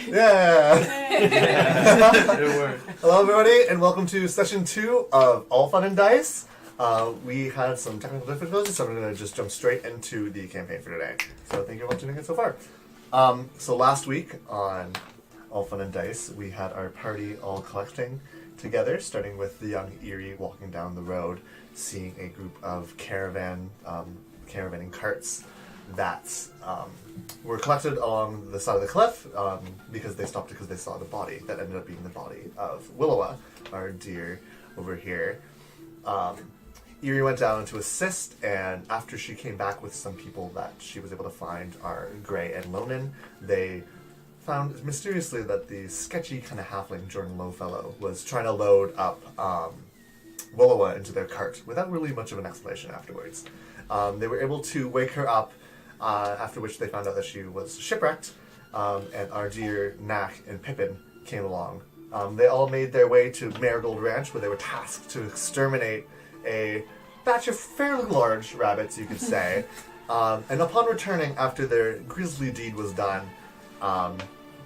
Yeah! It worked. Hello everybody, and welcome to session 2 of AllFunNDice. We had some technical difficulties, so I'm going to just jump straight into the campaign for today. So thank you for watching it so far. So last week on AllFunNDice, we had our party all collecting together, starting with the young Eerie walking down the road, seeing a group of caravanning carts that were collected along the side of the cliff because they stopped because they saw the body that ended up being the body of Willowa, our deer over here. Eerie went down to assist, and after she came back with some people that she was able to find are Gray and Lonan, they found mysteriously that the sketchy kind of halfling Jordan Lowfellow was trying to load up Willowa into their cart without really much of an explanation afterwards. They were able to wake her up, after which they found out that she was shipwrecked, and our dear Knack and Pippin came along. They all made their way to Marigold Ranch, where they were tasked to exterminate a batch of fairly large rabbits, you could say. And upon returning after their grisly deed was done,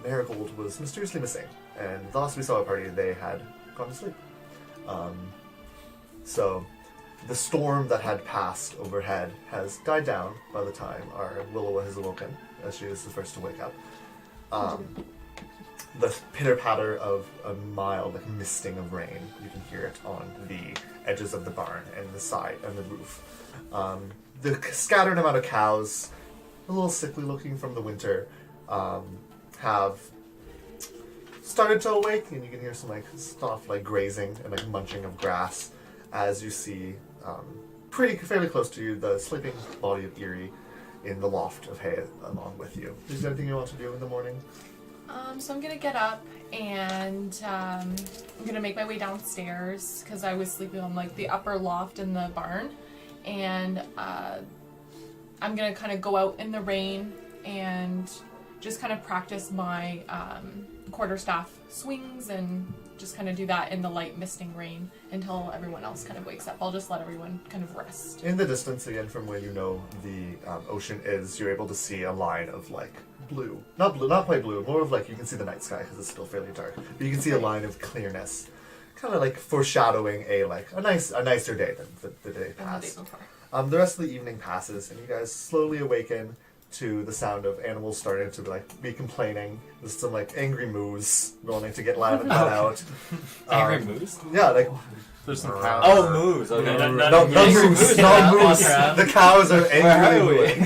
Marigold was mysteriously missing. And the last we saw at party, they had gone to sleep. So the storm that had passed overhead has died down by the time our Willowa has awoken, as she is the first to wake up. The pitter-patter of a mild misting of rain, you can hear it on the edges of the barn and the side and the roof. The scattered amount of cows, a little sickly looking from the winter, have started to awake, and you can hear some soft grazing and munching of grass as you see fairly close to you the sleeping body of Eerie in the loft of hay along with you. Is there anything you want to do in the morning? So I'm gonna get up and I'm gonna make my way downstairs because I was sleeping on the upper loft in the barn, and I'm gonna kind of go out in the rain and just kind of practice my quarterstaff swings and just kind of do that in the light misting rain until everyone else kind of wakes up. I'll just let everyone kind of rest. In the distance, again, from where you know the ocean is, you're able to see a line of blue. Not quite blue, more of you can see the night sky because it's still fairly dark. But you can see a line of clearness, kind of foreshadowing a nicer day than the day past. The rest of the evening passes, and you guys slowly awaken to the sound of animals starting to be complaining. There's some angry moos wanting to get let out. Angry moose? Yeah, There's some cows. Oh, moose. Okay. No moose. No moose. The cows are angrily mooing.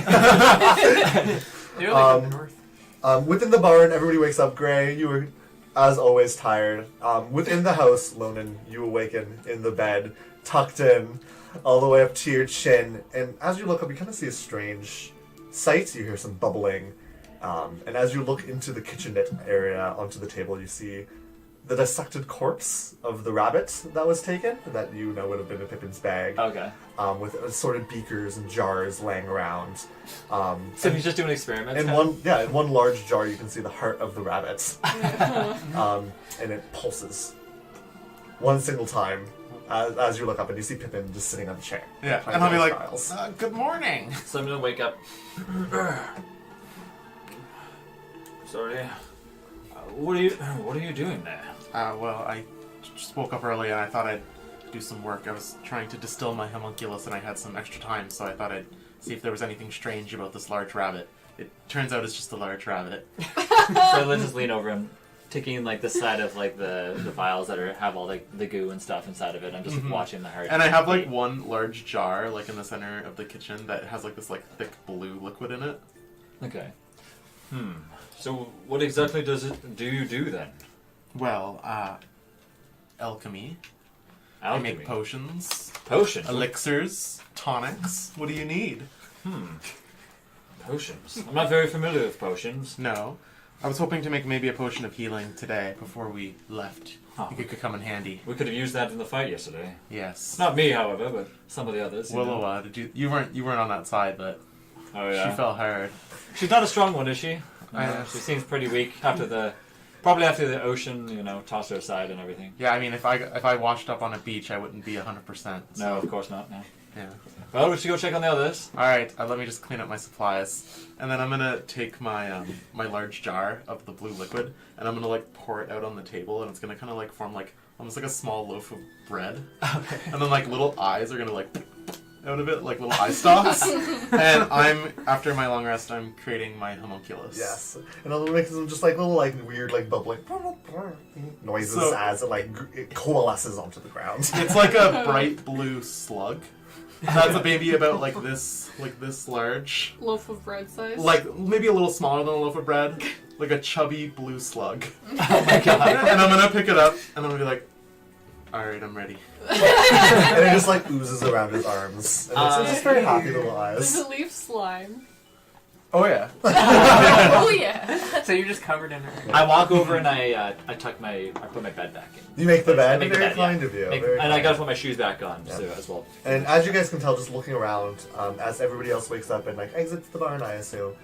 Within the barn, everybody wakes up. Gray, you were, as always, tired. Within the house, Lonan, you awaken in the bed, tucked in, all the way up to your chin. And as you look up, you kind of see a strange sight. You hear some bubbling. And as you look into the kitchenette area onto the table, you see the dissected corpse of the rabbit that was taken, that you know would have been in Pippin's bag. Okay. With assorted beakers and jars laying around. So he's just doing experiments? In one large jar you can see the heart of the rabbit. And it pulses one single time as you look up, and you see Pippin just sitting on the chair. Yeah, and I'll be like, good morning. So I'm gonna wake up. Sorry. What are you doing there? Well, I just woke up early and I thought I'd do some work. I was trying to distill my homunculus and I had some extra time, so I thought I'd see if there was anything strange about this large rabbit. It turns out it's just a large rabbit. So let's just lean over and taking the side of the vials that have all the goo and stuff inside of it. I'm just watching the heart. And I have one large jar in the center of the kitchen that has this thick blue liquid in it. Okay. So what exactly do you do then? Well, alchemy. I make potions. Potions? Elixirs. Tonics. What do you need? Potions. I'm not very familiar with potions. No. I was hoping to make maybe a potion of healing today before we left. I think it could come in handy. We could have used that in the fight yesterday. Yes. Not me, however, but some of the others. Willowa, you weren't on that side, but she fell hard. She's not a strong one, is she? She seems pretty weak after the ocean, tossed her aside and everything. Yeah, I mean, if I washed up on a beach, I wouldn't be 100%. So. No, of course not. No. Yeah. Well, we should go check on the others. All right. Let me just clean up my supplies, and then I'm gonna take my my large jar of the blue liquid, and I'm gonna like pour it out on the table, and it's gonna kind of like form like almost like a small loaf of bread, Okay. and then like little eyes are gonna like out of it, like little eye stalks. And after my long rest, I'm creating my homunculus. Yes, and it'll make some just like little like weird like bubbling noises So- as it like it coalesces onto the ground. It's like a bright blue slug. That's a baby about like this large. Loaf of bread size. Like maybe a little smaller than a loaf of bread. Like a chubby blue slug. Oh my god. And I'm gonna pick it up and I'm gonna be like, alright, I'm ready. And it just like oozes around his arms. And it's just very happy little Does eyes. it leave slime? Oh yeah. Oh yeah. So you're just covered in it. I walk over and I put my bed back in. You make the bed. Make the Very bed, yeah. kind of you. Make- Very and I kind. gotta put my shoes back on Yeah. too, as well. And as you guys can tell, just looking around, as everybody else wakes up and like exits the barn, I assume,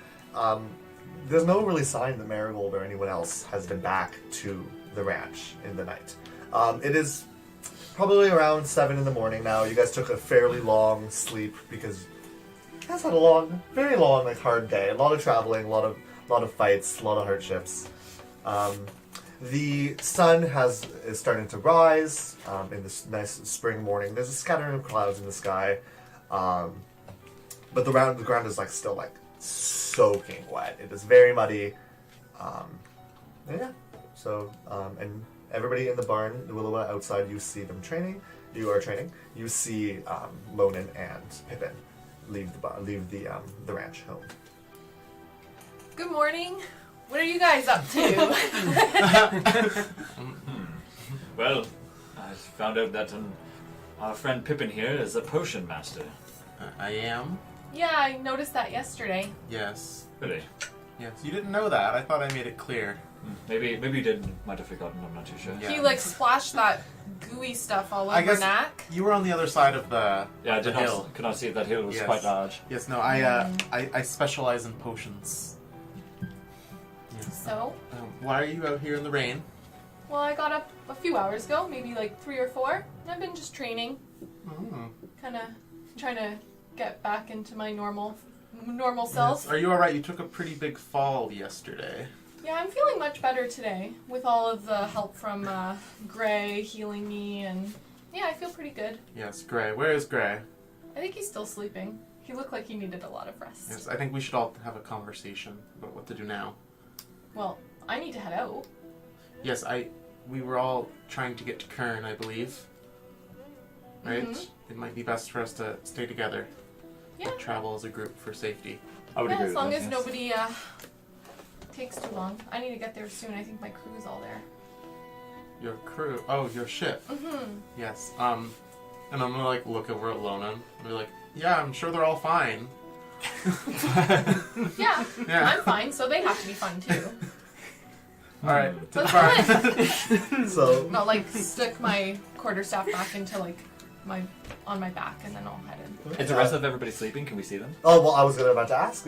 there's no really sign that Marigold or anyone else has been back to the ranch in the night. It is probably around 7 in the morning now. You guys took a fairly long sleep because you guys had a very long, like hard day. A lot of traveling, a lot of fights, a lot of hardships. The sun is starting to rise in this nice spring morning. There's a scattering of clouds in the sky, but the ground is like still like soaking wet. It is very muddy. And yeah. So and everybody in the barn, the Willowa outside, you see them training. You are training. You see Lonan and Pippin leave the ranch home. Good morning. What are you guys up to? Well, I found out that our friend Pippin here is a potion master. I am. Yeah, I noticed that yesterday. Yes. Really? Yes. You didn't know that. I thought I made it clear. Maybe you did. Might have forgotten. I'm not too sure. Yeah. He like splashed that gooey stuff all I over guess- Knack. You were on the other side of the Yeah, I the did hill. could not see that hill was Yes. quite large. Yes. No. I specialize in potions. Yes. So, Why are you out here in the rain? well, I got up a few hours ago, maybe like 3 or 4. And I've been just training, kind of trying to get back into my normal self. Yes. Are you alright? You took a pretty big fall yesterday. Yeah, I'm feeling much better today with all of the help from Gray healing me, and yeah, I feel pretty good. Yes, Gray. Where is Gray? I think he's still sleeping. He looked like he needed a lot of rest. Yes, I think we should all have a conversation about what to do now. Well, I need to head out. Yes, we were all trying to get to Kern, I believe. Right? Mhm. It might be best for us to stay together. Yeah. Travel as a group for safety. I would Yeah, agree as with long that, as yes. nobody takes too long. I need to get there soon. I think my crew's all there. Your crew. Oh, your ship. Mm-hmm. Yes. And I'm gonna like look over at Lona and be like, yeah, I'm sure they're all fine. Yeah, Yeah. I'm fine, so they have to be fine too. Alright, to the But barn. So not like stick my quarterstaff back into like on my back and then I'll head in. Is the rest of everybody sleeping? Can we see them? Oh well, I was about to ask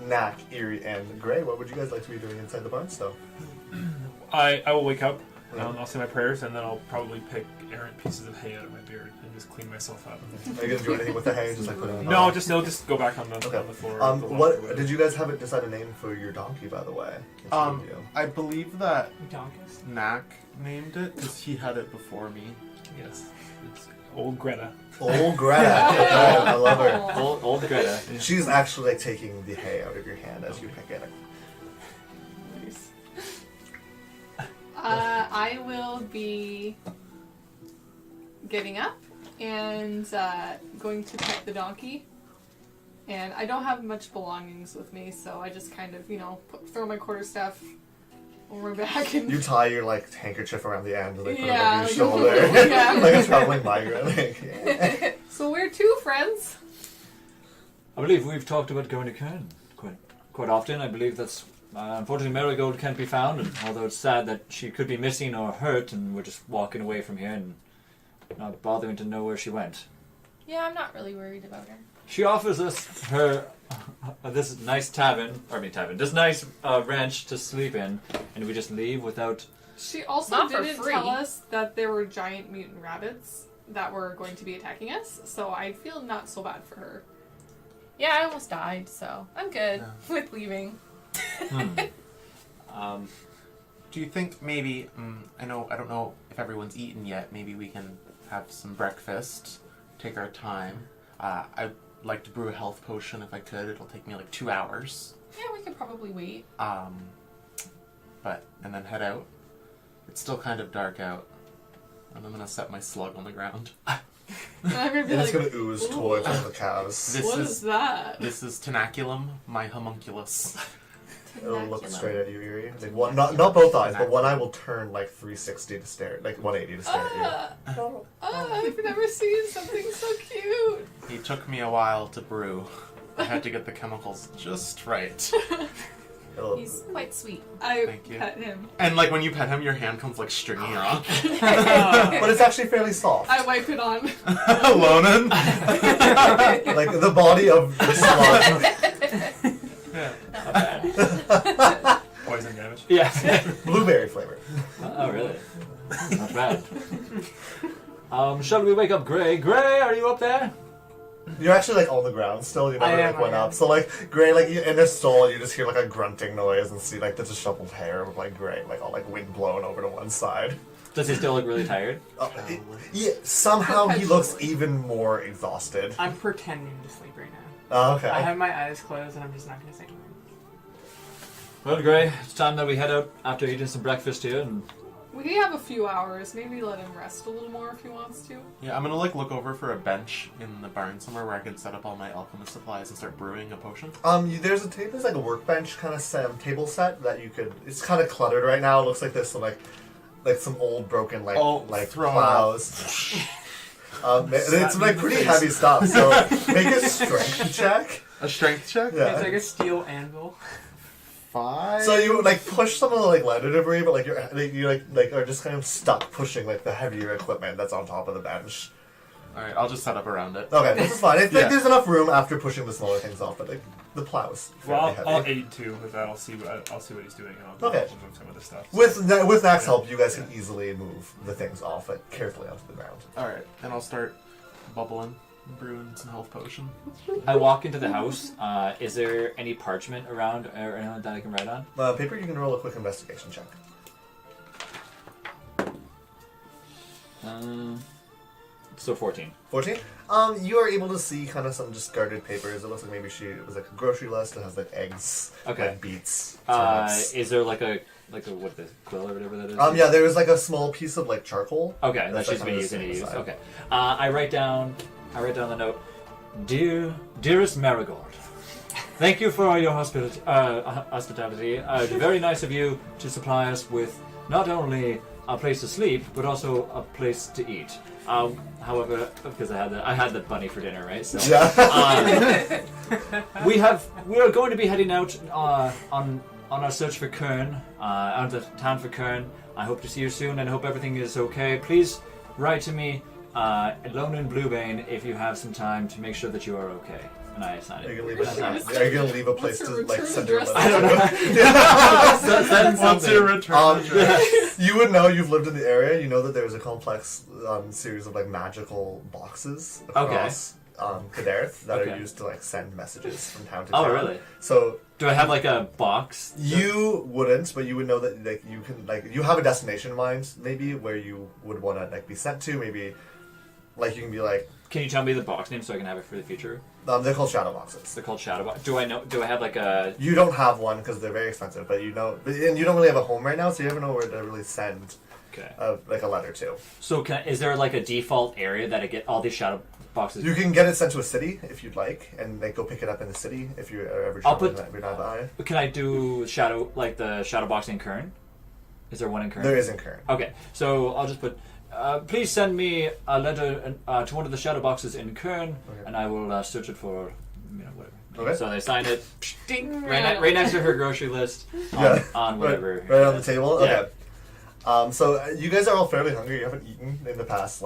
Knack, Eerie, and Gray. What would you guys like to be doing inside the barn still? I will wake up, Yeah. I'll say my prayers, and then I'll probably pick errant pieces of hay out of my beard and just clean myself up. Are you gonna do anything with the hay? Just like put it in the No, barn? they'll just go back on the Okay. on the floor. the loft or What whatever. did you guys have it decide a name for your donkey? By the way, I believe that Donkus? Knack named it because he had it before me. Yes, it's old Greta. Old Greta. Oh, I love her. Old Greta. She's actually like taking the hay out of your hand as you pick it. I will be getting up and going to pet the donkey. And I don't have much belongings with me, so I just kind of, throw my quarterstaff over my back and You tie your like handkerchief around the end, and like put it Yeah, over your like- shoulder, Yeah. like a traveling migrant. Like, yeah. So we're two friends. I believe we've talked about going to Kern quite often. I believe that's unfortunately Marigold can't be found, and although it's sad that she could be missing or hurt, and we're just walking away from here and not bothering to know where she went. Yeah, I'm not really worried about her. She offers us her this nice this nice ranch to sleep in, and we just leave witut. She also Not for didn't free. tell us that there were giant mutant rabbits that were going to be attacking us, so I feel not so bad for her. Yeah, I almost died, so I'm good with leaving. Do you think maybe, I don't know if everyone's eaten yet, maybe we can have some breakfast, take our time. I'd like to brew a health potion if I could. It'll take me like 2 hours. Yeah, we could probably wait. And then head out. It's still kind of dark out. And I'm gonna set my slug on the ground. And I'm gonna be And it's like, gonna ooze towards one of the cows. This what is- is that? This is Tenaculum, my homunculus. It'll look straight at you, Yuri. Like one, not both eyes, but one eye will turn like 360 to stare, like 180 to stare at you. I've never seen something so cute. He took me a while to brew. I had to get the chemicals just right. It'll- He's quite sweet. I Thank you. pet him. And like when you pet him, your hand comes like stringy off. but it's actually fairly soft. I wipe it on. Lonan. Like the body of the slug. Yeah. Poison damage. Yeah. Blueberry flavor. Oh, really? Not bad. Shall we wake up Gray? Gray, are you up there? You're actually like on the ground still. You never I am, like went I am. up. So like Gray, like in his stall, you just hear like a grunting noise and see like the disheveled hair of like Gray, like all like wind blown over to one side. Does he still look really tired? Yeah, somehow he looks even more exhausted. I'm pretending to sleep right now. Oh, okay. I have my eyes closed and I'm just not going to say anything. Well, Gray, it's time that we head out after eating some breakfast here, and We have a few hours. Maybe let him rest a little more if he wants to. Yeah, I'm gonna like look over for a bench in the barn somewhere where I can set up all my alchemist supplies and start brewing a potion. There's a there's like a workbench kind of table set that you could. It's kind of cluttered right now. It looks like there's some like some old broken like throw it plows. It's like pretty heavy stuff. So make a strength check. A strength check? Yeah. It's like a steel anvil. 5. So you like push some of the like lighter debris, but like you are just kind of stuck pushing like the heavier equipment that's on top of the bench. Alright, I'll just set up around it. Okay, this is fine. It's like Yeah. there's enough room after pushing the smaller things off, but like the plows. Well, fairly I'll heavy. aid too with that. I'll see what he's doing, and I'll Okay. move some of the stuff. With Nax's help, you guys can easily move the things off like carefully onto the ground. Alright, and I'll start bubbling, brewing some health potion. I walk into the house. Is there any parchment around or anything that I can write on? Paper, you can roll a quick investigation check. So 14. 14. You are able to see kind of some discarded papers. It looks like maybe it was like a grocery list. It has like eggs, Okay. like beets. Is there like a what the quill or whatever that is? Yeah, there was like a small piece of like charcoal. Okay, that That's, she's like, been on the using to use. side. Okay. I write down the note. Dearest Marigold, thank you for your hospitality. Very nice of you to supply us with not only a place to sleep, but also a place to eat. However, because I had the bunny for dinner, right? So Yeah. we are going to be heading out on our search for Kern, out of town for Kern. I hope to see you soon, and I hope everything is okay. Please write to me, Lone and Bluebane, if you have some time to make sure that you are okay. And I sign Are it. you gonna leave a place What's to her like return send your address? letter? I don't know. Send What's your something. return address? You would know. You've lived in the area. You know that there's a complex series of like magical boxes across Kadarth that Okay. are used to like send messages from town to Oh, town. really? So Do I have like a box? you wouldn't, but you would know that like you can like you have a destination in mind, maybe where you would want to like be sent to. Maybe like you can be like Can you tell me the box name so I can have it for the future? they're called shadow boxes. They're called Shadow Box. Do I have like a? You don't have one because they're very expensive, but you know, and you don't really have a home right now, so you never know where to really send Okay. like a letter to. So is there like a default area that I get all these Shadow Boxes? You can get it sent to a city if you'd like, and like go pick it up in the city if you're ever I'll traveling put- every night by. Can I do the Shadow Box in Kern? Is there one in Kern? There is in Kern. Okay, so I'll just put. Please send me a letter to one of the shadow boxes in Kern, Okay. and I will search it for, whatever. Okay. So they sign it Ding. right next to her grocery list on, Yeah. on whatever. Right on the table. Yeah. Okay. So you guys are all fairly hungry. You haven't eaten in the past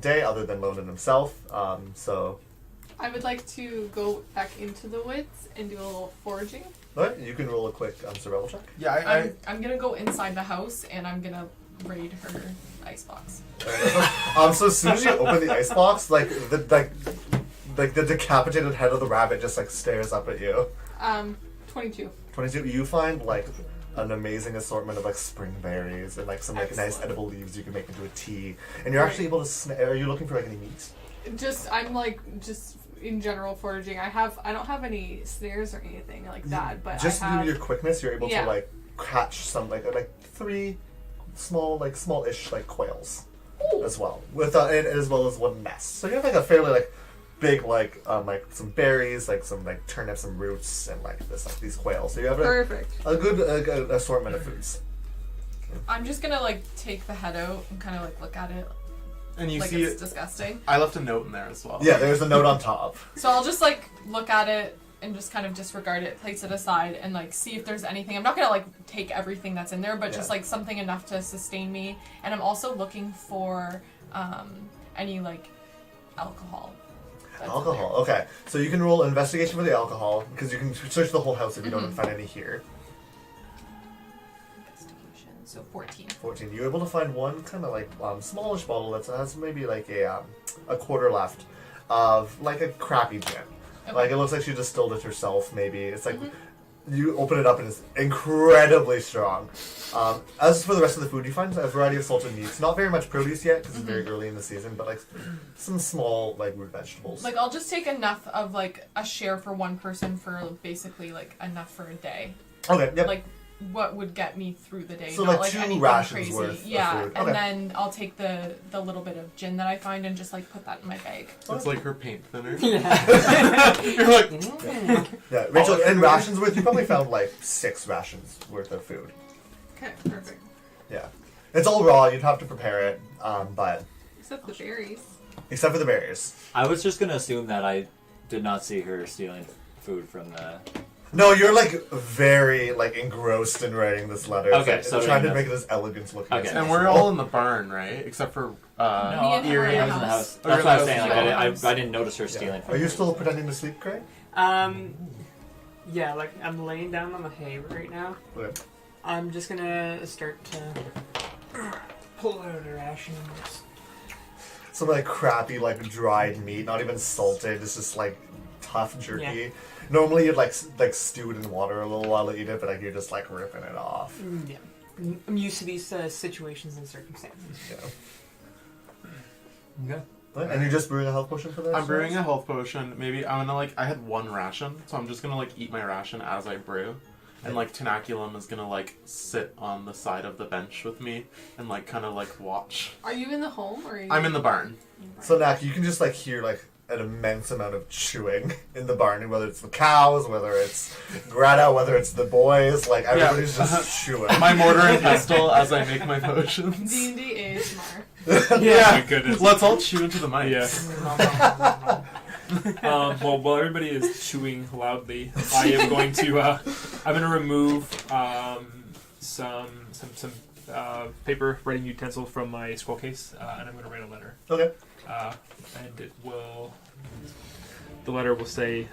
day, other than Lonan himself. So I would like to go back into the woods and do a little foraging. okay, you can roll a quick survival check. Yeah, I'm gonna go inside the house and I'm gonna raid her icebox. So as soon as you open the icebox, like the decapitated head of the rabbit just like stares up at you. 22. 22. You find like an amazing assortment of like spring berries and like some like nice Excellent. edible leaves you can make into a tea, and you're actually able to. Are you looking for like any meat? I'm like just in general foraging. I don't have any snares or anything like that, but Just I have. through your quickness, you're able Yeah. to like catch some like 3 small-ish like quails as well, with and as well as one nest. So you have like a fairly like big like some berries, like some like turnips, some roots, and like these quails. So you have Perfect. a good assortment of foods. I'm just gonna like take the head out and kind of like look at it And you like see, it's disgusting. I left a note in there as well. Yeah, there's a note on top. So I'll just like look at it and just kind of disregard it, place it aside, and like see if there's anything. I'm not gonna like take everything that's in there, but just Yeah. like something enough to sustain me. And I'm also looking for any like alcohol. that's in Alcohol. Okay, so you can roll investigation for the alcohol because you can search the whole house if you don't find any here. there. Investigation. So 14. 14. You're able to find one kind of like smallish bottle that has maybe like a quarter left of like a crappy gin. Okay. Like it looks like she distilled it herself. Maybe it's like you open it up and it's incredibly strong. As for the rest of the food, you find a variety of salted meats. Not very much produce yet because it's very early in the season, but like some small like root vegetables. Like I'll just take enough of like a share for one person for basically like enough for a day. Okay. Yep. Like what would get me through the day. So, not like, 2 anything rations crazy. worth of Yeah, food. and Okay. then I'll take the little bit of gin that I find and just like put that in my bag. It's like her paint thinner. Yeah. You're like, Yeah, Rachel. In rations worth, you probably found like 6 rations worth of food. Okay, perfect. Yeah, it's all raw. You'd have to prepare it, but Except the berries. except for the berries. I was just gonna assume that I did not see her stealing food from the. No, you're like very like engrossed in writing this letter. Okay, It's so trying to enough. make it as elegant looking. Okay. as and we're possible. all in the barn, right? Except for Me and her Erie. in I the was in the house. house. Oh, That's you're what I was in the saying. house. I didn't notice her Yeah. stealing. Are you still pretending to sleep, Craig? Yeah, like I'm laying down on the hay right now. Okay. I'm just gonna start to pull out a ration and just Some like crappy like dried meat, not even salted. It's just like tough jerky. Yeah. Normally you'd like stew it in water a little while to eat it, but like you're just like ripping it off. yeah. I'm used to these situations and circumstances. Yeah. Okay. And you're just brewing a health potion for that? I'm brewing a health potion. Maybe I'm gonna like I had 1 ration, so I'm just gonna like eat my ration as I brew. And like Tenaculum is gonna like sit on the side of the bench with me and like kind of like watch. Are you in the home or are you? I'm in the barn. So Nak, you can just like hear like an immense amount of chewing in the barn, whether it's the cows, whether it's Greta, whether it's the boys, like everybody's just chewing. My mortar and pestle as I make my potions. D&D ASMR. Yeah, my goodness. let's all chew into the mic. Yeah. Well, while everybody is chewing loudly, I am going to I'm going to remove some paper writing utensil from my scroll case, and I'm going to write a letter. Okay. And it will. The letter will say,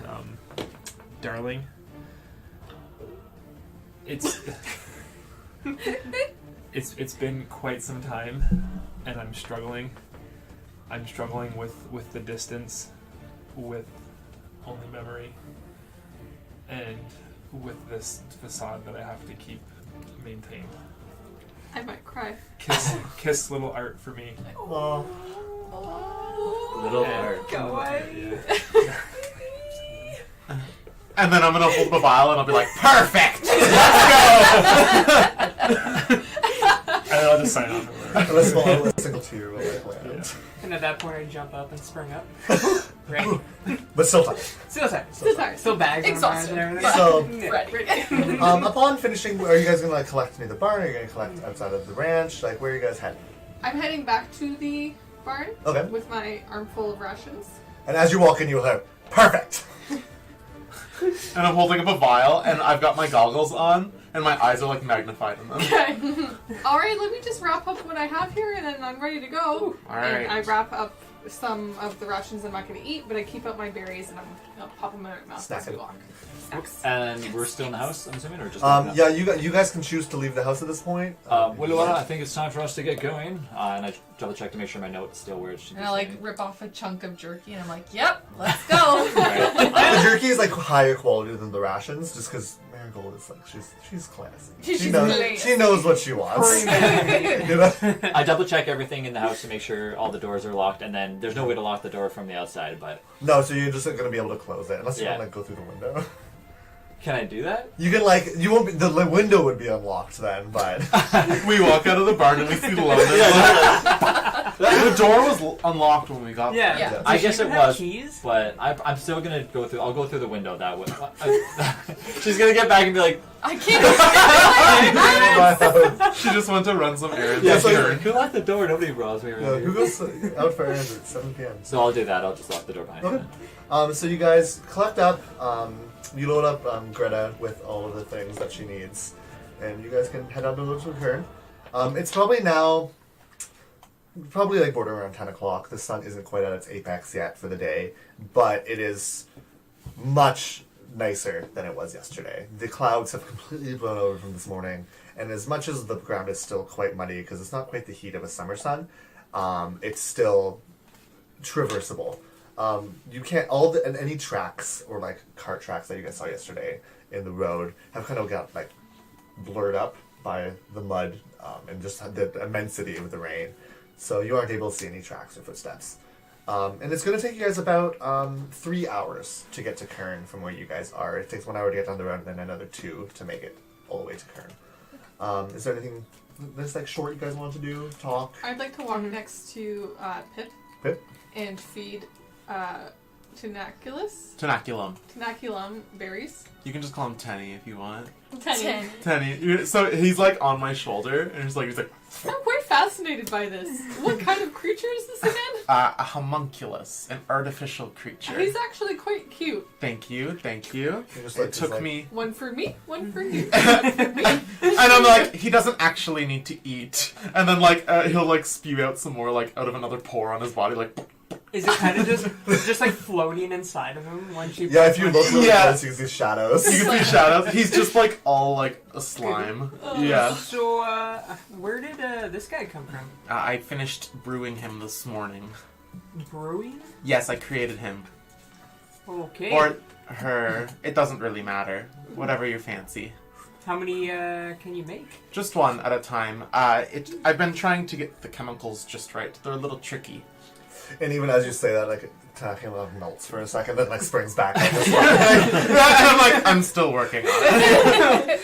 "Darling, it's it's been quite some time, and I'm struggling. I'm struggling with the distance, with only memory, and with this facade that I have to keep maintained. I might cry. Kiss little art for me." Oh. Little Yeah. art. Go away. Yeah. And then I'm gonna hold the vial and I'll be like, perfect! And I'll just sign on. And a small single tear will like land. Yeah. And at that point, I jump up and spring up. Right. But still tired. Still tired. Still tired. Still bags on my arms Exhausted. and everything. So, Yeah. Ready. upon finishing, are you guys gonna like collect near the barn? Are you gonna collect outside of the ranch? Like, where are you guys heading? I'm heading back to the barn Okay. with my armful of rations. And as you walk in, you'll hear, perfect! And I'm holding up a vial and I've got my goggles on and my eyes are like magnified in them. Okay. Alright, let me just wrap up what I have here and then I'm ready to go. Alright. And I wrap up some of the rations I'm not going to eat, but I keep out my berries and I'll pop them in my mouth as we Snack it. walk. Snacks. And we're still in the house, I'm assuming, or just Yeah, you guys can choose to leave the house at this point. Willowella, I think it's time for us to get going. And I double check to make sure my note's still where it should be. And I like rip off a chunk of jerky and I'm like, yep, let's go. The jerky is like higher quality than the rations, just because Marigold is like she's classy. She's She knows, classy. she knows what she wants. You know? I double check everything in the house to make sure all the doors are locked, and then there's no way to lock the door from the outside, but No, so you're just gonna be able to close it unless you Yeah. want to go through the window. can I do that? You can you won't be, the window would be unlocked then, but We walk out of the barn and we see Lona. The door was unlocked when we got there. Yeah. I Does she guess it even have was, keys? but I'm still gonna go through. I'll go through the window that way. She's gonna get back and be like, I can't. She just went to run some errands. Yeah, with so her. "Who locked the door? Nobody brought me around who here." goes out for errands at 7 p.m. So I'll do that. I'll just lock the door behind Okay. me. So you guys collect up. You load up Greta with all of the things that she needs, and you guys can head on to Kern. It's probably now, like bordering around 10 o'clock. The sun isn't quite at its apex yet for the day, but it is much nicer than it was yesterday. The clouds have completely blown over from this morning, and as much as the ground is still quite muddy because it's not quite the heat of a summer sun, it's still traversable. You can't and any tracks or like cart tracks that you guys saw yesterday in the road have kind of got like blurred up by the mud and just the immensity of the rain, so you aren't able to see any tracks or footsteps. And it's going to take you guys about 3 hours to get to Kern from where you guys are. It takes 1 hour to get down the road and then another 2 to make it all the way to Kern. Is there anything that's like short you guys want to do? Talk? I'd like to walk next to Pip. Pip? And feed Tenaculum berries. You can just call him Tenny if you want. Tenny. Tenny. So he's like on my shoulder, and he's like, I'm quite fascinated by this. What kind of creature is this again? a homunculus, an artificial creature. He's actually quite cute. Thank you. You're just like, It took me. One for me, one for you. And I'm like, he doesn't actually need to eat. And then like he'll like spew out some more like out of another pore on his body, like. Is it kind of just like floating inside of him when she? Yeah, if you look really Yeah. close, you can see shadows. You can see shadows. He's just like all like a slime. Yeah. So, where did this guy come from? I finished brewing him this morning. Brewing? Yes, I created him. Okay. Or her. It doesn't really matter. Whatever you fancy. How many can you make? Just one at a time. I've been trying to get the chemicals just right. They're a little tricky. And even as you say that, like, Tenaculum melts for a second, then like springs back. And I'm like, I'm still working on it.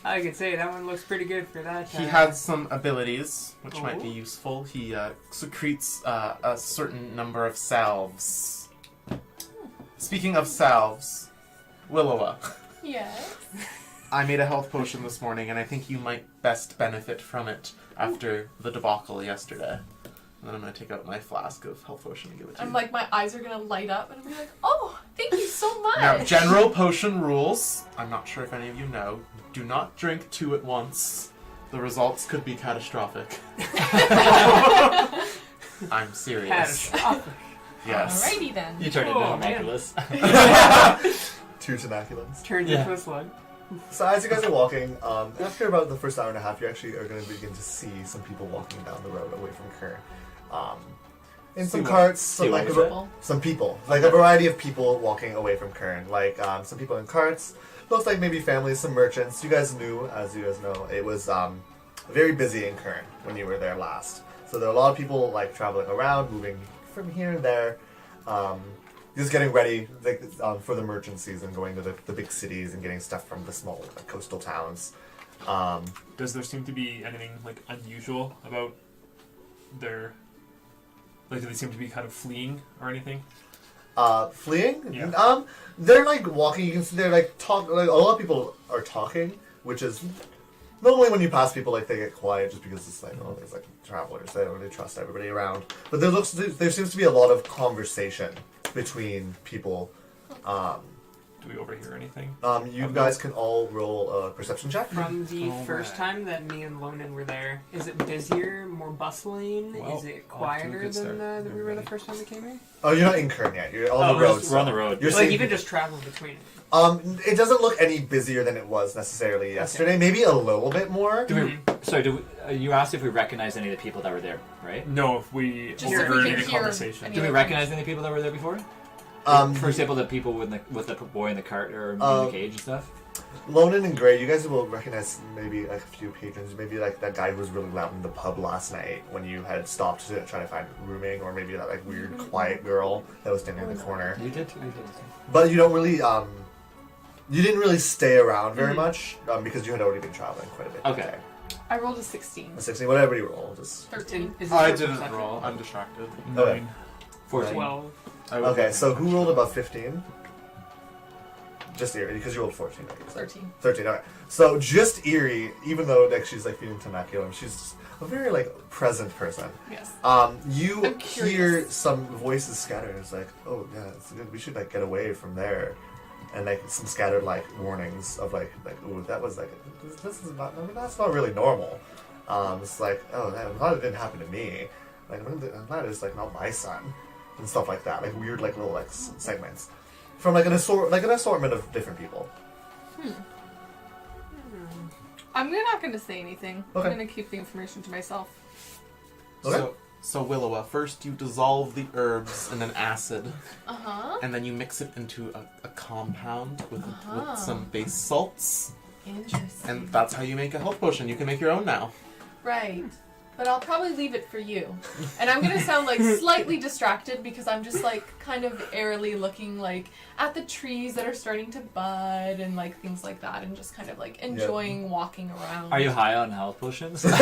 I could say that one looks pretty good for that. He has some abilities, which might be Oh. useful. He secretes a certain number of salves. Speaking of salves, Willowa, Yes. I made a health potion this morning, and I think you might best benefit from it after the debacle yesterday. And then I'm going to take out my flask of health potion and give it to you. I'm like, my eyes are gonna light up and I'm like, oh, thank you so much. Now, general potion rules, I'm not sure if any of you know, do not drink 2 at once. The results could be catastrophic. I'm serious. Catastrophic. Yes. Alrighty then. You turned Oh, into a man. homunculus. 2 Tenaculums. Turned Yeah. into a slug. So as you guys are walking, after about the first hour and a half, you actually are going to begin to see some people walking down the road away from Kern. In some carts, some like some people, like a variety of people walking away from Kern. Like some people in carts. Looks like maybe families, some merchants. You guys knew, as you guys know, it was very busy in Kern when you were there last. So there are a lot of people like traveling around, moving from here and there. Just getting ready like, for the merchant season, going to the big cities and getting stuff from the small like, coastal towns. Does there seem to be anything like unusual about their? Like, do they seem to be kind of fleeing or anything? Fleeing? Yeah. They're like walking. You can see they're like talk. Like a lot of people are talking, which is normally when you pass people, like they get quiet just because it's like oh, there's like travelers. They don't really trust everybody around. But there seems to be a lot of conversation between people. Do Do we overhear anything? You guys can all roll a perception check. From the All first right. time that me and Lonan were there, is it busier, more bustling? Well, is it off to a quieter good than start, we were the everybody. first time we came here? Oh, you're not in Kern yet. You're on the we're road. just- We're on the road. You're Like seeing- even just travel between. It doesn't look any busier than it was necessarily yesterday. Maybe a little bit more. Do we? Sorry. You asked if we recognize any of the people that were there, right? No, if we Just if we overheard can any hear conversation. any- Do we recognize any people that were there before? For example, the people with the boy in the cart or in the cage and stuff. Lonan and Gray, you guys will recognize maybe like a few patrons. Maybe like that guy who was really loud in the pub last night when you had stopped to try to find rooming, or maybe that like weird quiet girl that was standing in the corner. You did. But you don't really, you didn't really stay around very much because you had already been traveling quite a bit. Okay. that day. I rolled a 16. A 16, whatever you roll, just 13. Is it I for didn't perception? roll. I'm distracted. 9. 14. 12. I was okay. looking So at who the rolled show. above 15? Just Erie, because you rolled 14. Right? You said. 13. 13. Okay. So just Erie, even though like she's like feeding temmaculum, she's a very like present person. Yes. You I'm curious. hear some voices scattered. It's like, oh yeah, it's good. We should like get away from there, and like some scattered like warnings of like ooh, that was like this is not that's not really normal. It's like oh, I'm glad it didn't happen to me. Like I'm glad it's like not my son, and stuff like that. Like weird like little like segments from like an assortment of different people. I'm not going to say anything. Okay. I'm going to keep the information to myself. Okay. So Willowa, first you dissolve the herbs in an acid, Uh-huh. and then you mix it into a compound with Uh-huh. some base salts, Interesting. and that's how you make a health potion. You can make your own now. Right. But I'll probably leave it for you. And I'm gonna sound like slightly distracted because I'm just like kind of airily looking like at the trees that are starting to bud and like things like that and just kind of like enjoying walking around. Are you high on health potions? No,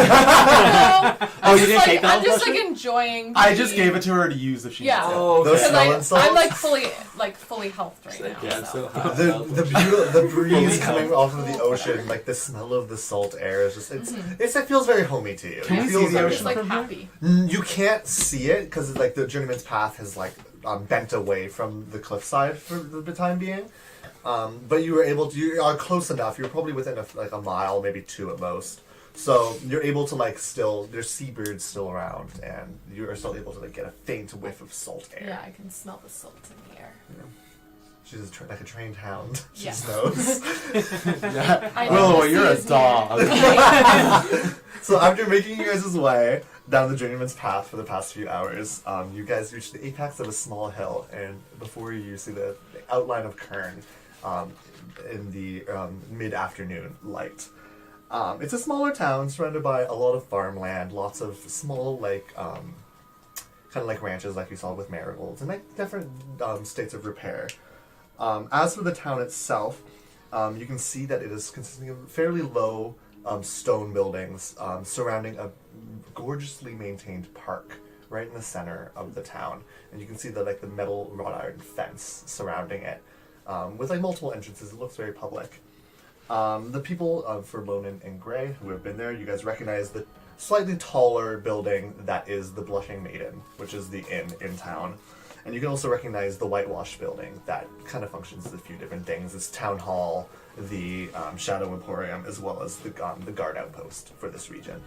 Oh, you didn't take the I'm health just like potion? enjoying I just the- gave it to her to use if she Yeah. needs it. Oh, Those okay. smelling Because salts? I'm like fully healthed right now. Yeah, so. so high on The health the potions. beautiful the breeze Fully coming health. off of the ocean, like the smell of the salt air is just it feels very homey to you. Can It we feels see the very Just ocean? like happy. You can't see it because like the journeyman's path has like bent away from the cliffside for the time being. But you were able to. You are close enough. You're probably within like a mile, maybe 2 at most. So you're able to like still. There's seabirds still around, and you are still able to like get a faint whiff of salt air. Yeah, I can smell the salt in the air. She's like a trained hound. She Yes. knows. Yeah. I know Willowa, the you're sea a is dog. So after making you guys' way down the journeyman's path for the past few hours, you guys reach the apex of a small hill, and before you see the outline of Kern in the mid-afternoon light. It's a smaller town surrounded by a lot of farmland, lots of small like kind of like ranches like you saw with Marigolds, and like different states of repair. As for the town itself, you can see that it is consisting of fairly low stone buildings surrounding a gorgeously maintained park right in the center of the town, and you can see the like the metal wrought iron fence surrounding it with like multiple entrances. It looks very public. The people for Lonan and Gray who have been there, you guys recognize the slightly taller building that is the Blushing Maiden, which is the inn in town. And you can also recognize the whitewash building that kind of functions as a few different things. It's town hall, the Shadow Emporium, as well as the guard outpost for this region.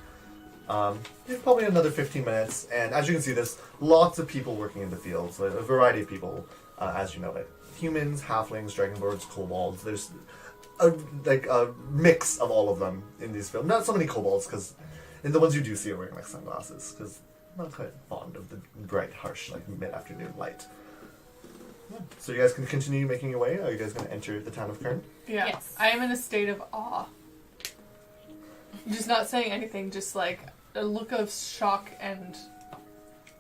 It's probably another 15 minutes, and as you can see, there's lots of people working in the fields, like a variety of people, as you know, like humans, halflings, dragonlords, kobolds. There's a mix of all of them in these fields. Not so many kobolds, because and the ones you do see are wearing like sunglasses, because I'm not quite fond of the bright, harsh, like mid-afternoon light. Yeah. So you guys can continue making your way. Are you guys going to enter the town of Kern? Yeah. Yes. I am in a state of awe. Just not saying anything, just like a look of shock and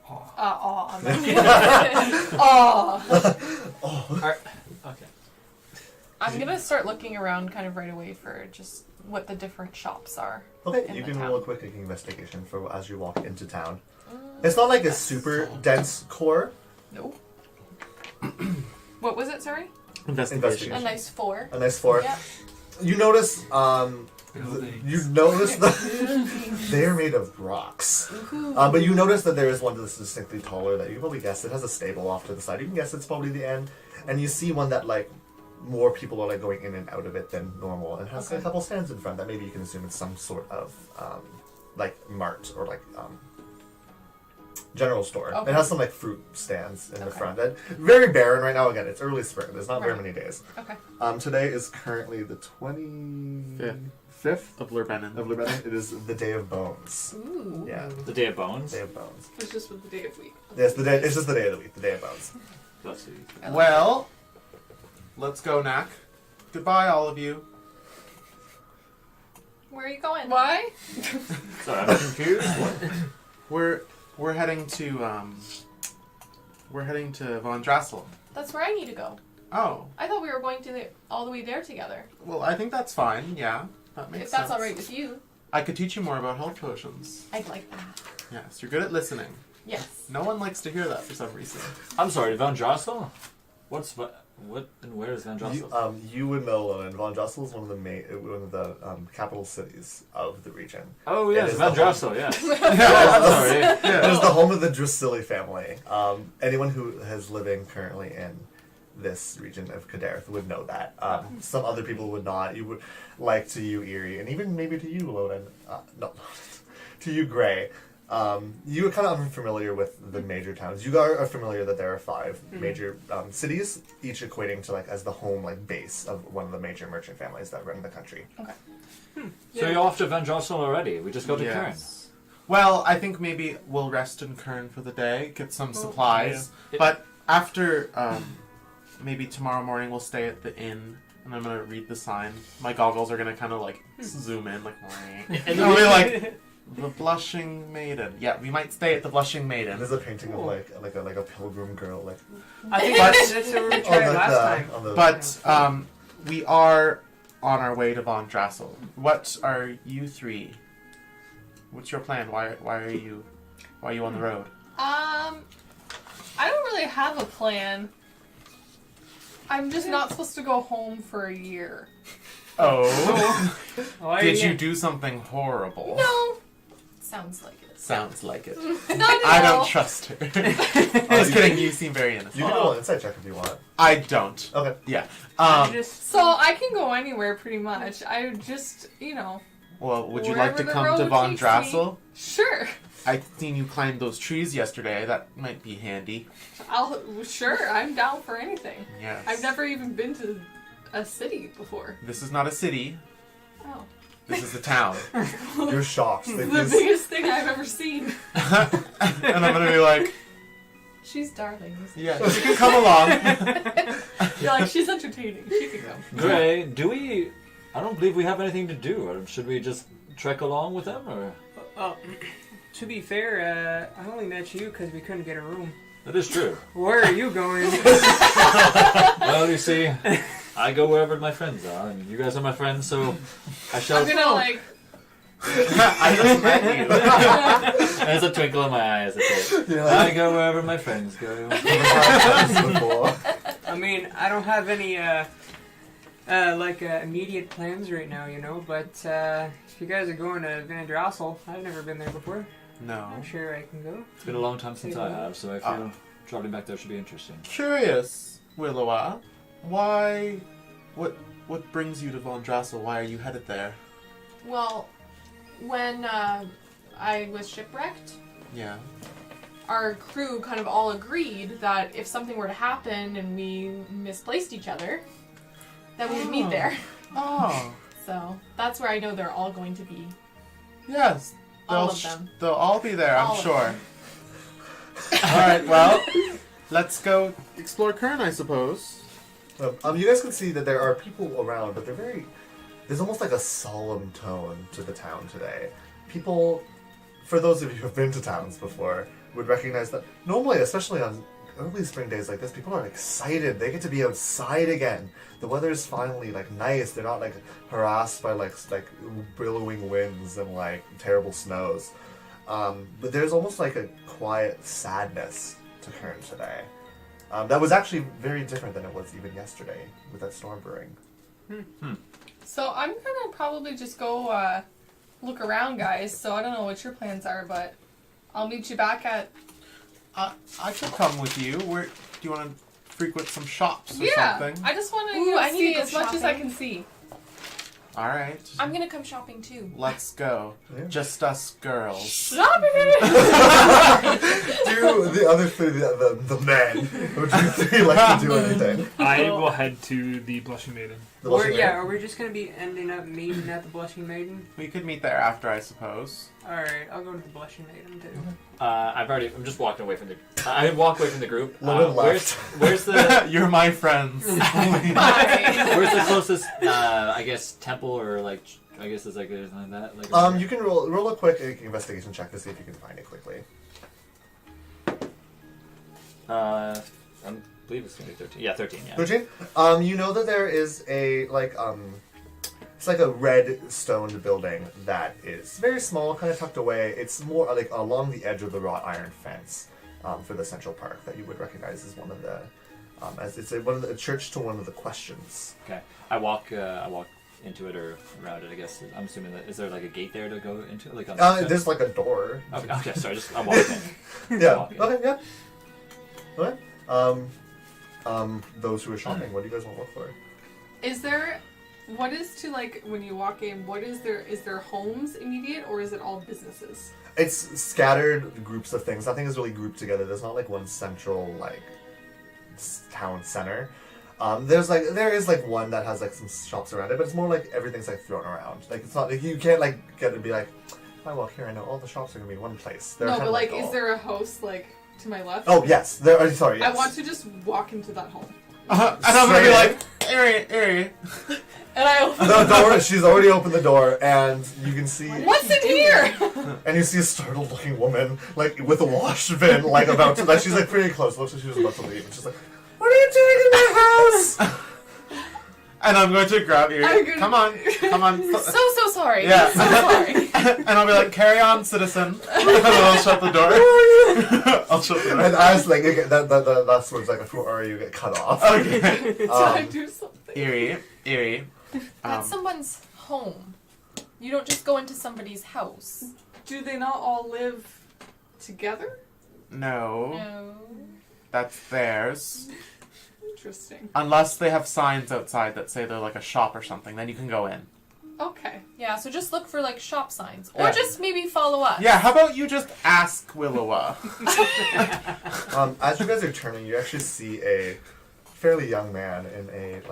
awe. On my awe. Okay. I'm gonna start looking around kind of right away for just what the different shops are. Okay, in you the can town. roll a quick investigation for as you walk into town. It's not like a super dense core. Nope. What was it? Sorry. Investigation. A nice 4. A nice 4. Yep. You notice, Buildings. you notice that they're made of rocks. But you notice that there is one that's distinctly taller that you can probably guess. It has a stable off to the side. You can guess it's probably the end. And you see one that, like, more people are like going in and out of it than normal, and it has Okay. a couple stands in front that maybe you can assume it's some sort of like mart or like general store. Okay. It has some like fruit stands in the Okay. front. And very barren right now. Again, it's early spring. There's not very Right. many days. Okay. Today is currently the 25th Of Lurbenin. of Lebanon. It is the Day of Bones. Ooh. Yeah, The Day of Bones. Day of Bones. It's just with the day of week. Yes, the day. It's just the day of the week. The Day of Bones. Let's see. I like Well, let's go, Knack. Goodbye, all of you. Where are you going? Why? Sorry, I'm confused. What? We're heading to Von Drassel. That's where I need to go. Oh, I thought we were going to all the way there together. well, I think that's fine. Yeah, that makes If that's sense. all right with you, I could teach you more about health potions. I'd like that. Yes, you're good at listening. Yes. No one likes to hear that for some reason. I'm sorry, Van Drossel? What and where is Van Drossel? You would know, and Von Jossel is one of the capital cities of the region. Oh it yes, is Van the home- Drossel, yes. I'm sorry. It is the home of the Drusili family. Anyone who is living currently in this region of Kadarth would know that. Some other people would not. You would, like to you, Eerie, and even maybe to you, Loden. No, to you, Gray. You are kind of unfamiliar with the major towns. You are familiar that there are 5 major cities, each equating to like as the home like base of one of the major merchant families that run the country. Okay. So you're off to Van Drossel already? We just go to Kern. Well, I think maybe we'll rest in Kern for the day, get some supplies. Yeah. But after, maybe tomorrow morning we'll stay at the inn, and I'm gonna read the sign. My goggles are gonna kind of like zoom in, like, and we'll be like, the Blushing Maiden. Yeah, we might stay at the Blushing Maiden. There's a painting of like a pilgrim girl like I think But- that's what we tried last time. on the But we are on our way to Von Drassel. What are you 3? What's your plan? Why are you on the road? I don't really have a plan. I'm just not supposed to go home for a year. Oh, Why did are you do something horrible? No. Sounds like it. Sounds like it. Not at I all. don't trust her. Just kidding. You seem very innocent. You can roll an insight check if you want. I don't. Okay. Yeah. I just So I can go anywhere pretty much. I just, Well, would you like wherever to the come road to Von takes me. Drassel? Sure. I've seen you climb those trees yesterday. That might be handy. Sure, I'm down for anything. Yes. I've never even been to a city before. This is not a city. Oh. This is a town. You're shocked. It's Like, the this- biggest thing I've ever seen. And I'm gonna be like, She's darling. yeah, you can come along. You're like, she's entertaining. She can go. Gray, I don't believe we have anything to do. Or should we just trek along with them? Or Oh, to be fair, I only met you because we couldn't get a room. that is true. Where are you going? Well, you see, I go wherever my friends are, and you guys are my friends, so I shall. I'm gonna like. I just met you. There's a twinkle in my eye as I say it. You're I like, go wherever my friends go. before. I mean, I don't have any immediate plans right now, but if you guys are going to Van Drossel, I've never been there before. No. I'm sure I can go. It's been a long time since I have, so I feel traveling back there should be interesting. Curious, Willowa. Why? What brings you to Von Drassel? Why are you headed there? Well, when I was shipwrecked, Yeah. our crew kind of all agreed that if something were to happen and we misplaced each other, that we would meet there. Oh. So that's where I know they're all going to be. Yes. All of them. They'll all be there, All I'm of sure. them. Alright, well, let's go explore Kern, I suppose. You guys can see that there are people around, but there's almost like a solemn tone to the town today. People, for those of you who have been to towns before, would recognize that normally, especially on early spring days like this, people are excited. They get to be outside again. The weather's finally nice. They're not harassed by like billowing winds and terrible snows. But there's almost like a quiet sadness to Kern today. That was actually very different than it was even yesterday with that storm brewing. So I'm gonna probably just go look around, guys. So I don't know what your plans are, but I'll meet you back at. I could come with you. Where do you want to frequent some shops or Yeah, something. I just want Ooh, I to need see to go as much as I shopping. can see. All right. I'm gonna come shopping too. Let's go. Yeah. Just us girls. Shopping! Do the other three, the men, would you three like to do anything? I will head to the Blushing Maiden. The Or Blushing yeah, Man? are we just gonna be ending up meeting at the Blushing Maiden? We could meet there after, I suppose. Alright, I'll go to the Blushing Maiden too. I'm just walking away from the. I walk away from the group. Logan Where's the You're my friends. Bye. where's the closest? I guess temple or like. I guess it's like something like that. Like You can roll a quick investigation check to see if you can find it quickly. I believe it's gonna be 13. Yeah, 13. Yeah. 13? You know that there is a, it's like a red stoned building that is very small, kind of tucked away. It's more like along the edge of the wrought iron fence for the Central Park that you would recognize as one of the, as it's a church to one of the questions. Okay. I walk into it or around it. I guess I'm assuming that is there like a gate there to go into? Like on There's like a door. Okay. Sorry. I'm walking in. Yeah. Walk in. Okay. Yeah. Okay. Those who are shopping, what do you guys want to look for? Is there, what is to like when you walk in? What is there? Is there homes immediate or is it all businesses? It's scattered groups of things. Nothing is really grouped together. There's not like one central town center. There is one that has like some shops around it, but it's more like everything's like thrown around. Like it's not like you can't like get to be like, if I walk here, I know all the shops are gonna be in one place. They're No, kinda but like, all- is there a house like to my left? Oh yes, there. Sorry, yes. I want to just walk into that home. And I'm gonna be like, Straight Ari. And I open The door. She's already opened the door, and you can see. What's in here? And you see a startled-looking woman, like with a wash bin, like about to. Like she's like pretty close. Looks like she was about to leave, and she's like, "What are you doing in my house?" And I'm going to grab you. I'm gonna- Come on. So sorry. Yeah. So sorry. And I'll be like, carry on, citizen. And then I'll shut the door. I'll shut the door. And as like you get, that last word's like, "Who are you?" Get cut off. Okay. Did I do something? Eerie. That's someone's home. You don't just go into somebody's house. Do they not all live together? No, No. that's theirs. Interesting. Unless they have signs outside that say they're like a shop or something, then you can go in. Okay. Yeah, so just look for like shop signs. Or Yeah. just maybe follow us. Yeah, how about you just ask Willowa? As you guys are turning, you actually see a fairly young man in it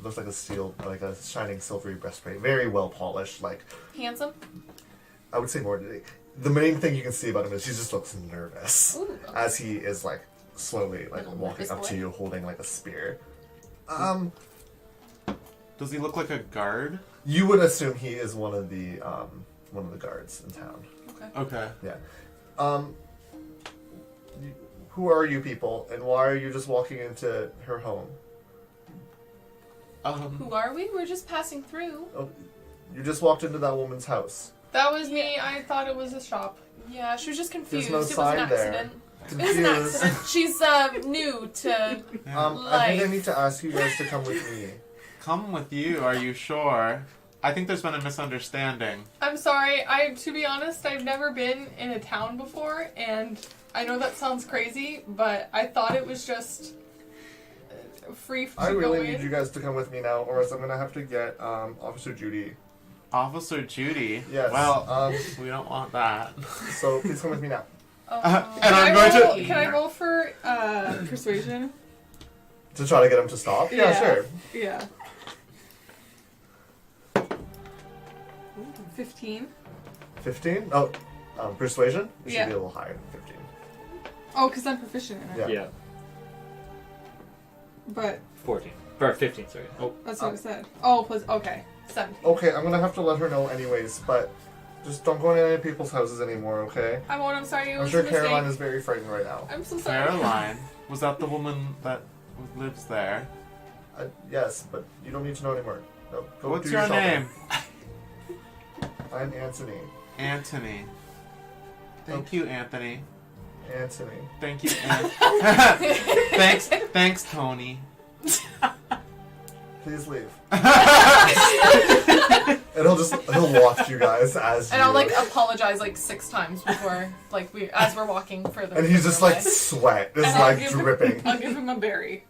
looks like a shining silvery breastplate, very well polished. Like Handsome? I would say more. The main thing you can see about him is he just looks nervous Ooh. as he is like slowly Little walking nervous up to boy. you, holding like a spear. Does he look like a guard? You would assume he is one of the guards in town. Okay. Yeah. Who are you people, and why are you just walking into her home? Who are we? We're just passing through. Oh, you just walked into that woman's house. That was me. I thought it was a shop. Yeah, she was just confused. no It was an sign there. accident. It was an Confused. accident. She's new to I think I life. need to ask you guys to come with me. Come with you, are you sure? I think there's been a misunderstanding. I'm sorry. To be honest, I've never been in a town before, and I know that sounds crazy, but I thought it was just free to I go really in. need you guys to come with me now, or else I'm gonna have to get Officer Judy. Officer Judy? Yes. Well, we don't want that. So please come with me now. And Can I'm I going roll, to... Can I roll for persuasion? To try to get him to stop? Yeah, sure. Yeah. 15. 15? Oh, persuasion? It should Yeah. be a little higher than 15. Oh, because I'm proficient in it. Yeah. Yeah. But 14 or 15. Sorry. Oh. that's what I said. Oh, plus okay, 17. Okay, I'm gonna have to let her know anyways, but just don't go into any people's houses anymore, okay? I won't. I'm sorry. It I'm was sure a mistake. Caroline is very frightened right now. I'm so sorry. Caroline? Was that the woman that lives there? Yes, but you don't need to know anymore. No, go What's do your shopping. name? I'm Anthony. Anthony. Thank you, Anthony. Anthony. Thank you, Thanks, Tony. please leave. And he'll watch you guys as And you... I'll like apologize like 6 times before like as we're walking further. And he's just like away. sweat is And I'll like give him- dripping. I'll give him a berry.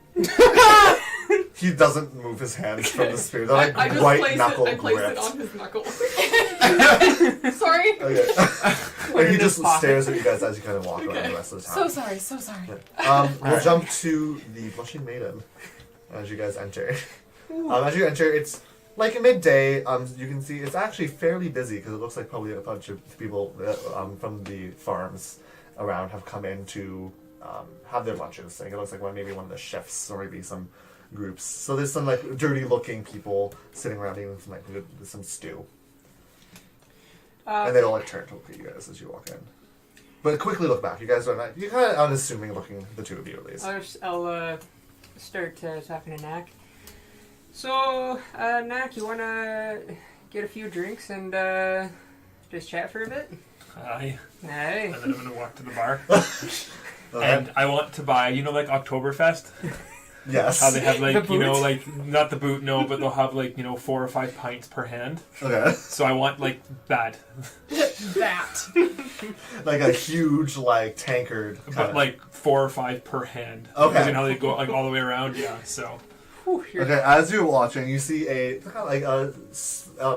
He doesn't move his hands from the spear. They're like I just white place knuckle it. I place grips. it on his knuckle. Sorry. Okay. Put it And he in his just pocket. stares at you guys as you kind of walk around Okay. the rest of the So town. sorry, so sorry. We'll Alright. jump to the Blushing Maiden as you guys enter. As you enter, it's like midday. You can see it's actually fairly busy because it looks like probably a bunch of people from the farms around have come in to have their lunches. Like it looks like maybe one of the chefs or maybe some groups. So there's some like dirty-looking people sitting around eating some stew, and they all like turn to look at you guys as you walk in. But quickly look back. You guys are not. You're kind of unassuming looking, the two of you at least. I'll start talking to Knack. So, Knack, you wanna get a few drinks and just chat for a bit? Aye. Hey. And then I'm gonna walk to the bar. Okay. And I want to buy, like Oktoberfest? Yes. How they have, like, The you know, boot? like, not the boot, no, but they'll have, like, 4 or 5 pints per hand. Okay. So I want, like, that. That. Like a huge, like, tankard. But, like, 4 or 5 per hand. Okay. Because you know how they go, like, all the way around? Yeah, so. Whew, you're- Okay, as you're watching, you see a kind of like a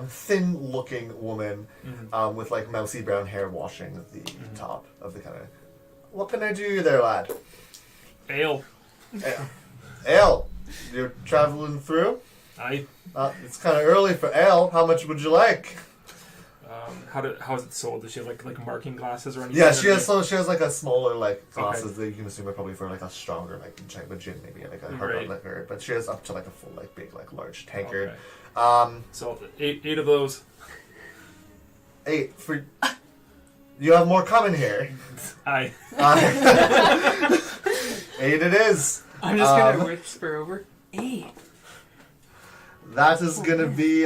thin-looking woman Mhm. with like mousy brown hair washing the top of the kind of. What can I do you there, lad? Ale. Ale, you're traveling through. Aye. It's kind of early for ale. How much would you like? How is it sold? Does she have, like marking glasses or anything? Yeah, she has. So she has like a smaller like Okay. glasses that you can assume are probably for like a stronger like type of gin, maybe like a hard Right. liquor. But she has up to like a full like big like large tankard. Okay. So, 8 of those. 8 for. You have more coming here. Aye. 8 it is. I'm just gonna Um, whisper over. Hey. That is gonna be.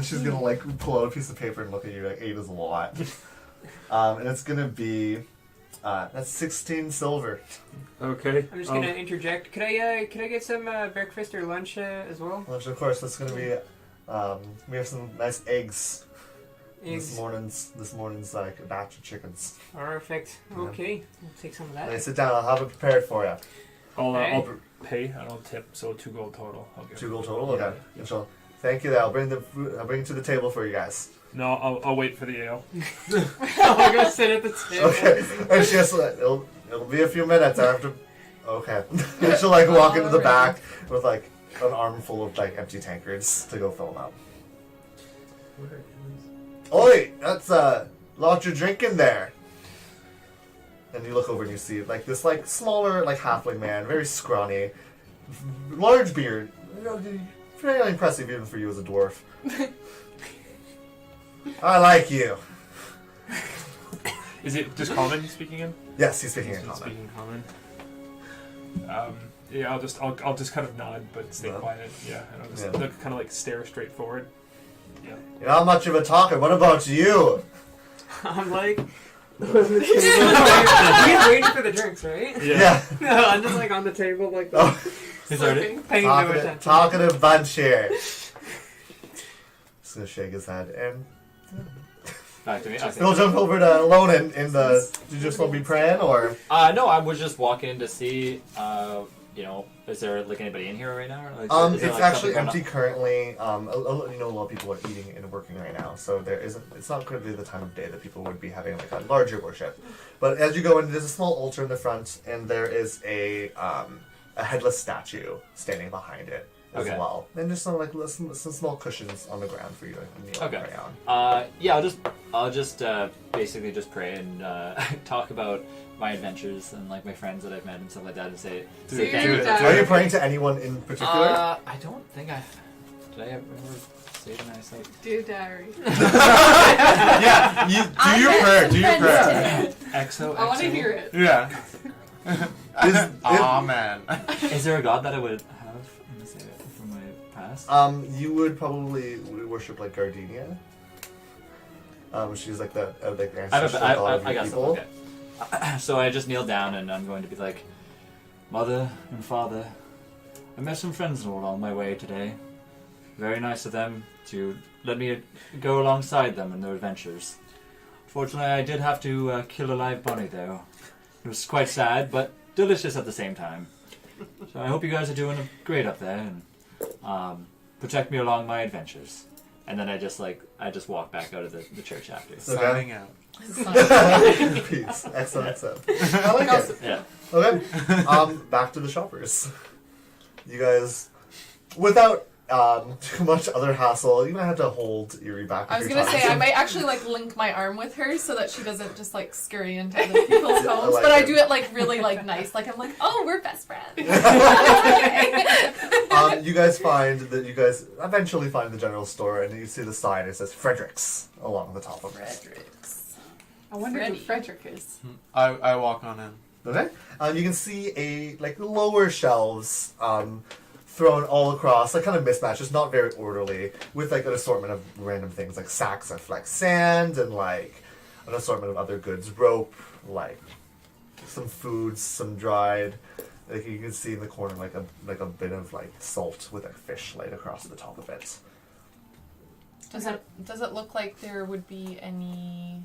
She's gonna like pull out a piece of paper and look at you. Like 8 is a lot. And it's gonna be. That's 16 silver. Okay. I'm just gonna interject. Could I get some breakfast or lunch as well? Which of course that's gonna be. We have some nice eggs. Eggs. This morning's like a batch of chickens. Perfect. Okay. I'll take some of that. When I sit down, I'll have it prepared for you. I'll pay. I don't tip, so 2 gold total. I'll give 2 gold total. Okay. Yeah. Thank you. I'll bring the food. I'll bring it to the table for you guys. No, I'll wait for the ale. I'll go sit at the table. Okay. And she has to, it'll be a few minutes after. Okay. And she'll like walk into the back with like an armful of like empty tankards to go fill them up. Oi, that's a lot you're drinking there. And you look over and you see like this like smaller like halfling man, very scrawny, large beard, very impressive even for you as a dwarf. I like you. Is it just common speaking in? Yes, he's speaking in He's common. speaking common. Yeah, I'll just kind of nod, but stay Yeah. quiet. Yeah, and I'll just Yeah. look, kind of like stare straight forward. Yeah. You're not much of a talker. What about you? I'm like. He's waiting for the drinks, right? Yeah. No, I'm just like on the table, like Oh, He's already. paying no attention. talkative bunch here. Just gonna shake his head and Back to me. Okay. we'll jump over to Lone in the. Did you just want to be praying or? No, I was just walking to see, is there like anybody in here right now? Or, like, is there, It's like, actually something empty currently. A lot of people are eating and working right now, so there isn't. It's not currently the time of day that people would be having like a larger worship. But as you go in, there's a small altar in the front, and there is a headless statue standing behind it as Okay. well. And there's some small cushions on the ground for you to kneel and Okay. pray on. Yeah, I'll just basically just pray and talk about my adventures and like my friends that I've met and stuff like that, and say Dude, thank you. that- Are you praying to anyone in particular? I don't think did I ever say to myself? Dear diary. Yeah, do your prayer. Do your prayer. XO. I want to hear it. Yeah. Amen. Is there a god that I would have in this area from my past? You would probably worship like Gardenia. She's like the ancestral god of I your got people. some. Okay. So I just kneel down and I'm going to be like, Mother and Father, I met some friends along my way today. Very nice of them to let me go alongside them in their adventures. Fortunately, I did have to kill a live bunny, though. It was quite sad, but delicious at the same time. So I hope you guys are doing great up there, and protect me along my adventures. And then I just walk back out of the church after. Signing out. Peace. Excellent. I like it. Yeah. Okay. Back to the shoppers. You guys, without too much other hassle, you might have to hold Eerie back. I was gonna say I might actually like link my arm with her so that she doesn't just like scurry into other people's homes. like but I it. do it like really like nice. Like I'm like, oh, we're best friends. You guys find that you guys eventually find the general store, and you see the sign. It says Frederick's along the top of it. Fredericks. I wonder Freddy. who Frederick is. I walk on in. Okay. You can see a lower shelves thrown all across, like kind of mismatched, just not very orderly, with like an assortment of random things like sacks of like sand and like an assortment of other goods, rope, like some foods, some dried. Like you can see in the corner like a bit of like salt with a fish laid across the top of it. Does it look like there would be any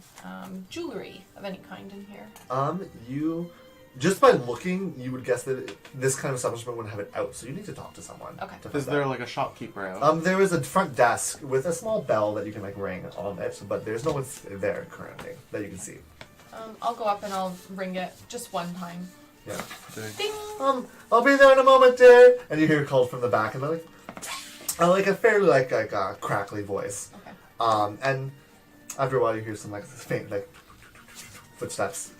jewelry of any kind in here? You just by looking, you would guess that this kind of establishment wouldn't have it out, so you need to talk to someone. Okay. to find Is there out. like a shopkeeper out? There is a front desk with a small bell that you can like ring on it, but there's no one there currently that you can see. I'll go up and I'll ring it just one time. Yeah. Ding! I'll be there in a moment, dear. And you hear it called from the back, and like a fairly like crackly voice. Okay. And after a while, you hear some like faint like footsteps.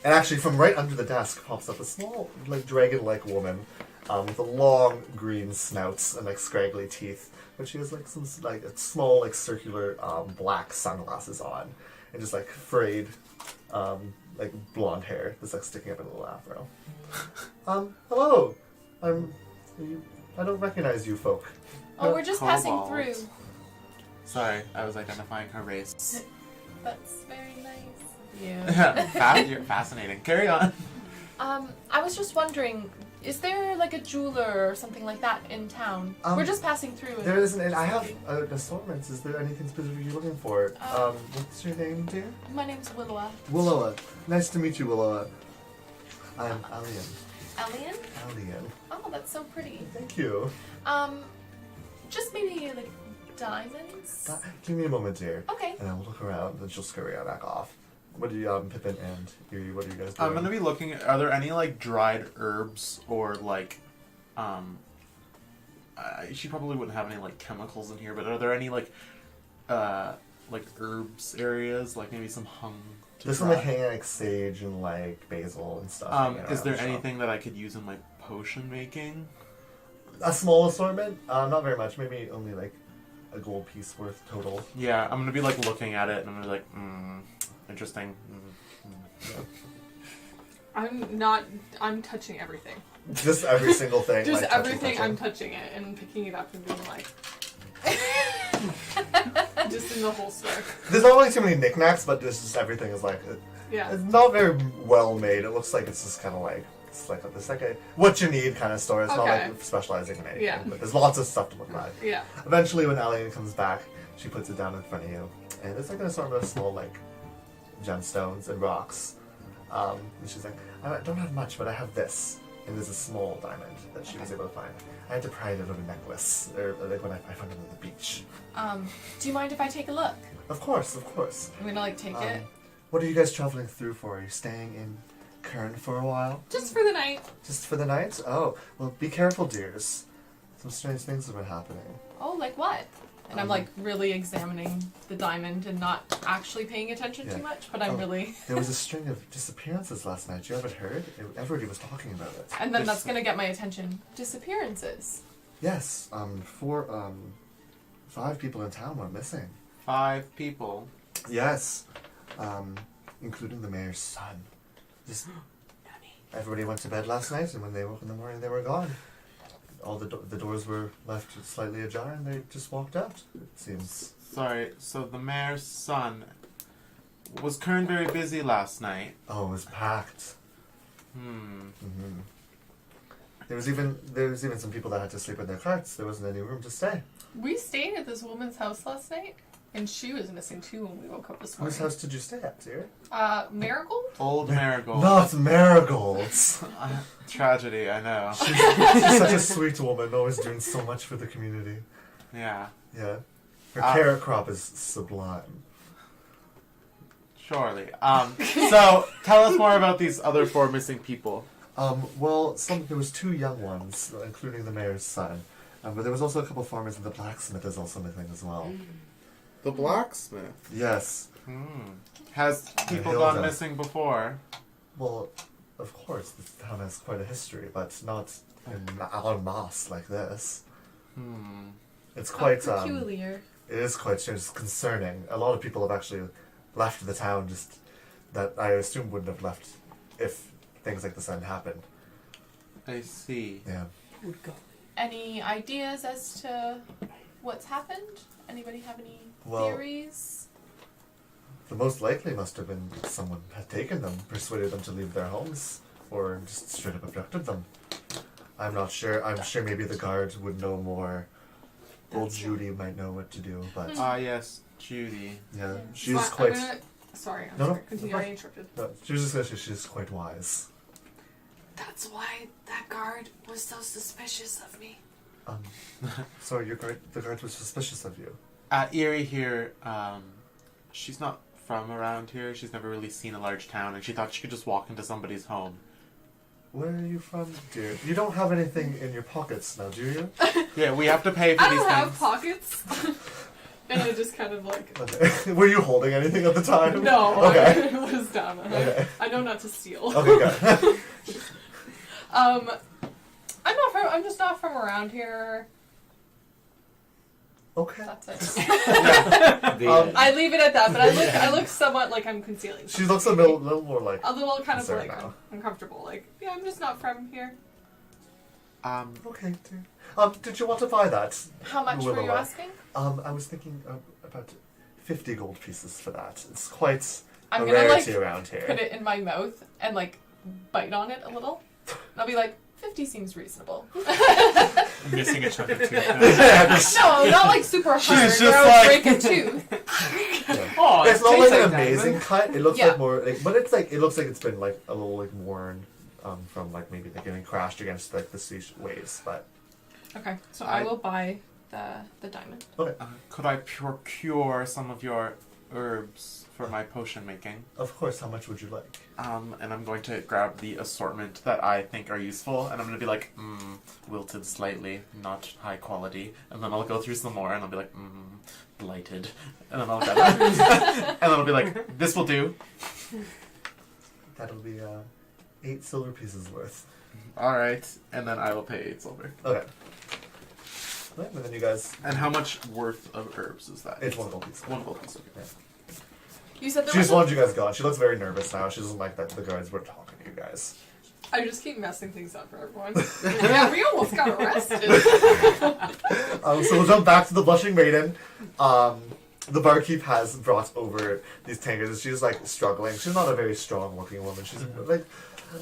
And actually, from right under the desk pops up a small, like dragon-like woman, with a long green snouts and like scraggly teeth. But she has like some like small like circular black sunglasses on, and just like frayed, like blonde hair that's like sticking up in a little afro. Hello, I don't recognize you folk. Oh, we're just passing Cobalt. through. Sorry, I was identifying her race. That's very nice. Yeah. You're fascinating. Carry on. I was just wondering, is there like a jeweler or something like that in town? We're just passing through. There isn't, and I have assortments. Is there anything specific you're looking for? What's your name, dear? My name's Willowa. Willowa. Nice to meet you, Willowa. I'm Alien. Alien? Alien. Oh, that's so pretty. Thank you. Just maybe like diamonds. Give me a moment, dear. Okay. And I'll look around, and she'll scurry back off. What do you, Pippin and Eerie, what are you guys doing? I'm gonna be looking at, are there any like dried herbs or like, she probably wouldn't have any like chemicals in here, but are there any like herbs areas, like maybe some hung to There's some dry? like hanging like sage and like basil and stuff. hanging Is around there the shop. anything that I could use in my potion making? A small assortment? Not very much. Maybe only like a gold piece worth total. Yeah, I'm gonna be like looking at it and I'm gonna be like, interesting. I'm touching everything. Just every single thing. Just like, touching, everything, I'm touching. touching it and picking it up and being like... just in the whole store. There's not really too many knickknacks, but this just everything is like Yeah. it's not very well made. It looks like it's just kind of like it's like a what you need kind of store. It's not Okay. like specializing in anything, Yeah. but there's lots of stuff to look at. Yeah. Eventually, when Alien comes back, she puts it down in front of you, and it's like an assortment of small like gemstones and rocks. And she's like, I don't have much, but I have this. And there's a small diamond that she was able to find. I had to pry it out of a necklace, or like when I found it on the beach. Do you mind if I take a look? Of course, of course. I'm gonna like take it. What are you guys traveling through for? Are you staying in Kern for a while? Just for the night. Just for the night? Oh, well, be careful, dears. Some strange things have been happening. Oh, like what? And I'm like really examining the diamond and not actually paying attention Yeah. too much, but I'm really. There was a string of disappearances last night. You haven't heard? Everybody was talking about it. And then that's gonna get my attention. Disappearances. Yes, 5 people in town went missing. 5 people. Yes, including the mayor's son. Just everybody went to bed last night, and when they woke in the morning, they were gone. All the doors were left slightly ajar, and they just walked out. It seems. Sorry, so the mayor's son, was Kern very busy last night? Oh, it was packed. Hmm. Mm-hmm. There was even some people that had to sleep in their carts. There wasn't any room to stay. We stayed at this woman's house last night, and she was missing too when we woke up this morning. Whose house did you stay at, dear? Marigold? Old Marigold. Not Marigold's. Tragedy, I know. She's such a sweet woman, always doing so much for the community. Yeah, Yeah. Her carrot crop is sublime. surely. So, tell us more about these other 4 missing people. Well, there was 2 young ones, including the mayor's son. But there was also a couple of farmers, and the blacksmith is also missing as well. The blacksmith. Yes. Has people Hilda. gone missing before? Well, of course, this town has quite a history, but not en masse like this. It's quite peculiar. It is quite strange. It's concerning. A lot of people have actually left the town, just that I assume wouldn't have left if things like this hadn't happened. I see. Yeah. Any ideas as to what's happened? Anybody have any Well- theories? The most likely must have been someone had taken them, persuaded them to leave their homes, or just straight up abducted them. I'm not sure. I'm sure maybe the guard would know more. Old Judy might know what to do, but Ah, yes, Judy. yeah, So she's I'm quite. Sorry, I'm No, no, sorry. Continue. I interrupted. No, she was just gonna say she's quite wise. That's why that guard was so suspicious of me. Sorry, the guard was suspicious of you. Erie here, she's not from around here. She's never really seen a large town, and she thought she could just walk into somebody's home. Where are you from, dear? You don't have anything in your pockets now, do you? Yeah, we have to pay for I these don't have things. pockets. And I just kind of like. Okay. Were you holding anything at the time? No, Okay. I was dumb. Okay. I know not to steal. Okay, good. I'm just not from around here. Okay. That's it. The, I leave it at that, but I look somewhat like I'm concealing. She looks a little more like. A little kind of concerned like now. uncomfortable. Like, yeah, I'm just not from here. Okay, dear. Did you want to buy that? How much were you asking? I was thinking about 50 gold pieces for that. It's quite I'm a gonna rarity like around here. put it in my mouth and like bite on it a little. And I'll be like, 50 seems reasonable. Missing a chunk of tooth. No, not like super hard. She's Where just I'll like- break a tooth. Oh, It's not tastes like an like amazing diamond. cut. It looks Yeah. like more, but it's like it looks like it's been like a little like worn from like maybe like getting crashed against like the sea waves. But Okay, so I will buy the diamond. could I procure some of your herbs for my potion making? of course, how much would you like? And I'm going to grab the assortment that I think are useful, and I'm going to be like, wilted slightly, not high quality. And then I'll go through some more, and I'll be like, blighted. And then I'll grab it. And then I'll be like, this will do. That'll be 8 silver pieces worth. Alright. And then I will pay 8 silver. Okay. Right, and then you guys, And how much worth of herbs is that? it's 1 gold piece. 1 gold piece. Okay. You said there She was just wanted you guys gone. She looks very nervous now. She doesn't like that the guards were talking to you guys. I just keep messing things up for everyone. Yeah, we almost got arrested. So we'll jump back to the blushing maiden. The barkeep has brought over these tankards, and she's like struggling. She's not a very strong-looking woman. She's like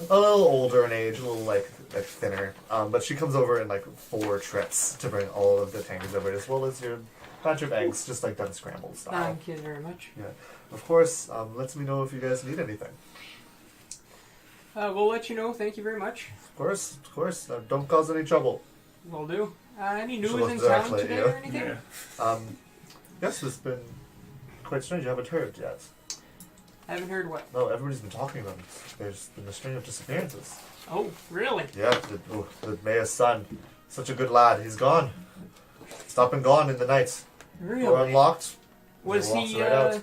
a little older in age, a little like thinner. But she comes over in like 4 trips to bring all of the tankards over, as well as your batch of eggs, just like done scrambled style. Thank you very much. Yeah, of course. Let me know if you guys need anything. We'll let you know. Thank you very much. Of course. Don't cause any trouble. Will do. Any She'll news look in directly town at today you. or anything? Yeah. Yes, it's been quite strange. You haven't heard yet. I haven't heard what. No, everybody's been talking about it. There's been a string of disappearances. Oh, really? Yeah, the mayor's son. Such a good lad. He's gone. Stop and gone in the night. Door Really? unlocked. Was walks he? right out.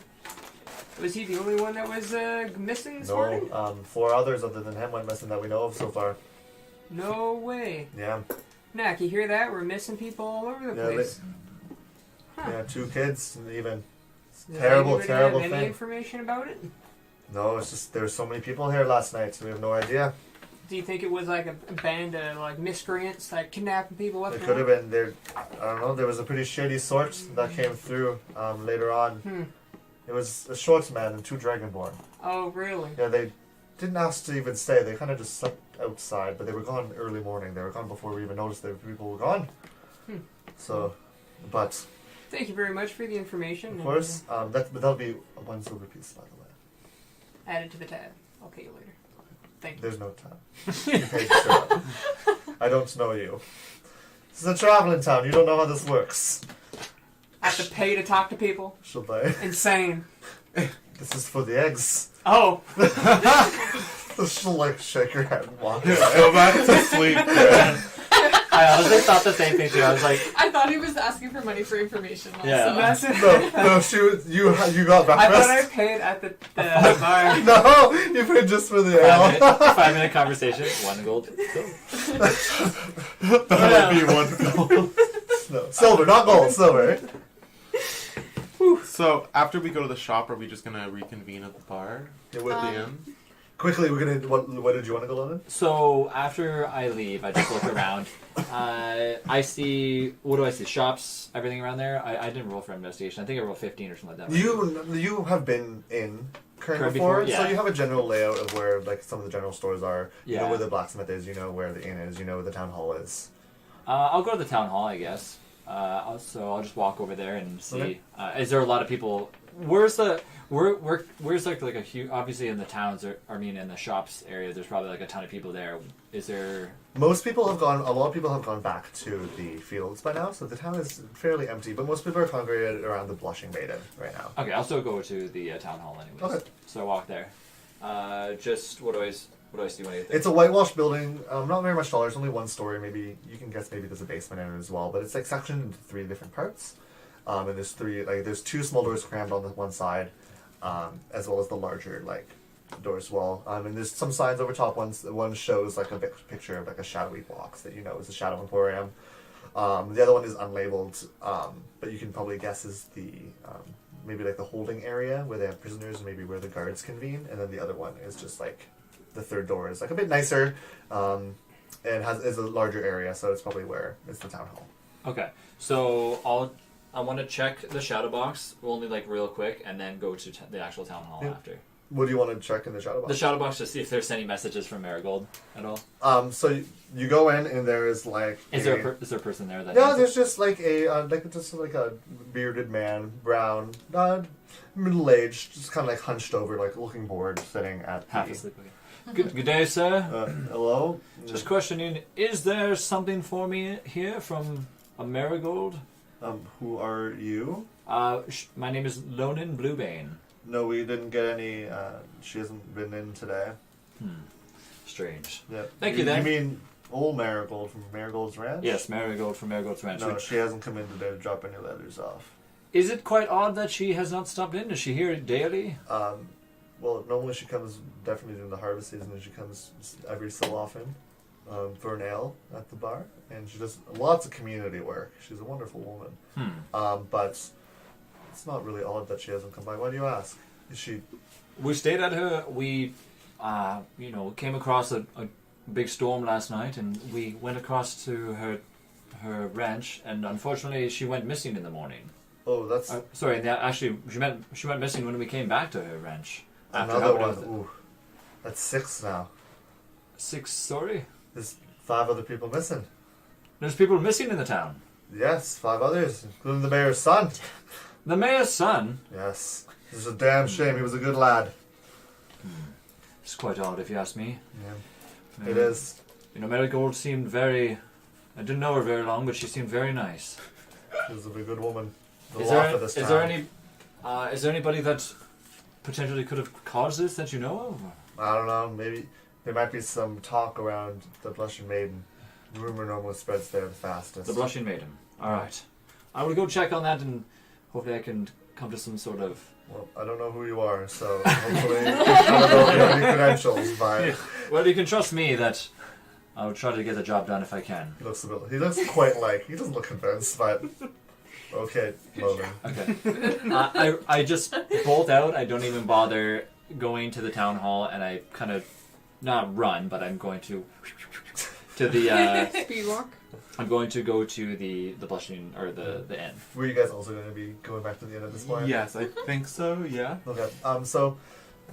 Was he the only one that was missing this No, morning? 4 others other than him went missing that we know of so far. No way. Yeah, Knack, you hear that? We're missing people all over the Yeah, place. Huh. yeah, 2 kids even. Does terrible, anybody terrible have any thing. information about it? No, it's just there were so many people here last night, so we have no idea. Do you think it was like a band of like miscreants, like kidnapping people up It there? could have been there. I don't know. There was a pretty shady sort that came through later on. Hmm. It was a short man and 2 dragonborn. Oh, really? Yeah, they didn't ask to even stay. They kind of just slept outside, but they were gone early morning. They were gone before we even noticed that people were gone. So, but Thank you very much for the information. of course, that'll be 1 silver piece, by the way. Add it to the tab. I'll pay you later. Thank you. There's no time. You paid straight up. I don't know you. This is a traveling town. You don't know how this works. I have to pay to talk to people. She'll I? Insane. This is for the eggs. Oh, She'll like shake her head and walk away. Go back to sleep. Yeah. I honestly thought the same thing too. I was like, I thought he was asking for money for information. Also. Yeah. that's it. No, she was. You got I breakfast. thought I paid at the bar. No, you paid just for the ale. 5-minute conversation, 1 gold. That would be 1 gold. No, silver, not gold, silver. So after we go to the shop, are we just gonna reconvene at the bar? Yeah, with At the the inn? quickly, we're gonna. What did you want to go, London? So after I leave, I just look around. I see, what do I see? Shops, everything around there. I didn't roll for investigation. I think I rolled 15 or something like that. You have been in Kern Kern before, before, so yeah. you have a general layout of where like some of the general stores are. You know Yeah. where the blacksmith is. You know where the inn is. You know where the town hall is. I'll go to the town hall, I guess. So I'll just walk over there and see. Okay. Is there a lot of people? Where's like a huge? Obviously, in the towns, in the shops area, there's probably like a ton of people there. Is there? Most people have gone. A lot of people have gone back to the fields by now, so the town is fairly empty. But most people are congregated around the Blushing Maiden right now. Okay, I'll still go to the town hall anyways. Okay. So I walk there. Just what do I see when I get there? It's a whitewashed building, not very much taller. It's only 1 story. Maybe you can guess. Maybe there's a basement in it as well. But it's like sectioned into 3 different parts. And there's 2 small doors crammed on the one side, as well as the larger door as well. And there's some signs over top. One shows like a picture of like a shadowy box that you know is the Shadow Emporium. The other one is unlabeled, but you can probably guess is the maybe like the holding area where they have prisoners, and maybe where the guards convene. And then the other one is just like the 3rd door is like a bit nicer, and is a larger area, so it's probably where it's the town hall. Okay, so I want to check the shadow box only like real quick, and then go to the actual town hall Yeah. after. What do you want to check in the shadow box? The shadow box to see if there's any messages from Marigold at all. So you go in and there is like Is there a person there that? yeah, knows there's just like a bearded man, brown, middle aged, just kind of like hunched over, like looking bored, sitting at the. half asleep? Good day, sir. Hello. Just questioning, is there something for me here from a Marigold? Who are you? My name is Lonan Bluebane. No, we didn't get any. She hasn't been in today. Strange. Yeah. Thank you, then. You mean old Marigold from Marigold's Ranch? Yes, Marigold from Marigold's Ranch. No, she hasn't come in today to drop any letters off. Is it quite odd that she has not stopped in? Is she here daily? Well, normally she comes definitely during the harvest season, and she comes every so often for an ale at the bar, and she does lots of community work. She's a wonderful woman. But it's not really odd that she hasn't come by. Why do you ask? Is she? We stayed at her. We, came across a big storm last night, and we went across to her ranch, and unfortunately, she went missing in the morning. Oh, that's Actually, she went missing when we came back to her ranch. After another helping one. with it. Ooh, that's 6 now. 6, sorry? There's 5 other people missing. There's people missing in the town. Yes, 5 others, including the mayor's son. The mayor's son? Yes, it's a damn shame. He was a good lad. It's quite odd, if you ask me. Yeah, it is. Marigold seemed very... I didn't know her very long, but she seemed very nice. She was a very good woman. The Is law there, for this is town. there any... is there anybody that potentially could have caused this that you know of? I don't know. Maybe there might be some talk around the Blushing Maiden. Rumor normally spreads there the fastest. The Blushing Maiden. Alright. I will go check on that, and hopefully I can come to some sort of... Well, I don't know who you are, so hopefully I don't know if you have any credentials, but Well, you can trust me that I'll try to get the job done if I can. he looks quite like, he doesn't look convinced, but okay, Logan. Okay. I just bolt out. I don't even bother going to the town hall, and I kind of not run, but I'm going to the Speed walk. I'm going to go to the blushing or the inn. Were you guys also going to be going back to the end of this point? Yes, I think so. Yeah. Okay. So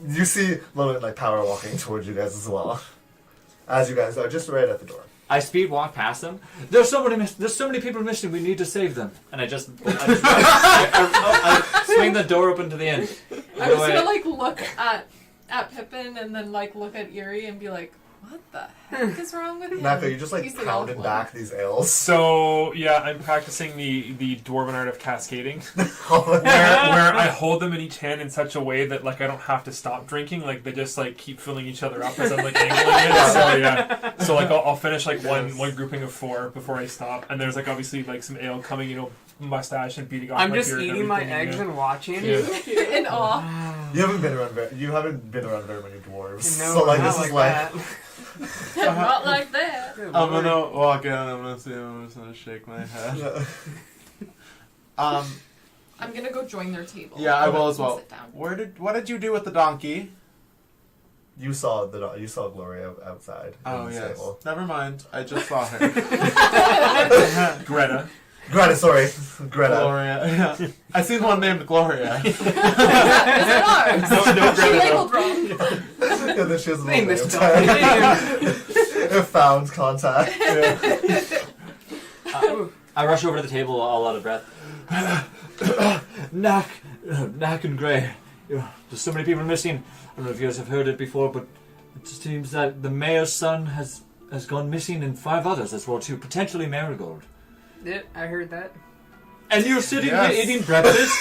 You see Logan like power walking towards you guys as well. As you guys are just right at the door. I speed walk past them. There's so many people missing. We need to save them. And I I swing the door open to the end. I was gonna like look at Pippin and then like look at Eerie and be like, what the heck is wrong with him? Naka, you just like He's the pounded elf back these ales. So yeah, I'm practicing the dwarven art of cascading, Oh, where I hold them in each hand in such a way that like I don't have to stop drinking. Like they just like keep filling each other up as I'm like angling it. So yeah, so like I'll finish like one grouping of 4 before I stop, and there's like obviously like some ale coming, you know, mustache and beating off. I'm my just beard and eating my everything, eggs yeah. and watching. Yeah. In awe. You haven't been around very many dwarves. No, so like not this like is like that. Not like that. Good I'm lord. gonna walk in. I'm gonna see him. I'm just gonna shake my head. I'm gonna go join their table. Yeah, I will as And well. sit down. What did you do with the donkey? you saw Gloria outside. in Oh the yes. stable. Never mind. I just saw her. Greta. Greta, sorry. Greta. Gloria. Yeah. I seen one named Gloria. Is it ours? No, She Greta, labeled wrong. And then she has a Name little this name tag. dog. Found contact. I rush over to the table, all out of breath. Knack and Grey. There's so many people missing. I don't know if you guys have heard it before, but it seems that the mayor's son has gone missing, and 5 others as well too. Potentially Marigold. Yeah, I heard that. And you're sitting Yes. here eating breakfast.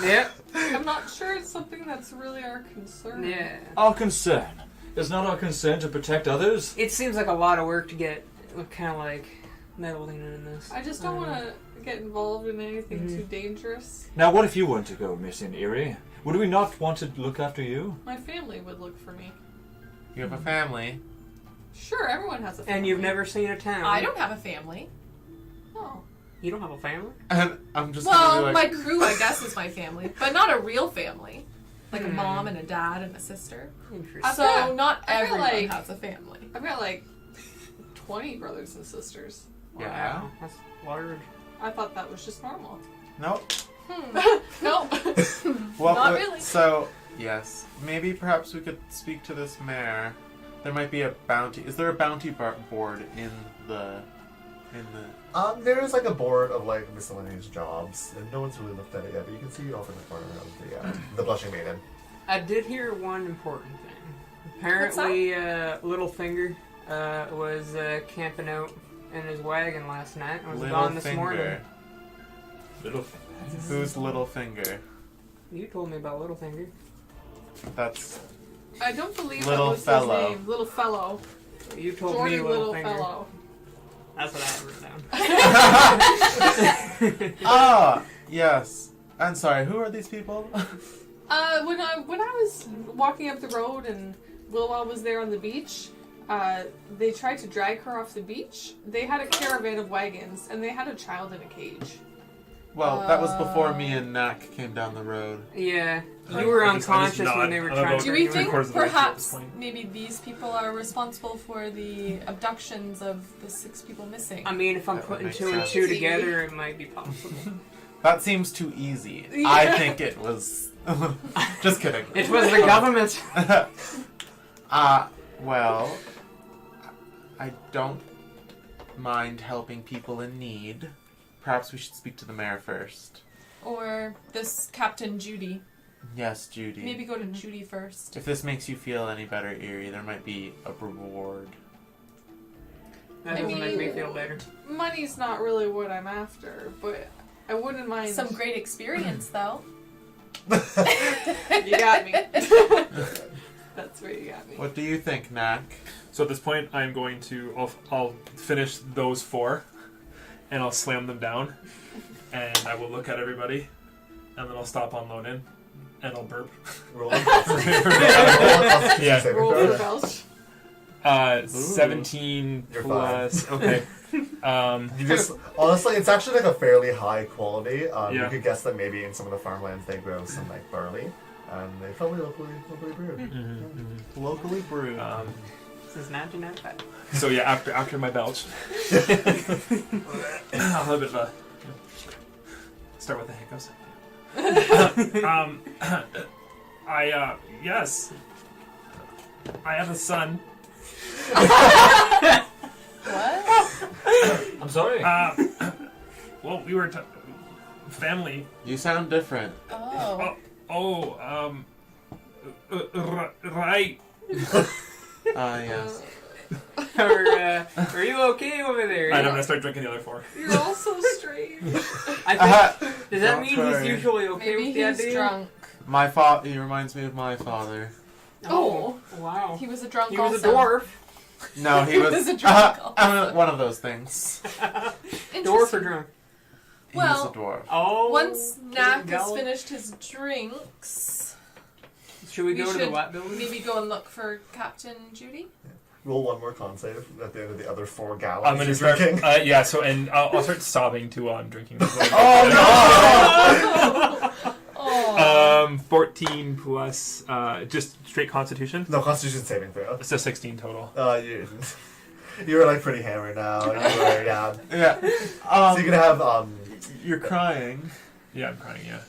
Yeah. I'm not sure it's something that's really our concern. Yeah. Our concern is not our concern to protect others. It seems like a lot of work to get kind of like meddling in this. I just don't want to get involved in anything too dangerous. Now, what if you weren't to go missing, Eerie? Would we not want to look after you? My family would look for me. You have a family. Sure, everyone has a family. And you've never seen a town. I don't have a family. Oh. You don't have a family? And I'm just Well, gonna be my like, crew, I guess, is my family, but not a real family. Like a mom and a dad and a sister. Interesting. So not I feel everyone like- has a family. I've got like 20 brothers and sisters. Yeah. Wow, that's large. I thought that was just normal. Nope. No. Well, Not really. So yes, maybe perhaps we could speak to this mayor. There might be a bounty. Is there a bounty board in the? There is like a board of like miscellaneous jobs, and no one's really looked at it yet. But you can see it off in the corner of the Blushing Maiden. I did hear one important thing. Apparently, Littlefinger was camping out in his wagon last night and was gone this morning. Littlefinger. Who's Littlefinger? You told me about Littlefinger. That's I don't believe Little that was fellow. his name. Little fellow. You told Jordy me Little Littlefinger. fellow. That's what I have written down. ah yes. I'm sorry. Who are these people? When I was walking up the road and Lilwa was there on the beach, they tried to drag her off the beach. They had a caravan of wagons and they had a child in a cage. Well, that was before me and Nak came down the road. Yeah, you were I just unconscious nod. when they were I don't trying know. to Do bring we you think in. Records of the ritual at this perhaps point. maybe these people are responsible for the abductions of the 6 people missing? I mean, if I'm That would putting make 2 and sense. 2 together, it might be possible. That seems too easy. I think it was. Just kidding. It was the government. Well, I don't mind helping people in need. Perhaps we should speak to the mayor first. Or this Captain Judy. Yes, Judy. Maybe go to Judy first. If this makes you feel any better, Eerie, there might be a reward. That I doesn't make me mean- feel better. Money's not really what I'm after, but I wouldn't mind. Some great experience, though. You got me. That's where you got me. What do you think, Nak? So at this point, I'm going to I'll finish those 4, and I'll slam them down, and I will look at everybody, and then I'll stop on load in, and I'll burp. Roll on Yeah. Roll for the belch. 17 You're plus. Okay. You just honestly, it's actually like a fairly high quality. You Yeah. could guess that maybe in some of the farmlands they grow some like barley, and they probably locally brewed. Locally brewed. This is 1995. So yeah, after my belch, I'll have a bit of a start with the hiccups. Yes. I have a son. What? I'm sorry. Well, we were family. You sound different. Oh. Right. Yes. Are you okay over there? I'm gonna start drinking the other 4. You're all so strange. I think, does that Don't mean worry. he's usually okay Maybe with the he's idea? drunk. He reminds me of my father. Oh, wow. He was a drunk He was a also. dwarf. No, he was He was a drunk also. one of those things. Dwarf or Interesting. drunk? He was Well, a dwarf. Oh. once Knack has Gallo. finished his drinks, Should we we go to the should what building? maybe go and look for Captain Judy. Roll one more con save at the end of the other 4 gallons I'm gonna you're start. drinking. Yeah. So I'll start sobbing too while I'm drinking. Oh. 14 plus just straight Constitution. No, Constitution saving throw. So 16 total. You're like pretty hammered now. You were, yeah. Yeah. So you're gonna have You're crying. Yeah, I'm crying. Yeah.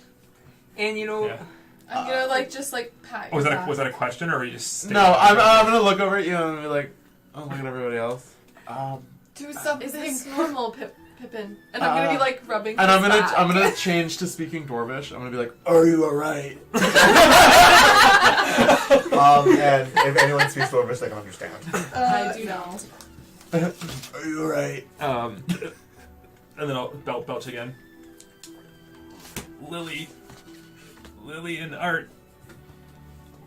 And you know, Yeah. I'm gonna pat Oh, your was back. that a question, or were you just? No, I'm gonna look over at you and be like, oh, look at everybody else. Do something normal, Pippin. And I'm gonna be like rubbing. And his back. I'm gonna change to speaking Dwarvish. I'm gonna be like, are you alright? and if anyone speaks Dwarvish, they can understand. I do not. Are you alright? And then I'll belch again. Lily and Art.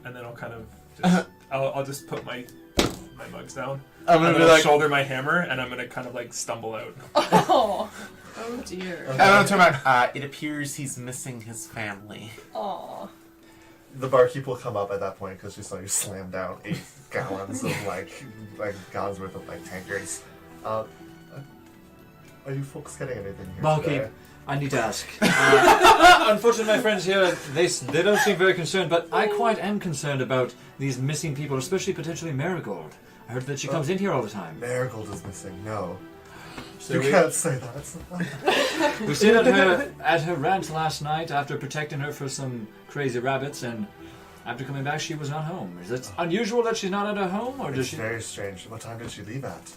And then I'll kind of just, I'll just put my mugs down. I'm gonna And be then I'll like, shoulder my hammer, and I'm gonna kind of like stumble out. Oh dear. and I'm turn back. It appears he's missing his family. Oh. The barkeep will come up at that point because she saw you slam down 8 gallons of like gallons worth of like tankards. Are you folks getting anything here Barkeep, today? I need to ask. Unfortunately, my friends here, they don't seem very concerned, but I quite am concerned about these missing people, especially potentially Marigold. I heard that she comes in here all the time. Marigold is missing. No, So you we- can't say that. We stayed at her ranch last night after protecting her for some crazy rabbits, and after coming back, she was not home. Is it unusual that she's not at her home, or does It's she? very strange. What time did she leave at?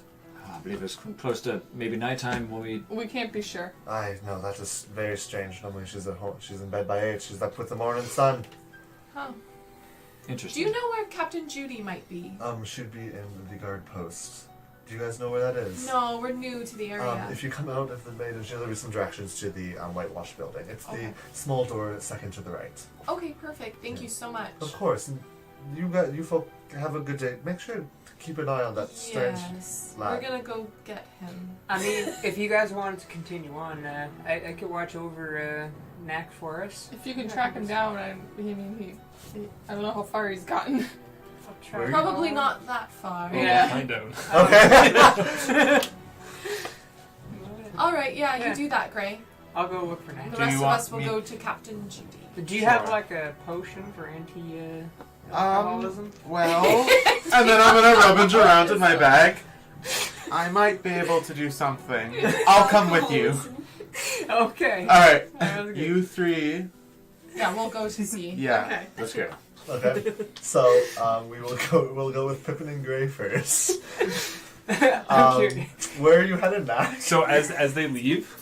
I believe it was close to maybe nighttime when we. We can't be sure. I know that is very strange. Normally she's at home. She's in bed by 8. She's up with the morning sun. Huh. Do Interesting. you know where Captain Judy might be? Should be in the guard post. Do you guys know where that is? No, we're new to the area. If you come out of the main, there'll be some directions to the whitewash building. It's Okay. the small door second to the right. Okay, perfect. Thank you so much. Of course. And you folk have a good day. Make sure to keep an eye on that strange Yes, lad. we're gonna go get him. I mean, if you guys wanted to continue on, I could watch over Knack for us. If you can track him down, I don't know how far he's gotten. I'll try. Probably not that far. Yeah. Find out. Okay. All right. Yeah, Yeah. you do that, Gray. I'll go look for Knack. The Do rest you of want us will me- go to Captain Judy. Do you have Sure. like a potion for anti-alcoholism? Well, and then I'm gonna rummage around in my bag. I might be able to do something. I'll come with you. Okay. Alright, Sounds good. you 3. Yeah, we'll go to see. Yeah, Okay. let's go. Okay. So we'll go with Pippin and Gray first. I'm curious. Where are you headed next? So as they leave,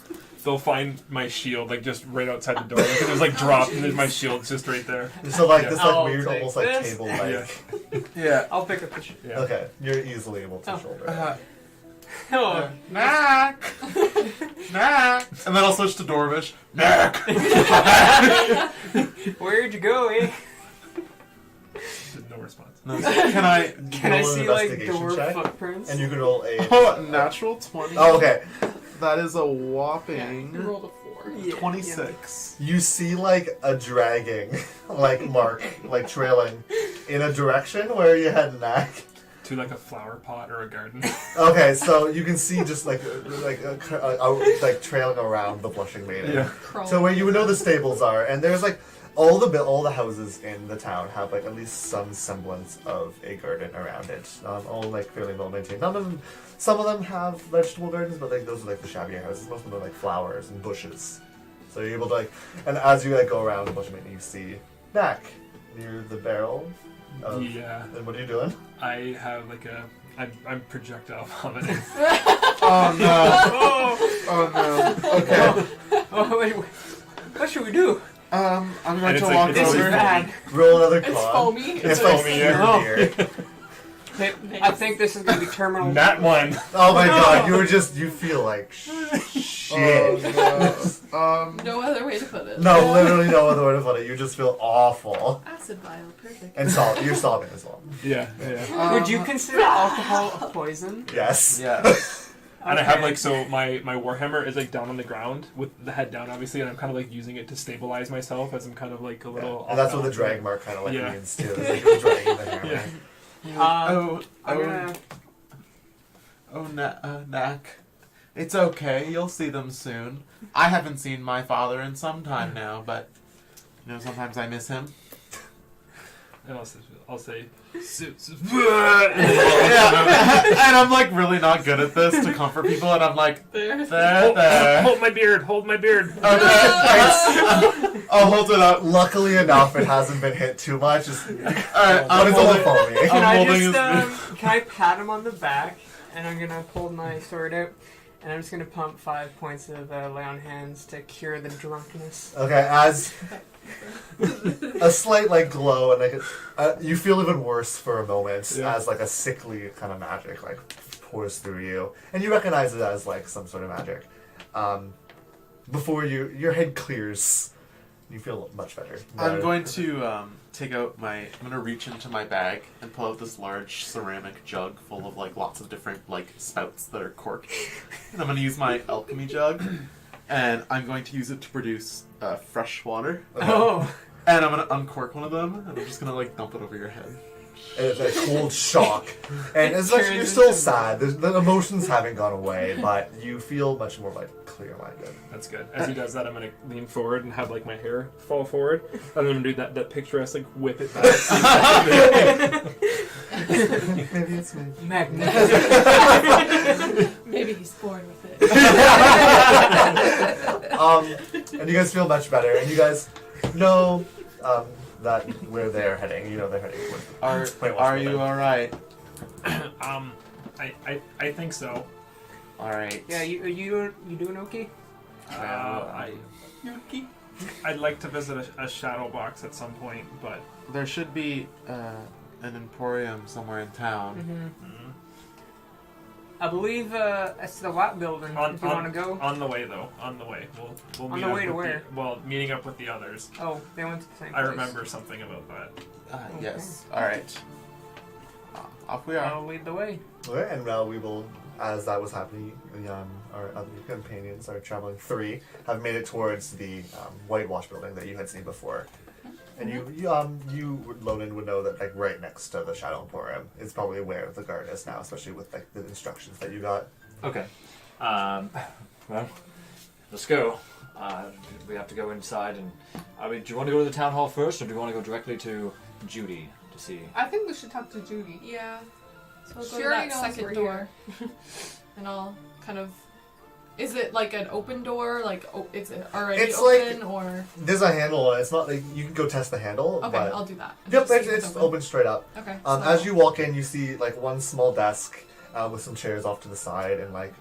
they'll find my shield like just right outside the door. Like, it was like dropped, and then my shield's just right there. So like Yeah. this like I'll weird take almost like this. table like. Yeah. I'll pick up the shit. Yeah. Okay, you're easily able to Oh. shoulder. it. Oh, Knack! Knack! And then I'll switch to Dwarvish. Knack! where'd you go, eh? No response. No, can I... Can I Roll an see like investigation dwarf check, footprints? And you can roll a. Oh, natural 20. Oh, okay. That is a You whopping rolled a 4. Yeah, 26. You see like a dragging, like mark, like trailing, in a direction where you head neck. To like a flower pot or a garden. Okay, so you can see just like trailing around the blushing maiden. Yeah. So where you would know the stables are, and there's like all the houses in the town have like at least some semblance of a garden around it. All like fairly well maintained. Some of them have vegetable gardens, but like those are like the shabbier houses. Most of them are like flowers and bushes. So you're able to like, and as you like go around the bush maiden, you see Knack near the barrel. Yeah. And what are you doing? I have like I'm projectile vomiting. Oh no! Oh no! Okay. Oh wait, what should we do? I'm And going it's to like- walk it's This is over. bad. Roll another It's con. foamy. It's foamy, like yeah. severe beer. Hey, I think this is gonna be terminal. Nat 1. Oh my god, you feel like shit. Oh No other way to put it. No, literally no other way to put it. You just feel awful. Acid vial, perfect. And you're sobbing as well. Yeah. no! Would you consider alcohol a poison? Yes. Yeah. And I have Okay. like, so my warhammer is like down on the ground with the head down, obviously, and I'm kind of like using it to stabilize myself as I'm kind of like a little. And that's what the off drag mark kind of like Yeah. means too. It's like you're dragging the hammer. Yeah. I'm gonna. Knack. It's okay. You'll see them soon. I haven't seen my father in some time now, but sometimes I miss him. And I'll say, Yeah. And I'm like really not good at this to comfort people, and I'm like, There. there. hold my beard, hold my beard. Okay. I'll hold it up. Luckily enough, it hasn't been hit too much. Alright, But I'm it's all holding. foamy. Can I holding just can I pat him on the back and I'm gonna hold my sword out and I'm just gonna pump 5 points of lay on hands to cure the drunkenness. Okay, as a slight like glow and like you feel even worse for a moment Yeah. as like a sickly kind of magic like pours through you, and you recognize it as like some sort of magic. Before your head clears, you feel much better. I'm going to take out I'm going to reach into my bag and pull out this large ceramic jug full of like lots of different like spouts that are corked. And I'm going to use my alchemy jug, and I'm going to use it to produce fresh water. Okay. Oh, And I'm going to uncork one of them, and I'm just going to like dump it over your head. And it's a cold shock, and it's like you're still sad. The emotions haven't gone away, but you feel much more like clear-minded. That's good. As he does that, I'm gonna lean forward and have like my hair fall forward, and then I'm gonna do that picturesque like whip it back. Maybe it's me. magnificent. Maybe he's born with it. And you guys feel much better, and you guys know that where they're heading. You know they're heading towards Are you alright? I think so. Alright. Yeah, you doing okay? I'd like to visit a shadow box at some point, but There should be an emporium somewhere in town. Mm-hmm. I believe it's the Watt building. If you want to go. On the way, though. On the way. We'll On meet the up way to with where? meeting up with the others. Oh, they went to the same I place. remember something about that. Yes. Alright. Off we are. I'll lead the way. Okay, and now we will, as that was happening, our other companions, our traveling three, have made it towards the whitewash building that you had seen before. And you, Lonan, would know that like right next to the Shadow Emporium is probably where the guard is now, especially with like the instructions that you got. Okay. Well, let's go. We have to go inside, and do you want to go to the town hall first, or do you want to go directly to Judy to see? I think we should talk to Judy. Yeah. So we'll go She to already that knows second we're door. And I'll kind of... Is it like an open door? Like, is it already It's like- open, or... There's a handle, and it's not like you can go test the handle. Okay, but I'll do that. Yep, Just see if it's open straight up. Okay. As you walk in, you see like one small desk with some chairs off to the side, and like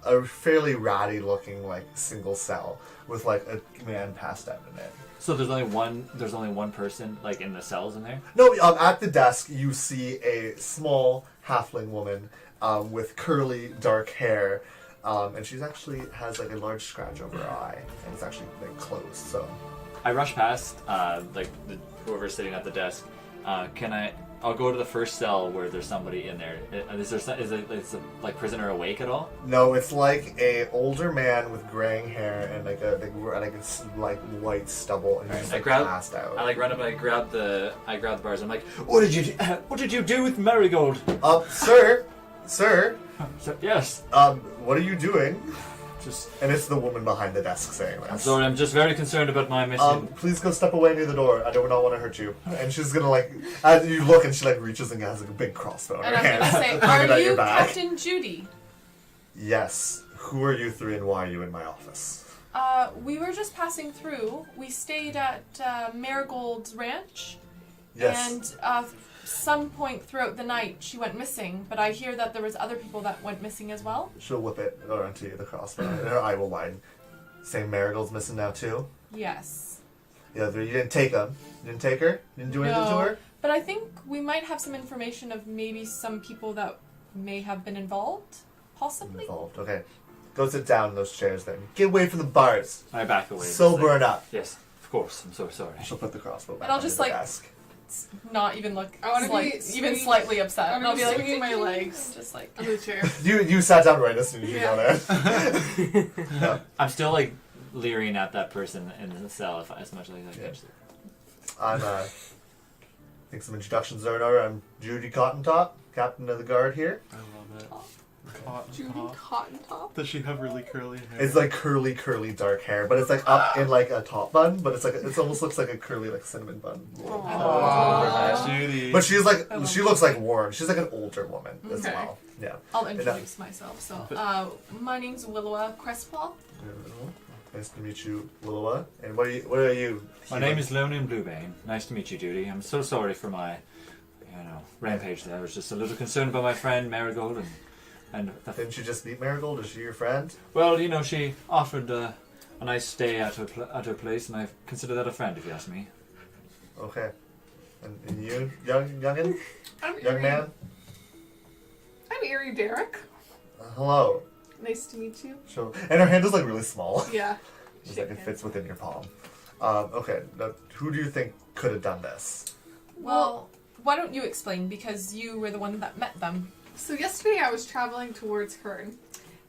a fairly ratty looking like single cell with like a man passed out in it. So there's only one person like in the cells in there. No, at the desk you see a small halfling woman with curly dark hair, and she's actually has like a large scratch over her eye, and it's actually like closed. So I rush past whoever's sitting at the desk. I'll go to the first cell where there's somebody in there. Is a like prisoner awake at all? no, it's like a older man with graying hair and like like white stubble, and he's like passed out. I like run up and I grab the bars. I'm like, what did you do with Marigold? Sir, So, yes. what are you doing? Just. And it's the woman behind the desk saying this. I'm sorry. I'm just very concerned about my mission. Please go step away near the door. I do not want to hurt you. And she's gonna like, as you look, and she like reaches and has like a big crossbow in And her I'm hand. gonna say, pointed at are your you back. Captain Judy? Yes. Who are you three, and why are you in my office? We were just passing through. We stayed at Marigold's ranch, Yes. And some point throughout the night, she went missing. But I hear that there was other people that went missing as well. She'll whip it onto you, the crossbow, and her eye will widen. Saying Marigold's missing now too? Yes. Yeah, you didn't take them. You didn't take her? You didn't do anything to No. her? But I think we might have some information of maybe some people that may have been involved, possibly. Involved. Okay. Go sit down in those chairs then. Get away from the bars. I back away. Sober up. Yes, of course. I'm so sorry. She'll put the crossbow back And I'll under just, the like, desk. Not even look I wanna be even swinging- slightly upset. I'm And I'll be gonna like be swinging my legs. just like On the chair. You sat down right as soon as you Yeah. got there. I'm still like leering at that person in the cell as much as I can. I'm I think some introductions are in order. I'm Judy Cottentop, captain of the guard here. I love it. Cotton Judy top. Cotton Top. Does she have really curly hair? It's like curly dark hair, but it's like up in like a top bun, but it's like it almost looks like a curly like cinnamon bun. Aw, Judy. But she's like I love she looks like Warren. She's like an older woman as Okay. well. Yeah. I'll introduce myself. So my name's Willowa Crestpaw. Nice to meet you, Willowa. And what are you? My name is Lonan Bluebane. Nice to meet you, Judy. I'm so sorry for my, rampage there. I was just a little concerned about my friend Marigold and Didn't you just meet Marigold? Is she your friend? well, she offered a nice stay at her place, and I consider that a friend, if you ask me. Okay. And you, youngin, I'm young Erie. man. I'm Erie Derrick. Hello. Nice to meet you. And her hand is like really small. Yeah. It's like it fits within your palm. Okay. Now, who do you think could have done this? Well, why don't you explain? Because you were the one that met them. So yesterday I was traveling towards Kern,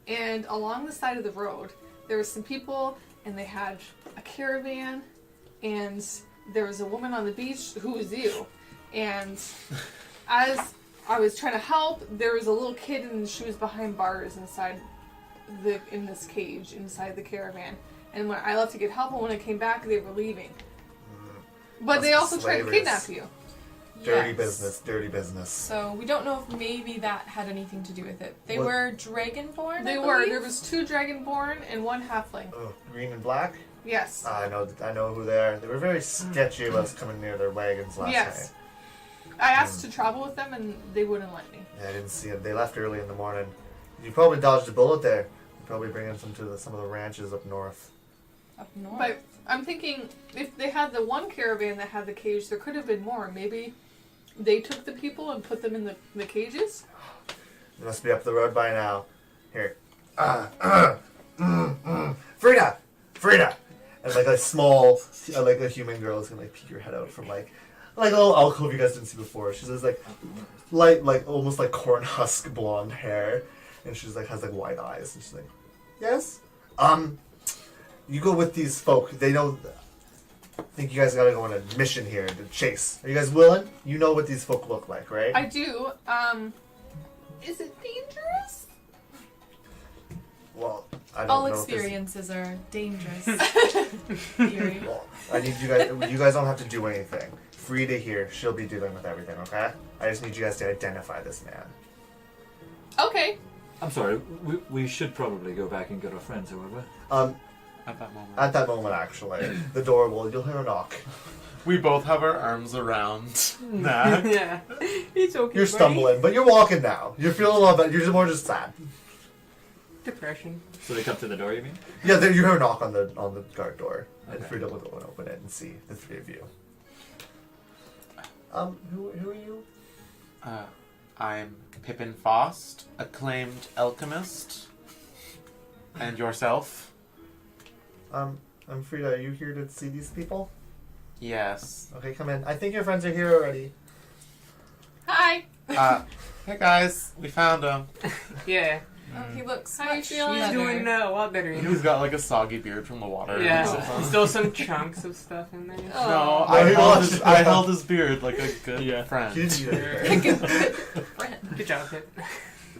and along the side of the road there were some people, and they had a caravan, and there was a woman on the beach who was you. And as I was trying to help, there was a little kid, and she was behind bars in this cage inside the caravan. And when I left to get help, and when I came back, they were leaving. But they also tried to kidnap you. Dirty Yes. business. Dirty business. So we don't know if maybe that had anything to do with it. They What- were dragonborn. They I were. believe? There was 2 dragonborn and 1 halfling. Oh, green and black. Yes. I know who they are. They were very sketchy about us coming near their wagons last Yes. night. I asked to travel with them, and they wouldn't let me. Yeah, I didn't see them. They left early in the morning. You probably dodged a bullet there. You're probably bringing some to some of the ranches up north. Up north. But I'm thinking, if they had the 1 caravan that had the cage, there could have been more. Maybe they took the people and put them in the cages? They must be up the road by now. Here. Frida! And like a small, like a human girl is gonna like peek her head out from like a little alcove you guys didn't see before. She's just like light, like almost like corn husk blonde hair, and she's like has like wide eyes, and she's like, yes. You go with these folk. They know. I think you guys gotta go on a mission here to chase. Are you guys willing? You know what these folk look like, right? I do. Is it dangerous? Well, I don't all know. if this- experiences are dangerous. Theory. Well, I need you guys. You guys don't have to do anything. Frida here, she'll be dealing with everything. Okay? I just need you guys to identify this man. Okay. I'm sorry. We should probably go back and get our friends, however. At that moment. At that moment, actually, the door will. You'll hear a knock. We both have our arms around Nat. Yeah. It's okay. You're buddy. stumbling, but you're walking now. You're feeling a little bit. You're just more just sad. Depression. So they come to the door, you mean? Yeah, you hear a knock on the guard door, and Okay. Frida will go and open it and see the 3 of you. Who are you? I'm Pippin Faust, acclaimed alchemist. And yourself? I'm Frida. Are you here to see these people? Yes. Okay, come in. I think your friends are here already. Hi. Hey guys, we found him. Yeah. Oh, he looks How you much feeling? He's better. doing a lot better, you know? He's got like a soggy beard from the water. Yeah. Still some chunks of stuff in there. No, Oh. I he held lost his, it. I held his beard like a good friend. He didn't eat anything. Friend. Good job, Pip.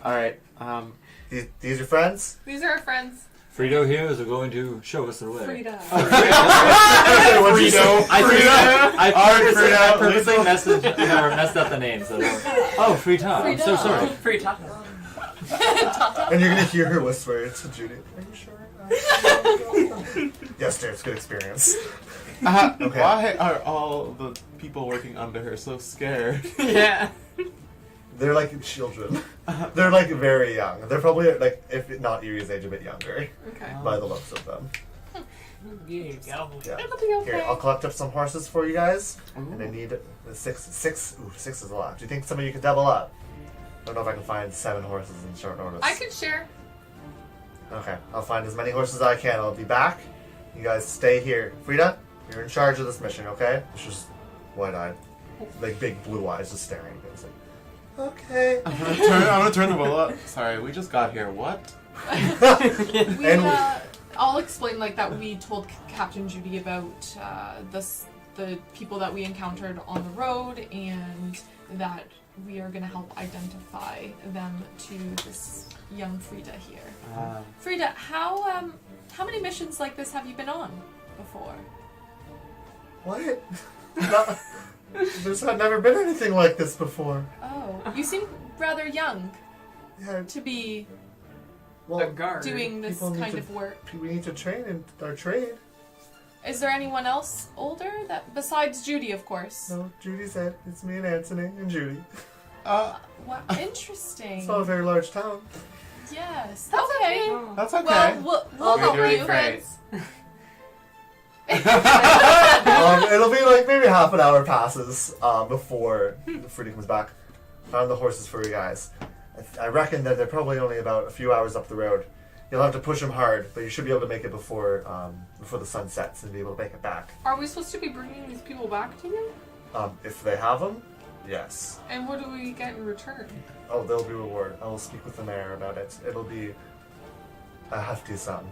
Alright, These are friends? These are our friends. Frito here is going to show us the way. Frida. What'd you say? I purposely messed up the names. So oh, Frita. I'm so sorry. Free talk. And you're gonna hear her whisper to Judy. Are you sure? Yes, dear, it's a good experience. Okay. why are all the people working under her so scared. Yeah. They're like children. They're like very young. They're probably like, if not Erie's age, a bit younger Okay. by the looks of them. There you go. Yeah. It'll be okay. Here, I'll collect up some horses for you guys, and I Ooh. need six. Ooh, 6 is a lot. Do you think some of you could double up? I don't know if I can find 7 horses in short notice. I could share. Okay, I'll find as many horses as I can. I'll be back. You guys stay here. Frida, you're in charge of this mission, okay? It's just wide-eyed, like big blue eyes, just staring at you. It's like, okay. I'm gonna turn the bowl up. Sorry, we just got here. What? We, And I'll explain like that we told Captain Judy about the people that we encountered on the road, and that we are gonna help identify them to this young Frida here. Frida, how many missions like this have you been on before? What? No, there's never been anything like this before. Oh, you seem rather young Yeah, to be well, A guard. doing this people need kind to- of work. we need to train in our trade. Is there anyone else older that besides Judy, of course? No, Judy said it's me and Anthony and Judy. What interesting. It's not a very large town. Yes. That's okay. Oh. That's okay. Well, we'll You're help doing you. great. It'll be like maybe half an hour passes before Frida comes back. Found the horses for you guys. I reckon that they're probably only about a few hours up the road. You'll have to push them hard, but you should be able to make it before the sun sets and be able to make it back. Are we supposed to be bringing these people back to you? If they have them, yes. And what do we get in return? Oh, there'll be reward. I will speak with the mayor about it. It'll be a hefty sum.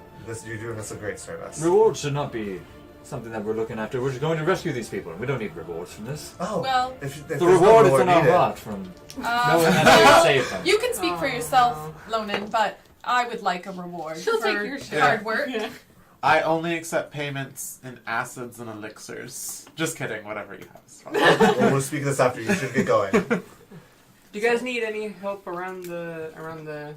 You're doing us a great service. Rewards should not be something that we're looking after. We're just going to rescue these people. We don't need rewards from this. Oh, Well, if The there's reward no is in our needed. heart from knowing well, that we saved them. you can speak for Oh, yourself, Lonan, but I would like a reward She'll for take your share. hard work. Yeah. I only accept payments in acids and elixirs. Just kidding. Whatever you have. is fine. Well, we'll speak this after. You should get going. Do you guys need any help around the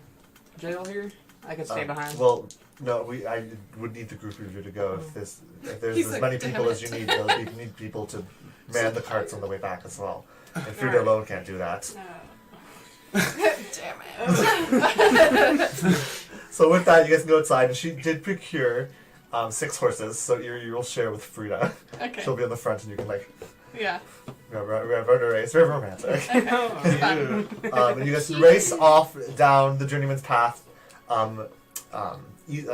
jail here? I could stay behind. Well, no, I would need the group of you to go. If there's He's as like, many "Damn people it." as you need, you need people to man the carts on the way back as well. And Frida alone can't do that. Damn it. So with that, you guys can go outside, and she did procure 6 horses, so you'll share with Frida. Okay. She'll be on the front, and you can like Yeah. run a race. Very romantic. Fun. And you guys race off down the journeyman's path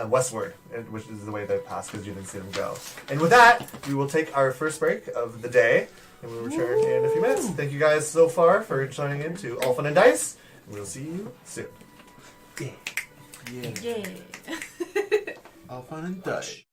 westward, which is the way they pass because you didn't see them go. And with that, we will take our first break of the day, and we'll return in a few minutes. Thank you guys so far for joining in to All Fun and Dice. We'll see you soon. Yeah. Yeah. All fun and dice.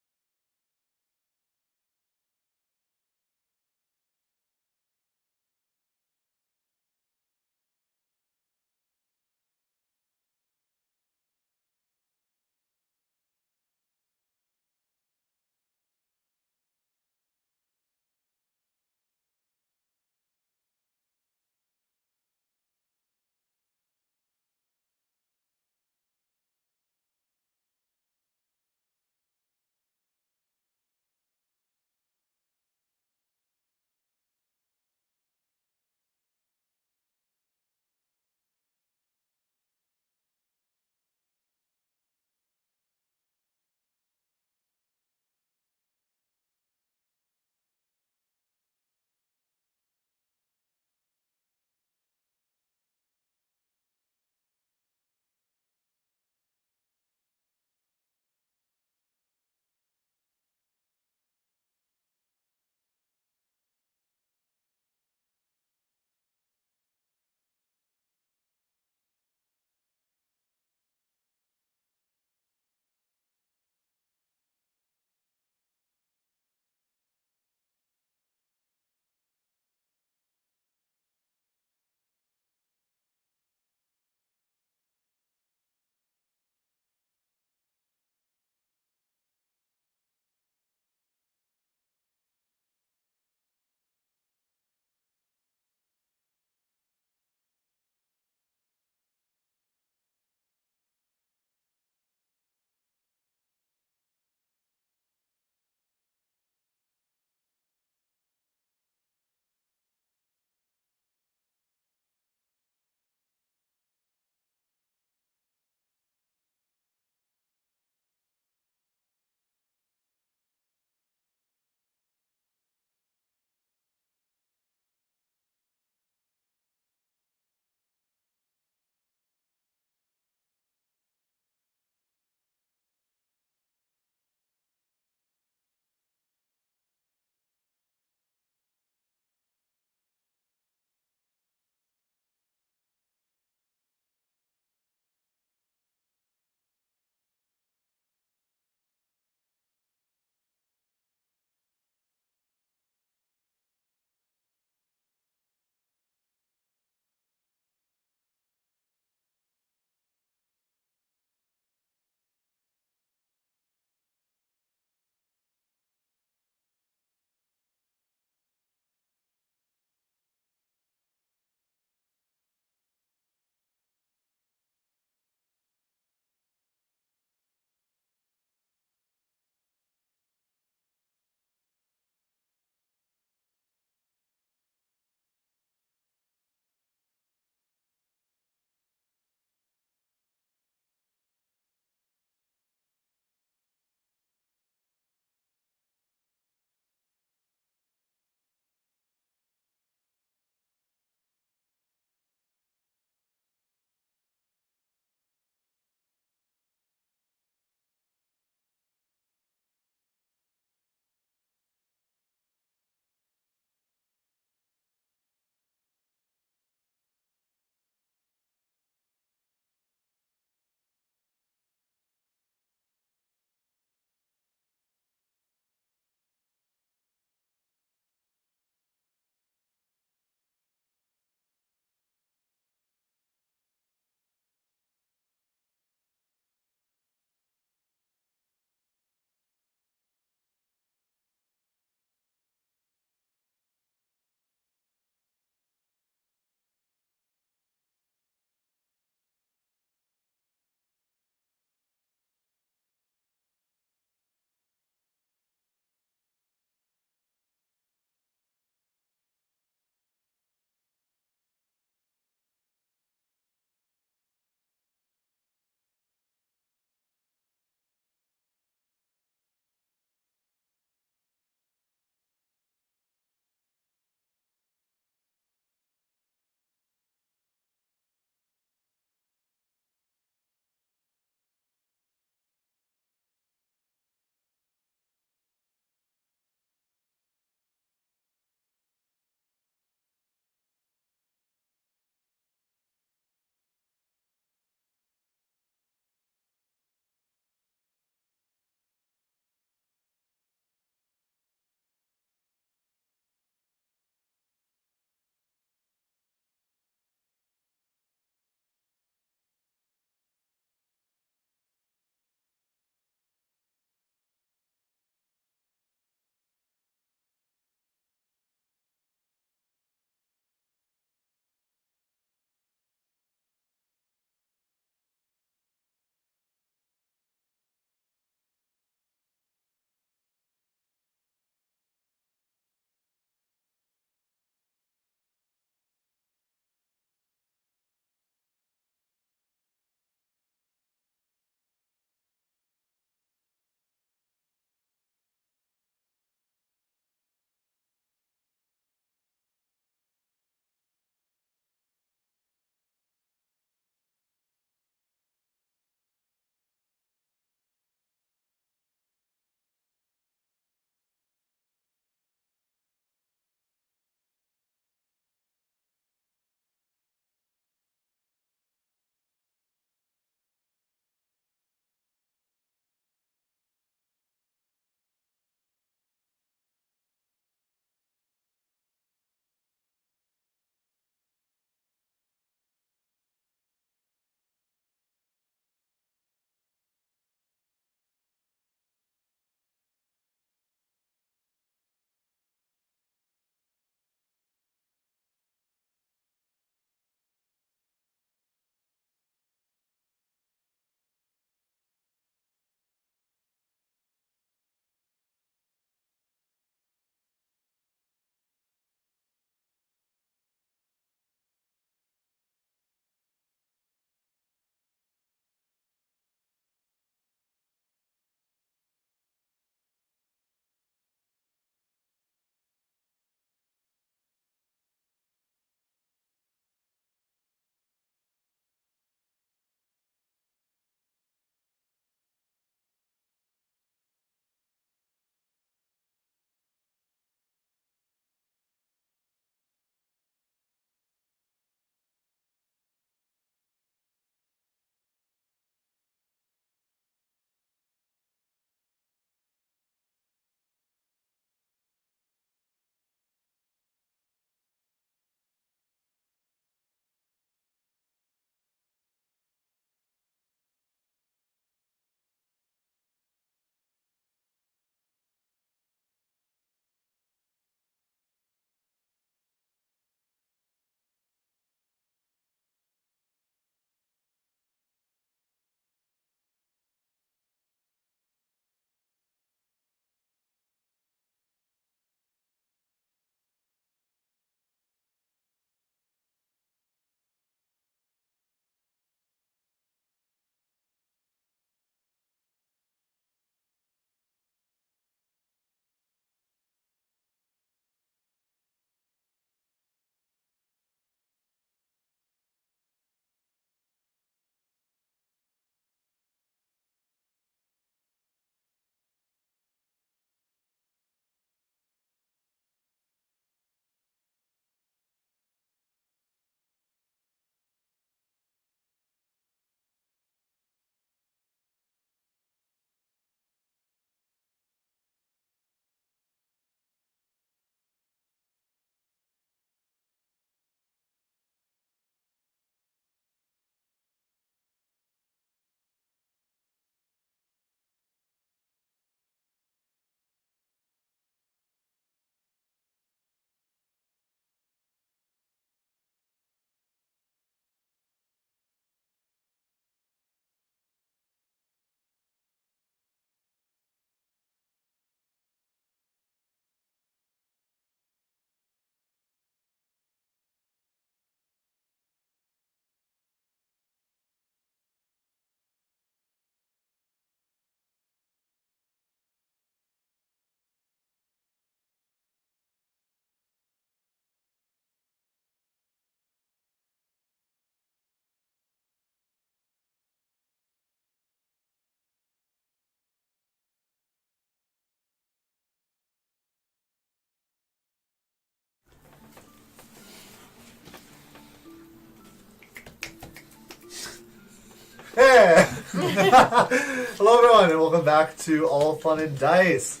Hey! Hello everyone and welcome back to All Fun and Dice.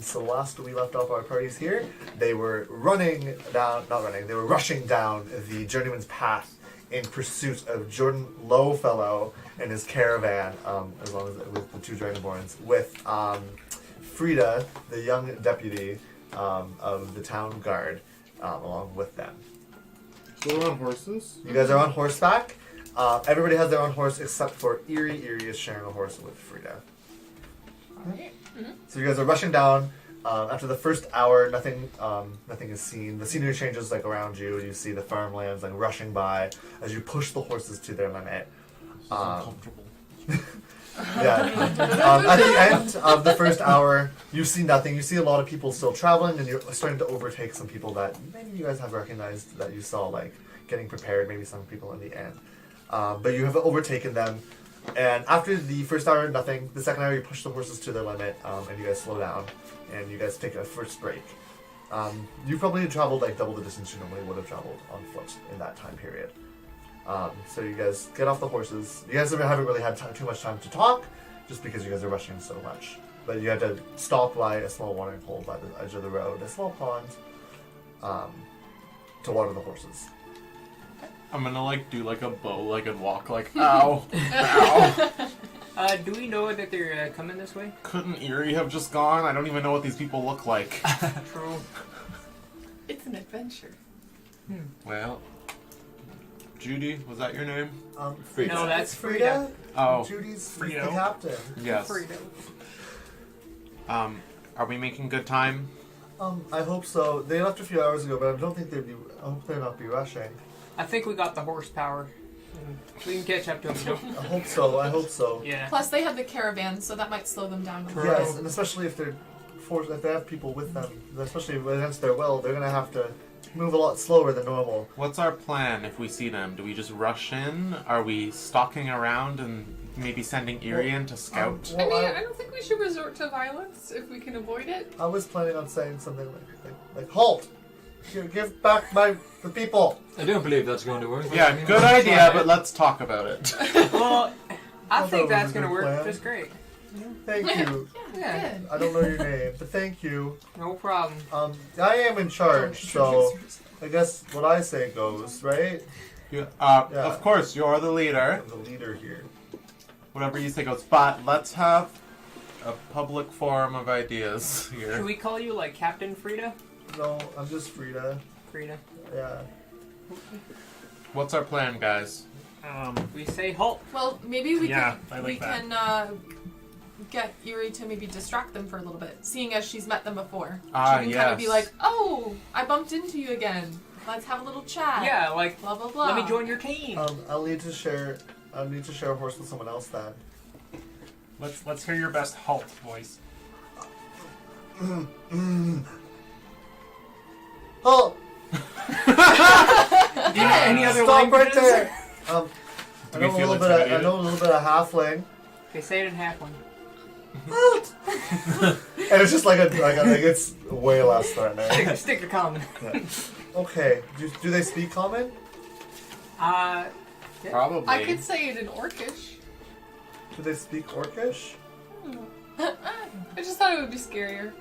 So last we left off our parties here, they were rushing down the Journeyman's Path in pursuit of Jordan Lowfellow and his caravan, as long as with the two Dragonborns, with Frida, the young deputy of the town guard, along with them. So we're on horses? You guys are on horseback. Everybody has their own horse except for Eerie. Eerie is sharing a horse with Frida. So you guys are rushing down. After the first hour, nothing is seen. The scenery changes like around you. You see the farmlands like rushing by as you push the horses to their limit. Uncomfortable. Yeah. At the end of the first hour, you see nothing. You see a lot of people still traveling, and you're starting to overtake some people that maybe you guys have recognized that you saw, like getting prepared. Maybe some people in the end, but you have overtaken them. And after the first hour, nothing. The second hour, you push the horses to their limit, and you guys slow down, and you guys take a first break. You probably traveled like double the distance you normally would have traveled on foot in that time period. So you guys get off the horses. You guys haven't really had too much time to talk, just because you guys are rushing so much. But you had to stop by a small watering hole by the edge of the road, a small pond, to water the horses. I'm gonna do like a bow-legged walk, like ow, ow. Do we know that they're coming this way? Couldn't Eerie have just gone? I don't even know what these people look like. True. It's an adventure. Well, Judy, was that your name? Frida. No, that's Frida. Oh, Judy's the Frito. captain. yes. Are we making good time? I hope so. They left a few hours ago, but I don't think they'd be. I hope they'll not be rushing. I think we got the horsepower. We can catch up to them. I hope so. I hope so. Yeah. Plus, they had the caravan, so that might slow them down a little. Yes, and especially if they're if they have people with them, especially against their will, they're gonna have to move a lot slower than normal. What's our plan if we see them? Do we just rush in? Are we stalking around and maybe sending Eerie in to scout? I mean, I don't think we should resort to violence if we can avoid it. I was planning on saying something like halt! Give back the people! I don't believe that's going to work. Yeah, good idea, but let's talk about it. Well, I thought think it that's was a gonna good work plan. just great. Thank you. Yeah. Good. I don't know your name, but thank you. No problem. I am in charge, so I guess what I say goes, right? Yeah, Yeah. Of course, you're the leader. I'm the leader here. Whatever you say goes. But let's have a public forum of ideas Should here. we call you like Captain Frida? No, I'm just Frida. Frida. Yeah. What's our plan, guys? We say halt. Well, maybe we Yeah, can I like that. get Eerie to maybe distract them for a little bit, seeing as she's met them before. Ah, she can kind of be yes. like, "Oh, I bumped into you again. Let's have a little chat." Yeah, like Blah blah blah. let me join your team. I'll need to share a horse with someone else then. Let's hear your best halt voice. Oh! Any other Stop right languages? there! I we know a feel little bit. I intimidated? know a little bit of halfling, Okay, say it in halfling. and it's just like it's way less threatening. Stick to common. Yeah. Okay, do they speak common? Probably. I could say it in Orcish. Do they speak Orcish? I just thought it would be scarier.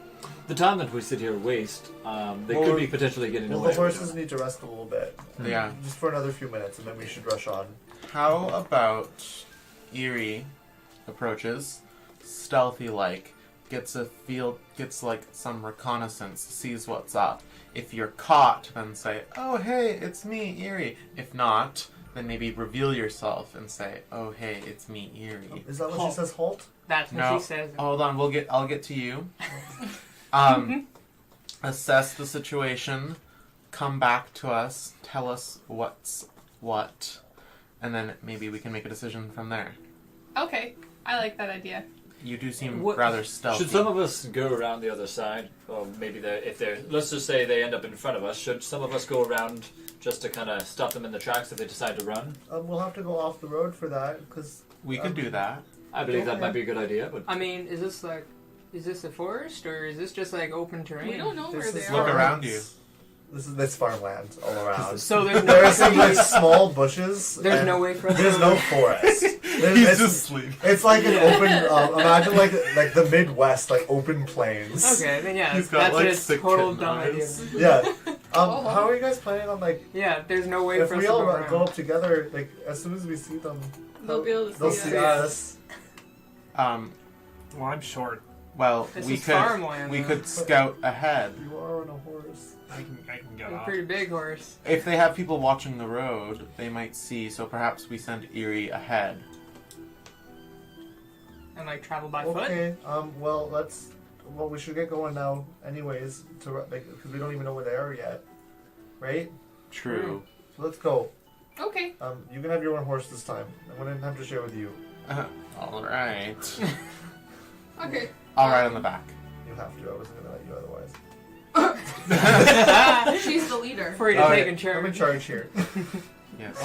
The time that we sit here waste, they Well, could be potentially getting Well, away. the horses need to rest a little bit. Yeah. Just for another few minutes, and then we should rush on. How about Eerie approaches, stealthy like, gets like some reconnaissance, sees what's up. If you're caught, then say, "Oh hey, it's me, Eerie." If not, then maybe reveal yourself and say, "Oh hey, it's me, Eerie." Is that what Halt. she says? Halt. That's what No, she says. hold on. I'll get to you. Assess the situation. Come back to us. Tell us what's what, and then maybe we can make a decision from there. Okay, I like that idea. You do seem What- rather stealthy. Should some of us go around the other side, or maybe if they're, let's just say they end up in front of us, should some of us go around just to kind of stop them in the tracks if they decide to run? We'll have to go off the road for that, because We could do that. I believe that Okay. might be a good idea, but I mean, is this a forest or is this just like open terrain? We don't know where they Look are. around you. This farmland all around. So there's There no are some like small bushes. there's and no way for us. There's to no forest. He's It's, just sleeping. it's like an open. Imagine like the Midwest, like open plains. Okay, then yeah, He's got, that's like, a sick total kitten dumb idea. eyes. Yeah. How are you guys planning on like? Yeah, there's no way If for us we to all go around. go up together, like as soon as we see them, They'll be able to they'll see see us. Well, I'm short. Well, This we is could farmland, we though. could scout ahead. You are on a horse. I can get I'm a off. pretty big horse. If they have people watching the road, they might see. So perhaps we send Eerie ahead. And like travel by foot. Okay. Well, let's. Well, we should get going now, anyways, because we don't even know where they are yet, right? True. So let's go. Okay. You can have your own horse this time. I'm gonna have to share with you. All right. Okay. I'll ride on the back. You have to. I wasn't gonna let you otherwise. She's the leader. For you to Oh, take yeah. in charge. I'm in charge here. Yes.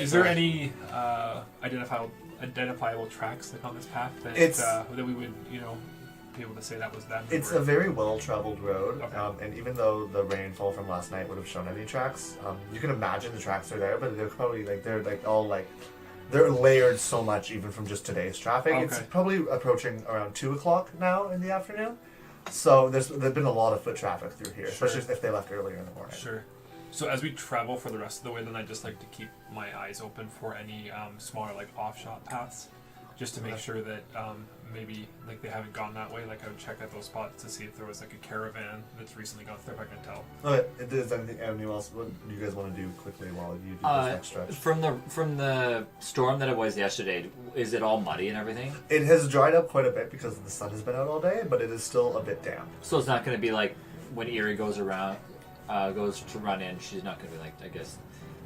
Is there any identifiable tracks like on this path that It's- that we would be able to say that was them? It's or- a very well-traveled road, Okay. and even though the rainfall from last night would have shown any tracks, you can imagine the tracks are there, but they're probably they're layered so much even from just today's traffic. It's Okay. probably approaching around 2 o'clock now in the afternoon, so there's been a lot of foot traffic through here, Sure. especially if they left earlier in the morning. Sure. So as we travel for the rest of the way, then I just like to keep my eyes open for any smaller like off-shot paths, just to make Okay. sure that maybe like they haven't gone that way. Like I would check out those spots to see if there was like a caravan that's recently gone through. If I can tell. Okay, is anything else? What do you guys want to do quickly while you do this next stretch? From the storm that it was yesterday, is it all muddy and everything? It has dried up quite a bit because the sun has been out all day, but it is still a bit damp. So it's not going to be like when Eerie goes to run in. She's not going to be like, I guess,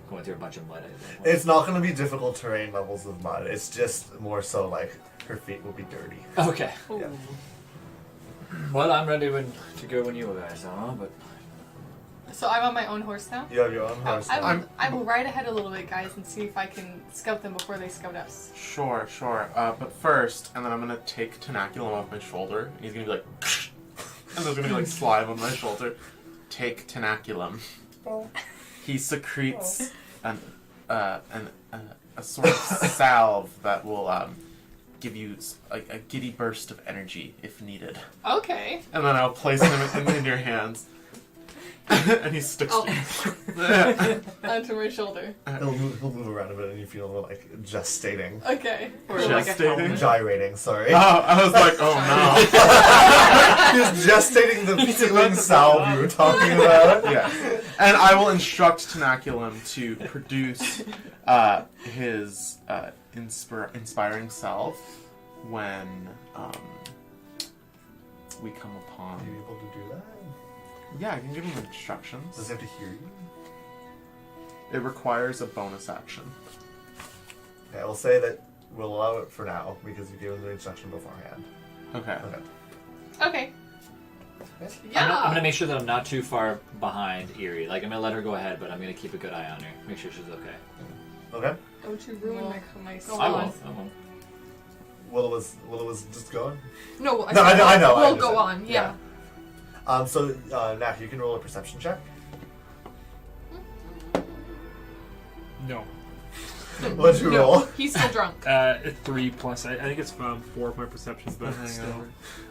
going through a bunch of mud. It's not going to be difficult terrain levels of mud. It's just more so like her feet will be dirty. Okay. Ooh. Yeah. Well, I'm ready to go when you guys are, but So I'm on my own horse now. You have your own horse. I will ride ahead a little bit, guys, and see if I can scout them before they scout us. Sure. But first, and then I'm gonna take Tenaculum off my shoulder, and he's gonna be like, and there's gonna be like slime on my shoulder. Take Tenaculum. He secretes a sort of salve that will give you a giddy burst of energy if needed. Okay. And then I'll place him in your hands. And he sticks to you. Onto my shoulder. He'll move around a bit and you feel like gestating. Okay. Or Just like a stating. helmet. Gyrating, sorry. Oh, I was like, oh He's gestating the tickling salve you were talking about. no. Yeah. And I will instruct Tenaculum to produce his inspiring self when we come Are upon. you able to do that? Yeah, I can give him instructions. Does he have to hear you? It requires a bonus action. Okay, I'll say that we'll allow it for now because you gave him the instruction beforehand. Okay. Okay. Okay. I'm Yeah. gonna make sure that I'm not too far behind Eerie. Like I'm gonna let her go ahead, but I'm gonna keep a good eye on her. Make sure she's okay. Okay. Don't you ruin my Go I on. won't. I won't. Willow was just going. No, No, I know. I We'll understand. go on. Yeah. So, Nak, you can roll a perception check. No. What'd you roll? He's still drunk. 3 plus. I think it's 4 of my perceptions, but it's still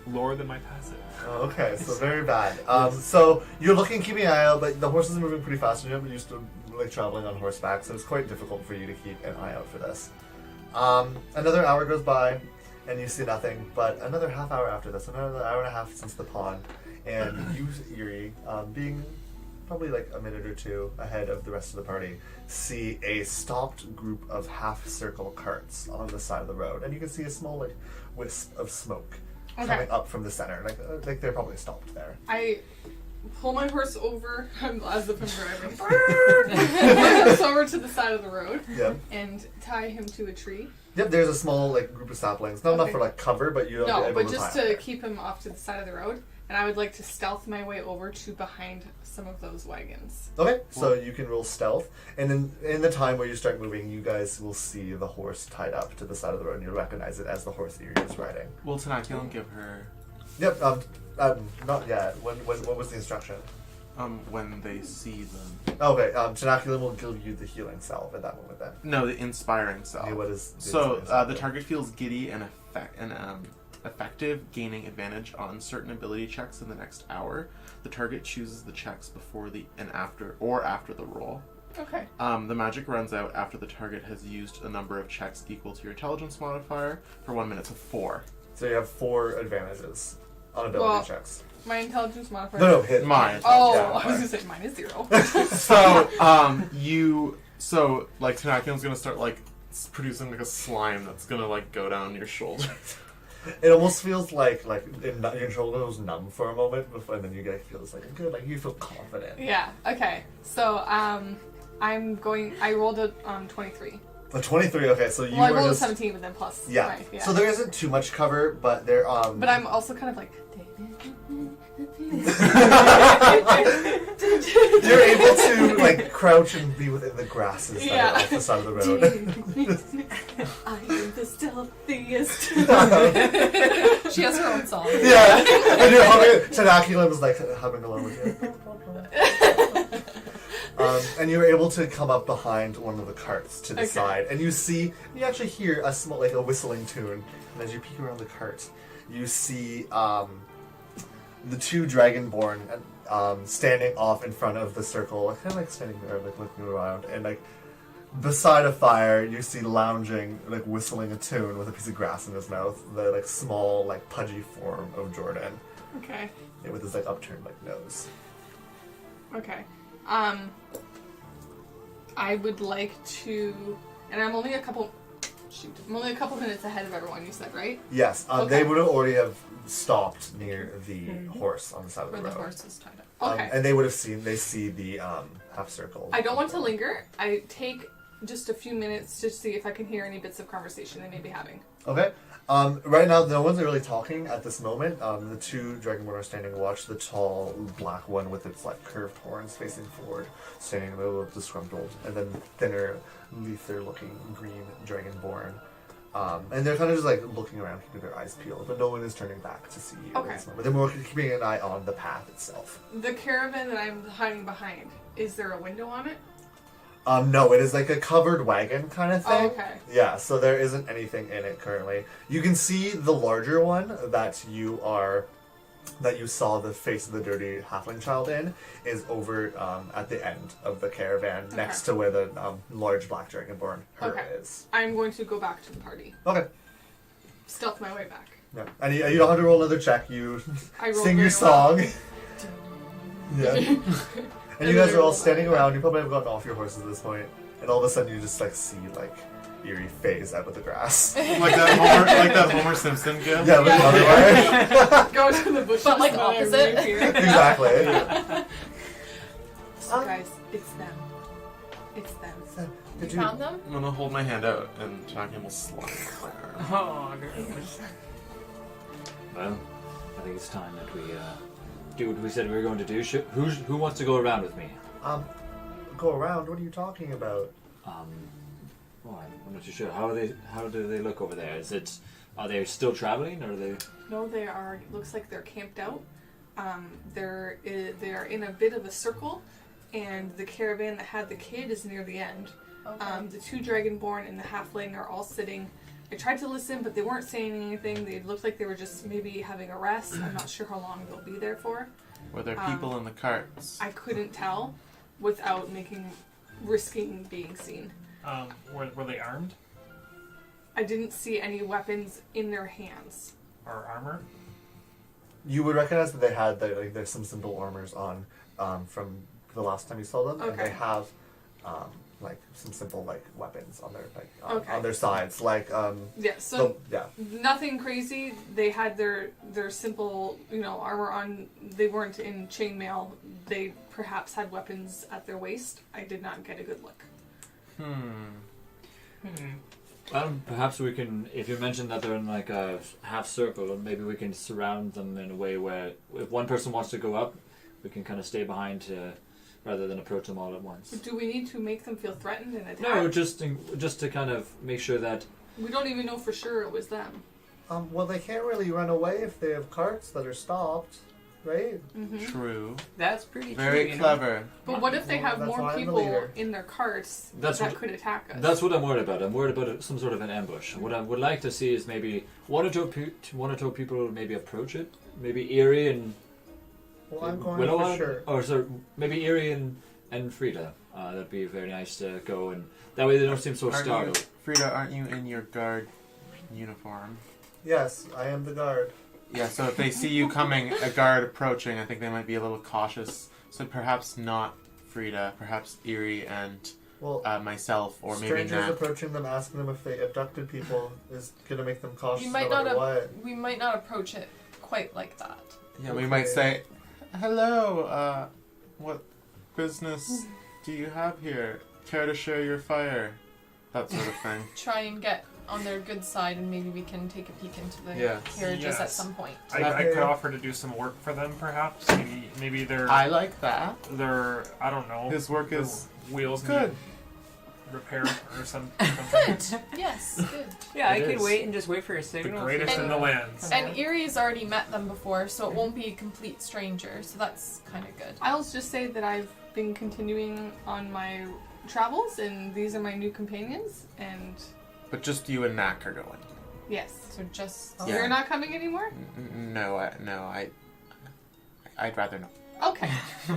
lower than my passive. Oh, okay, so very bad. So you're looking, keeping an eye out, but the horses are moving pretty fast, and you're used to like traveling on horseback, so it's quite difficult for you to keep an eye out for this. Another hour goes by, and you see nothing. But another half hour after this, another hour and a half since the pond, and you, Eerie, being probably like a minute or two ahead of the rest of the party, see a stopped group of half-circle carts on the side of the road, and you can see a small like wisp of smoke coming up from the center. Like they're probably stopped there. I pull my horse over as if I'm driving. My horse over to the side of the road Yep. and tie him to a tree. Yep. There's a small like group of saplings, not enough Okay. for like cover, but you don't No, be able but to just tie to it. keep him off to the side of the road. And I would like to stealth my way over to behind some of those wagons. Okay, so you can roll stealth, and in the time where you start moving, you guys will see the horse tied up to the side of the road, and you'll recognize it as the horse that you're just riding. Will Tenaculum give her... Yep. Not yet. What was the instruction? When they see them. Okay, Janaculum will give you the healing salve at that moment then. No, the inspiring salve. Okay, what is the So inspiring salve? the target feels giddy and effective, gaining advantage on certain ability checks in the next hour. The target chooses the checks before after the roll. Okay. The magic runs out after the target has used a number of checks equal to your intelligence modifier for 1 minute, so 4. So you have 4 advantages on ability checks. My intelligence modifier. No, hit. Mine. Oh, Yeah, I was fine. gonna say mine is 0. So like Tanakium's gonna start like producing like a slime that's gonna like go down your shoulder. It almost feels like your shoulder was numb for a moment, before, and then you feel this like good, like you feel confident. Yeah. Okay. So I rolled a 23. A 23. Okay, so you Well, I were rolled a just 17, but then plus. yeah. Right, yeah. So there isn't too much cover, but there But I'm also kind of like. You're able to like crouch and be within the grasses that Yeah. are off the side of the road. I am the stealthiest. She has her own song. Yeah, and you're humming. Tanaculum is like humming along with you. And you're able to come up behind one of the carts to the Okay. side, and you actually hear a small, like a whistling tune. And as you peek around the cart, you see the 2 dragonborn standing off in front of the circle, kind of like standing there, like looking around, and like beside a fire, you see lounging, like whistling a tune with a piece of grass in his mouth, the like small, like pudgy form of Jordan, Okay. with his like upturned like nose. Okay. I would like to, and I'm only a couple minutes ahead of everyone. You said, right? Yes, Okay. they would have already have stopped near the horse on the side of the Where the road. horse is tied up. Okay. And they would have see the half circle. I don't want to linger. I take just a few minutes to see if I can hear any bits of conversation they may be having. Okay. Right now, no one's really talking at this moment. The 2 dragonborn are standing watch. The tall black one with its like curved horns facing forward, standing in the middle of disgruntled, and then the thinner, lether-looking green dragonborn. And they're kind of just like looking around, keeping their eyes peeled, but no one is turning back to see you. Okay. At this moment. They're more keeping an eye on the path itself. The caravan that I'm hiding behind, is there a window on it? No, it is like a covered wagon kind of thing. Oh, okay. Yeah, so there isn't anything in it currently. You can see the larger one that you saw the face of the dirty halfling child in is over at the end of the caravan, next to where the large black dragonborn is. I'm going to go back to the party. Okay. Stealth my way back. Yeah. And you don't have to roll another check. You I rolled sing your very well. song. Yeah. And you guys are all standing around. You probably have gotten off your horses at this point, and all of a sudden you just like see like Eerie phase out of the grass. like that Homer Simpson gif. Yeah, but the other way. Go to the bushes. But, like, and then I opposite? reappear. Exactly. So guys, it's them. It's them. You found them? I'm gonna hold my hand out and Tanakium will slide there. Oh, goodness. Well, I think it's time that we do what we said we were going to do. Who wants to go around with me? Go around. What are you talking about? Well, I'm not too sure. How do they look over there? Are they still traveling, or are they? No, they are. It looks like they're camped out. They are in a bit of a circle, and the caravan that had the kid is near the end. Okay. The 2 dragonborn and the halfling are all sitting. I tried to listen, but they weren't saying anything. They looked like they were just maybe having a rest. I'm not sure how long they'll be there for. Were there people in the carts? I couldn't tell without risking being seen. Were they armed I didn't see any weapons in their hands. or armor? You would recognize that they had there's some simple armors on from the last time you saw them, and they Okay. have some simple weapons on their Okay. on their sides, Yeah, so yeah. nothing crazy. They had their simple, armor on. They weren't in chainmail. They perhaps had weapons at their waist. I did not get a good look. Perhaps we can, if you mentioned that they're in like a half circle, maybe we can surround them in a way where if one person wants to go up, we can kind of stay behind rather than approach them all at once. Do we need to make them feel threatened and attack? No, just to kind of make sure that. We don't even know for sure it was them. Well, they can't really run away if they have carts that are stopped. right? Mm-hmm. True. That's pretty Very true. you know? clever. But what if they Well, have that's why more I'm the people leader. in their carts That's that what- could attack us? That's what I'm worried about. I'm worried about some sort of an ambush. What I would like to see is maybe one or two people maybe approach it. Maybe Eerie and Well, I'm going Willow, for sure. or sorry, maybe Eerie and Frida. That'd be very nice to go, and that way they don't seem so Aren't startled. you, Frida, aren't you in your guard uniform? Yes, I am the guard. Yeah, so if they see you coming, a guard approaching, I think they might be a little cautious. So perhaps not Frida, perhaps Eerie and Well, myself, or maybe strangers Nat. approaching them, asking them if they abducted people, is gonna make them cautious We might no not matter have- what. We might not approach it quite like that. Yeah, we might say, Okay. hello, what business do you have here? Care to share your fire? That sort of thing. Try and get on their good side, and maybe we can take a peek into the Yeah. carriages at Yes. some point. I could offer to do some work for them, perhaps. Maybe they're I like that. I don't know. His work their is wheels good. need repair or something. Good. Yes, good. Yeah, I It could is. wait and just wait for a The signal. greatest in the lands. And Erie's already met them before, so it won't be a complete stranger. So that's kind of good. I'll just say that I've been continuing on my travels, and these are my new companions. And But just you and Knack are going. yes, So just Yeah. you're not coming anymore. I'd rather not. Okay,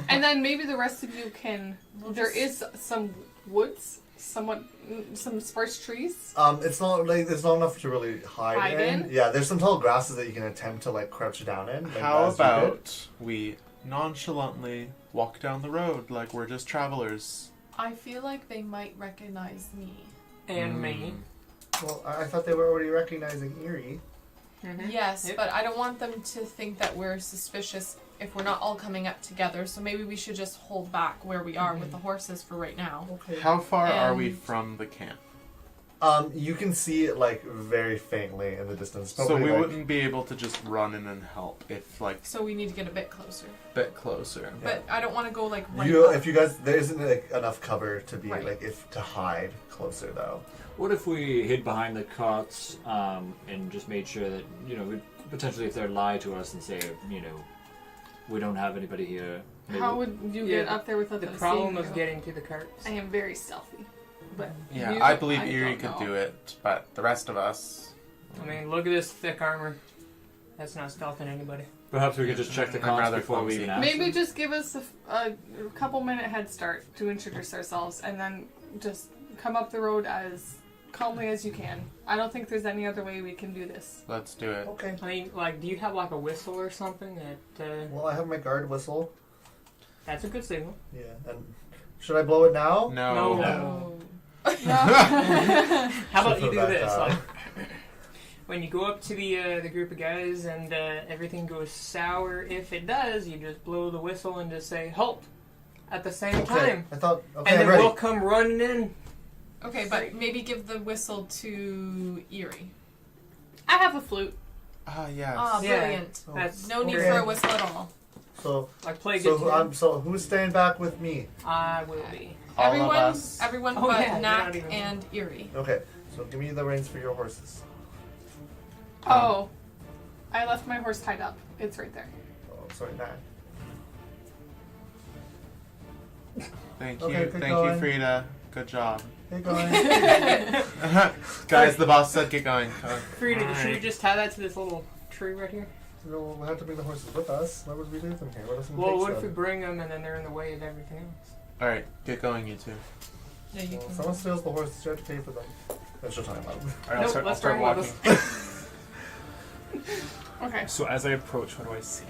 and then maybe the rest of you can. We'll There just- is some woods, some sparse trees. It's not like it's not enough to really hide, Hide in? Yeah, there's some tall grasses that you can attempt to like crouch down in. Like How as you did. about we nonchalantly walk down the road like we're just travelers? I feel like they might recognize me. And me. Well, I thought they were already recognizing Eerie. Mhm. Yes, Yep. but I don't want them to think that we're suspicious if we're not all coming up together. So maybe we should just hold back where we are with the horses for right now. Okay. How far are we And- from the camp? You can see it like very faintly in the distance. So Probably, we like, wouldn't be able to just run in and help if like So we need to get a bit closer. a bit closer. But I don't want to go like right You, up. if you guys, there isn't like enough cover to be Right. like if to hide closer though. What if we hid behind the carts and just made sure that potentially if they lie to us and say we don't have anybody here. maybe- How would you get Yeah, up there without The them problem seeing is you? getting to the carts. I am very stealthy, but Yeah, you, I believe I Eerie don't could know. do it, but the rest of us. I mean, look at this thick armor. That's not stealthing anybody. Perhaps we could just check the I'm carts rather before we clumsy. even ask. Maybe just give us a couple minute head start to introduce ourselves, and then just come up the road as calmly as you can. I don't think there's any other way we can do this. Let's do it. Okay. I mean, like, do you have like a whistle or something that? Well, I have my guard whistle. That's a good signal. Yeah. And should I blow it now? No. No. No. How about you Should've do backed this? out. Like, when you go up to the group of guys and everything goes sour, if it does, you just blow the whistle and just say halt at the same Okay. time, I thought. Okay, and I'm then ready. we'll come running in. Okay, but maybe give the whistle to Eerie. I have a flute. Ah, yes. Ah, Yeah. brilliant. Oh, That's No need great. for a whistle at all. So, Like play so, good. so who's staying back with me? I will be. All everyone, of us. everyone Oh, but yeah, they're Knack not even- and Eerie. Okay. So give me the reins for your horses. Oh, I left my horse tied up. It's right there. Oh, sorry, Nat. Thank Okay, you, good thank you, going. Frida. Good job. Hey, going. Guys, the boss said get going. Frida, should we Alright. just tie that to this little tree right here? No, we have to bring the horses with us. Why would we do them here? What if Well, takes what if we them? bring them and then they're in the way of everything else? All right, get going, you two. Yeah, you Well, can. if someone steals the horses, you have to pay for them. That's your time out. All right, Nope, I'll start let's bring walking. with Okay. So as I approach, what do I see?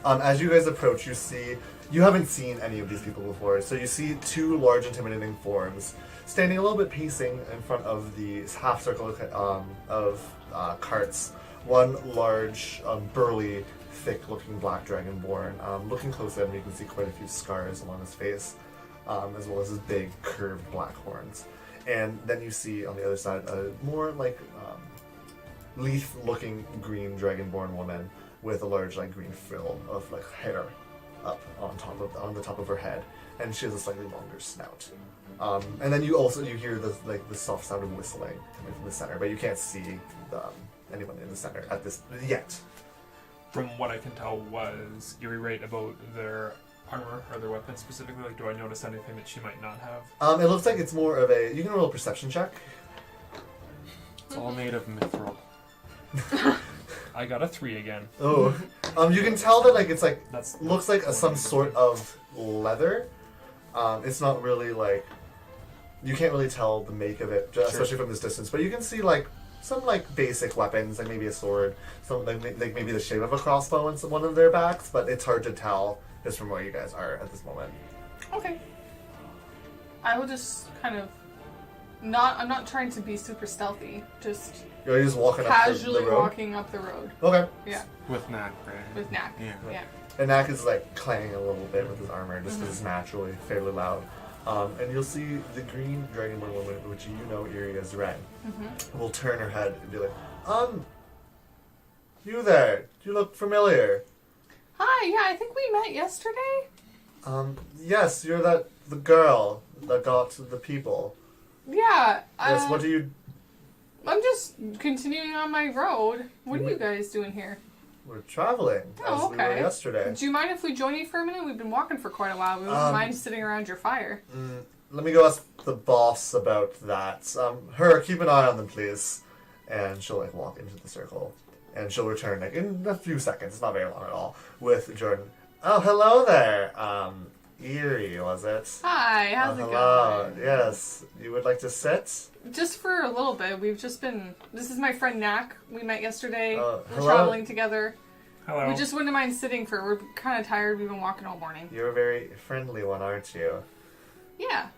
As you guys approach, you haven't seen any of these people before, so you see two large, intimidating forms standing a little bit pacing in front of the half circle of carts. One large, burly, thick-looking black dragonborn. Looking close at him, you can see quite a few scars along his face, as well as his big, curved black horns. And then you see on the other side a more like Leaf-looking green dragonborn woman with a large green frill of hair up on the top of her head, and she has a slightly longer snout. And then you hear the soft sound of whistling coming from the center, but you can't see anyone in the center at this yet. from what I can tell, was Eerie right about their armor or their weapons specifically? Like, do I notice anything that she might not have? It looks like it's more of a. You can roll a perception check. It's all made of mithril. I got a 3 again. Oh, you can tell that like it's like That's looks like some sort of leather. It's not really like you can't really tell the make of it, especially from this distance. But you can see like some like basic weapons, like maybe a sword, something like maybe the shape of a crossbow on one of their backs. But it's hard to tell just from where you guys are at this moment. Okay. I will just kind of I'm not trying to be super stealthy. Just You're just walking casually up the road. walking up the road. Okay. Yeah. With Knack, right? With Knack. Yeah. Yeah. And Knack is like clanging a little bit with his armor, just because it's naturally fairly loud. And you'll see the green dragonborn woman, which you know Eerie as Ren, will turn her head and be like, you there? You look familiar. Hi. Yeah, I think we met yesterday. Yes, you're the girl that got the people. Yeah. Yes, what do you... I'm just continuing on my road. What are you guys doing here? We're traveling, Oh, as we were okay. yesterday. Do you mind if we join you for a minute? We've been walking for quite a while. We wouldn't mind sitting around your fire. Let me go ask the boss about that. Her, keep an eye on them, please. And she'll like walk into the circle. And she'll return like in a few seconds, it's not very long at all, with Jordan. Oh, hello there. Eerie, was it? Hi, how's it hello. going? Yes. You would like to sit? Just for a little bit. We've just been... This is my friend Knack. We met yesterday. We're hello? traveling together. Hello. We just wouldn't mind sitting for... We're kind of tired. We've been walking all morning. You're a very friendly one, aren't you? Yeah.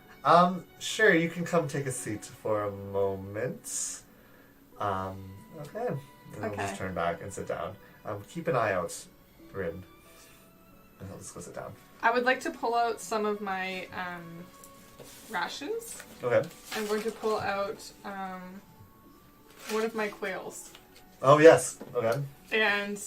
Sure, you can come take a seat for a moment. Okay. And I'll Okay. just turn back and sit down. Keep an eye out, Rin. And I'll just go sit down. I would like to pull out some of my rations. Okay. I'm going to pull out one of my quails. Oh, yes. Okay. And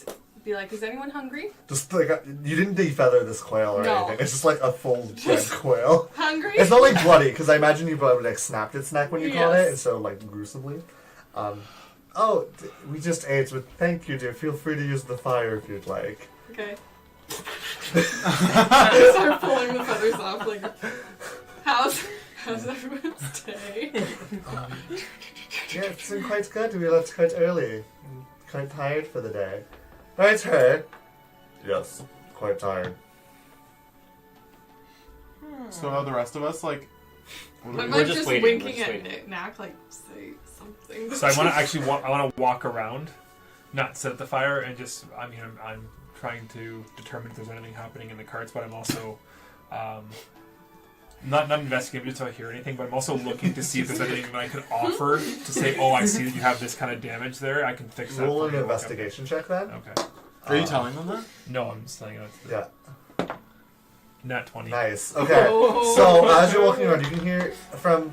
be like, is anyone hungry? Just like, you didn't defeather this quail or No. anything. It's just like a full dead quail. Hungry? It's not like bloody, because I imagine you probably like snapped its neck when you caught it, Yes. and so like gruesomely. We just ate, but thank you, dear. Feel free to use the fire if you'd like. Okay. I start pulling the feathers off, like, how's everyone's day? Yeah, it's been quite good. We left quite early. I'm quite tired for the day. Right, her? Yes, quite tired. So how the rest of us, like... I'm We're like just just waiting, we're winking just at waiting. Knack, like, say something. So I want to actually I want to walk around, not sit at the fire, and just I'm trying to determine if there's anything happening in the carts, but I'm also not investigating just so I hear anything, but I'm also looking to see if there's anything that I could offer to say, oh, I see that you have this kind of damage there. I can fix that. Roll for an you. investigation check then. Okay. Are you telling them that? No, I'm just telling you. Yeah. Nat 20. Nice. Okay. Oh. So as you're walking around, you can hear from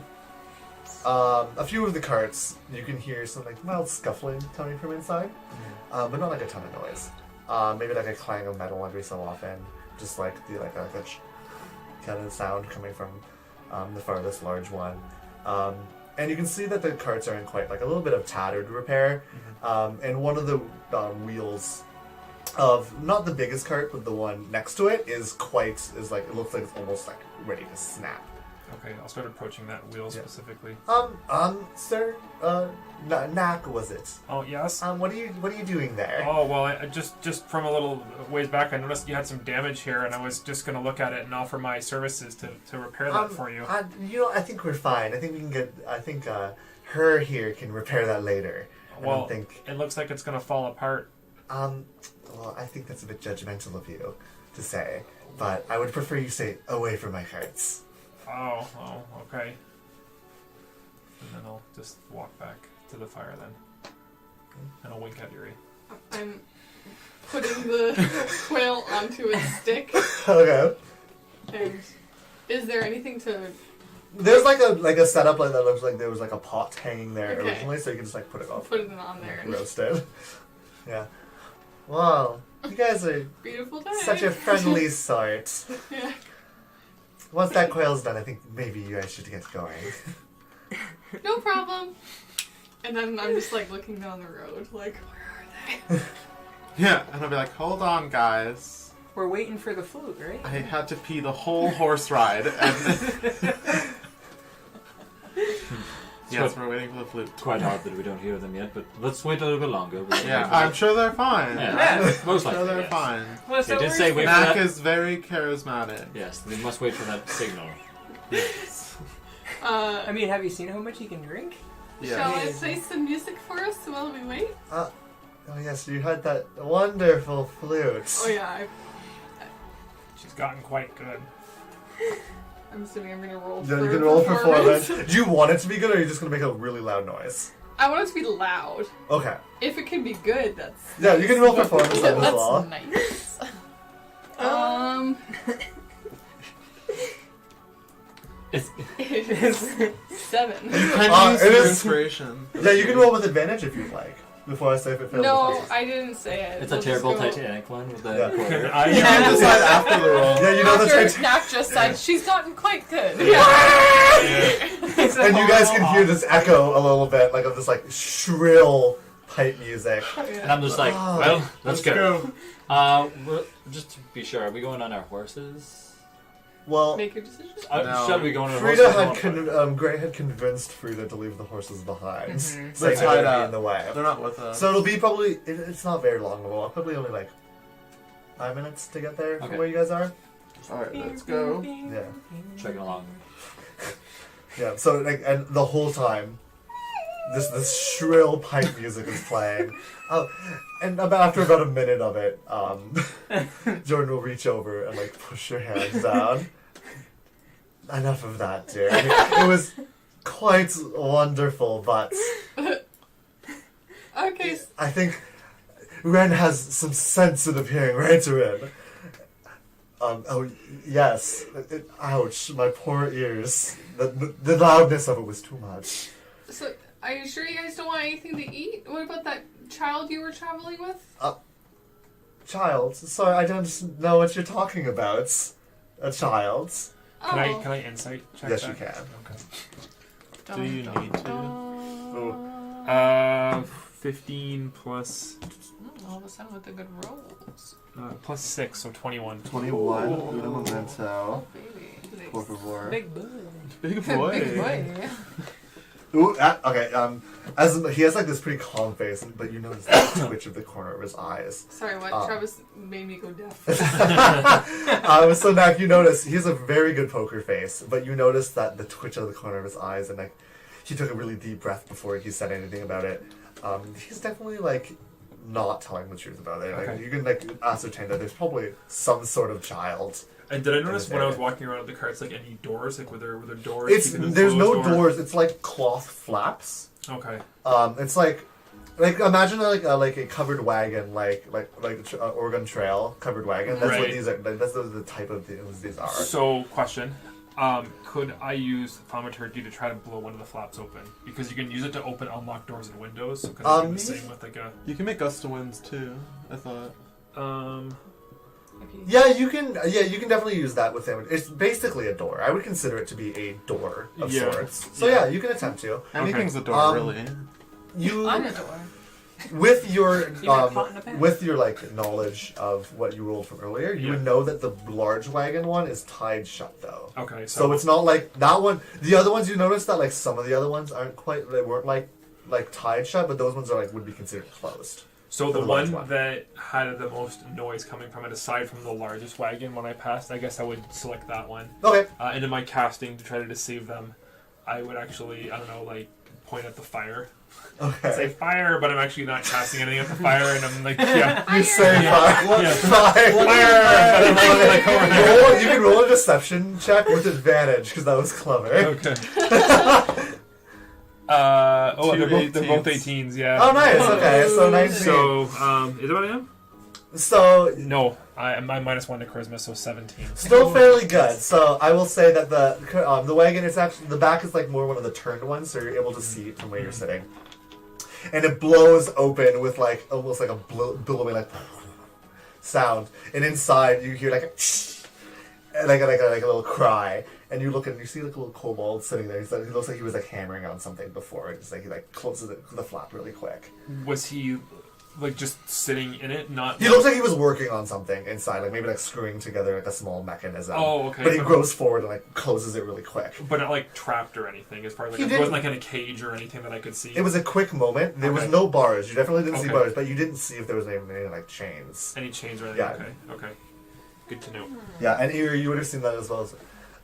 a few of the carts. You can hear some like mild scuffling coming from inside, but not like a ton of noise. Maybe like a clang of metal every so often, just like the kind of sound coming from the farthest large one. And you can see that the carts are in quite like a little bit of tattered repair, and one of the wheels of not the biggest cart, but the one next to it is like it looks like it's almost like ready to snap. Okay, I'll start approaching that wheel specifically. Sir, Knack was it? Oh yes. What are you doing there? Oh well, I just from a little ways back, I noticed you had some damage here, and I was just gonna look at it and offer my services to repair that for you. I think we're fine. I think we can get. I think her here can repair that later. Well, I think. it looks like it's gonna fall apart. Well, I think that's a bit judgmental of you to say, but I would prefer you stay away from my carts. Oh, okay. And then I'll just walk back to the fire then, and I'll wink at Yuri. I'm putting the quail onto a stick. Okay. And is there anything to... There's like a setup like that looks like there was like a pot hanging there Okay. originally, so you can just like put it off. Put it on there. And roast it. Yeah. Wow. You guys are Beautiful day. such a friendly sort. Yeah. Once that quail's done, I think maybe you guys should get going. No problem. And then I'm just like looking down the road, like, where are they? Yeah, and I'll be like, hold on, guys. We're waiting for the flute, right? I had to pee the whole horse ride. And yes, we're waiting for the flute. It's quite odd that we don't hear them yet, but let's wait a little bit longer. Yeah, I'm sure they're fine. Yeah, most I'm sure likely. they're Yes. fine. What's They the did worst say wait for Mac that. is very charismatic. Yes, we must wait for that signal. I mean, have you seen how much he can drink? Yeah. Shall I play some music for us while we wait? Oh yes, you had that wonderful flute. Oh yeah, She's gotten quite good. I'm assuming I'm gonna roll. Yeah, for you can roll performance. performance. Do you want it to be good, or are you just gonna make a really loud noise? I want it to be loud. Okay. If it can be good, that's. Yeah, you can roll performance That's then as well. nice. Um. It is 7. You can use it your is- inspiration. Yeah, you can roll with advantage if you'd like. Before I say if it fails. No, I didn't say it. It's We'll a just terrible go- Titanic one with the Yeah. quarter. You can decide after the roll. Yeah, you know the After Titanic. Knack just said, she's gotten quite good. And you guys can hear this echo a little bit, like of this like shrill pipe music. And I'm just like, Oh, well, let's go. Just to be sure, are we going on our horses? Well, Make your decision. No. Shall we go on our Frida horses? had Gray had convinced Frida to leave the horses behind, Mhm. saying They're tied they'd be up. in the way. They're not with us. So it'll be probably it's not very long of a walk, probably only like 5 minutes to get there from Okay. where you guys are. Alright, let's go. Yeah, Chugging along. yeah. So like, and the whole time, this shrill pipe music is playing. And after about a minute of it, Jordan will reach over and like push your hands down. Enough of that, dear. It was quite wonderful, but Okay. I think Ren has some sensitive hearing, right, Ren? Oh, yes. Ouch, my poor ears. The loudness of it was too much. So, are you sure you guys don't want anything to eat? What about that child you were traveling with? Child? Sorry, I don't know what you're talking about. A child? Can Oh. I insight check Yes, that? you can. Okay. Do you need to? Oh. 15 plus All of a sudden with the good rolls. plus 6, so 21. 21. Oh. Una momento. Baby. Por favor. Big boy. Big boy. Big boy. Ooh, okay, as he has like this pretty calm face, but you notice the twitch of the corner of his eyes. Sorry, what? Oh. Travis made me go deaf. So now you notice he has a very good poker face, but you notice that the twitch of the corner of his eyes, and like he took a really deep breath before he said anything about it. He's definitely like not telling the truth about it. Like, Okay. you can like ascertain that there's probably some sort of child. And did I notice this when I was area. walking around the carts, like any doors, like were there doors? It's keeping it there's no closed, or- doors. It's like cloth flaps. Okay. It's like imagine like a covered wagon, like Oregon Trail covered wagon. That's what Right. these are. That's the type of things these are. So, question. Could I use thaumaturgy to try to blow one of the flaps open? Because you can use it to open unlock doors and windows. So could I do the same with like a You can make gust of winds too, I thought. Yeah, you can. Yeah, you can definitely use that with him. It's basically a door. I would consider it to be a door of Yeah. sorts. So Yeah. yeah, you can attempt to. Anything's a door, really. You On a door. with your You might pot in a pan. with your like knowledge of what you rolled from earlier, you Yeah. would know that the large wagon one is tied shut though. okay. So it's not like that one. The other ones, you notice that like some of the other ones aren't quite. They weren't like tied shut, but those ones are like would be considered closed. So For the the large one one. that had the most noise coming from it, aside from the largest wagon when I passed, I guess I would select that one. Okay. And in my casting to try to deceive them, I would actually, I don't know, like point at the fire. Say Okay. fire, but I'm actually not casting anything at the fire, and I'm like, yeah. You say fire. Yeah. Fire. Fire! And I'm like, over here. You can roll a deception check with advantage because that was clever. Okay. They're both 18s, yeah. Oh, nice. Okay, so 19. So, is it what I am? So No, I'm -1 to charisma, so 17. still fairly good. So I will say that the wagon is actually the back is like more one of the turned ones, so you're able to see it from where you're sitting, and it blows open with like almost like a billowing like sound, and inside you hear like a like a little cry, and you look and you see like a little kobold sitting there. He looks like he was like hammering on something before, and just like he like closes the flap really quick. Was he like just sitting in it, not. He looks like he was working on something inside, like maybe like screwing together like a small mechanism. Oh, okay. But he grows forward and like closes it really quick. But not like trapped or anything. As far as like He it didn't- wasn't like in a cage or anything that I could see. It was a quick moment. There was Okay. no bars. You definitely didn't see Okay. bars, but you didn't see if there was any like chains. Any chains or anything. Yeah. Okay. Okay. Good to know. Yeah, and you would have seen that as well.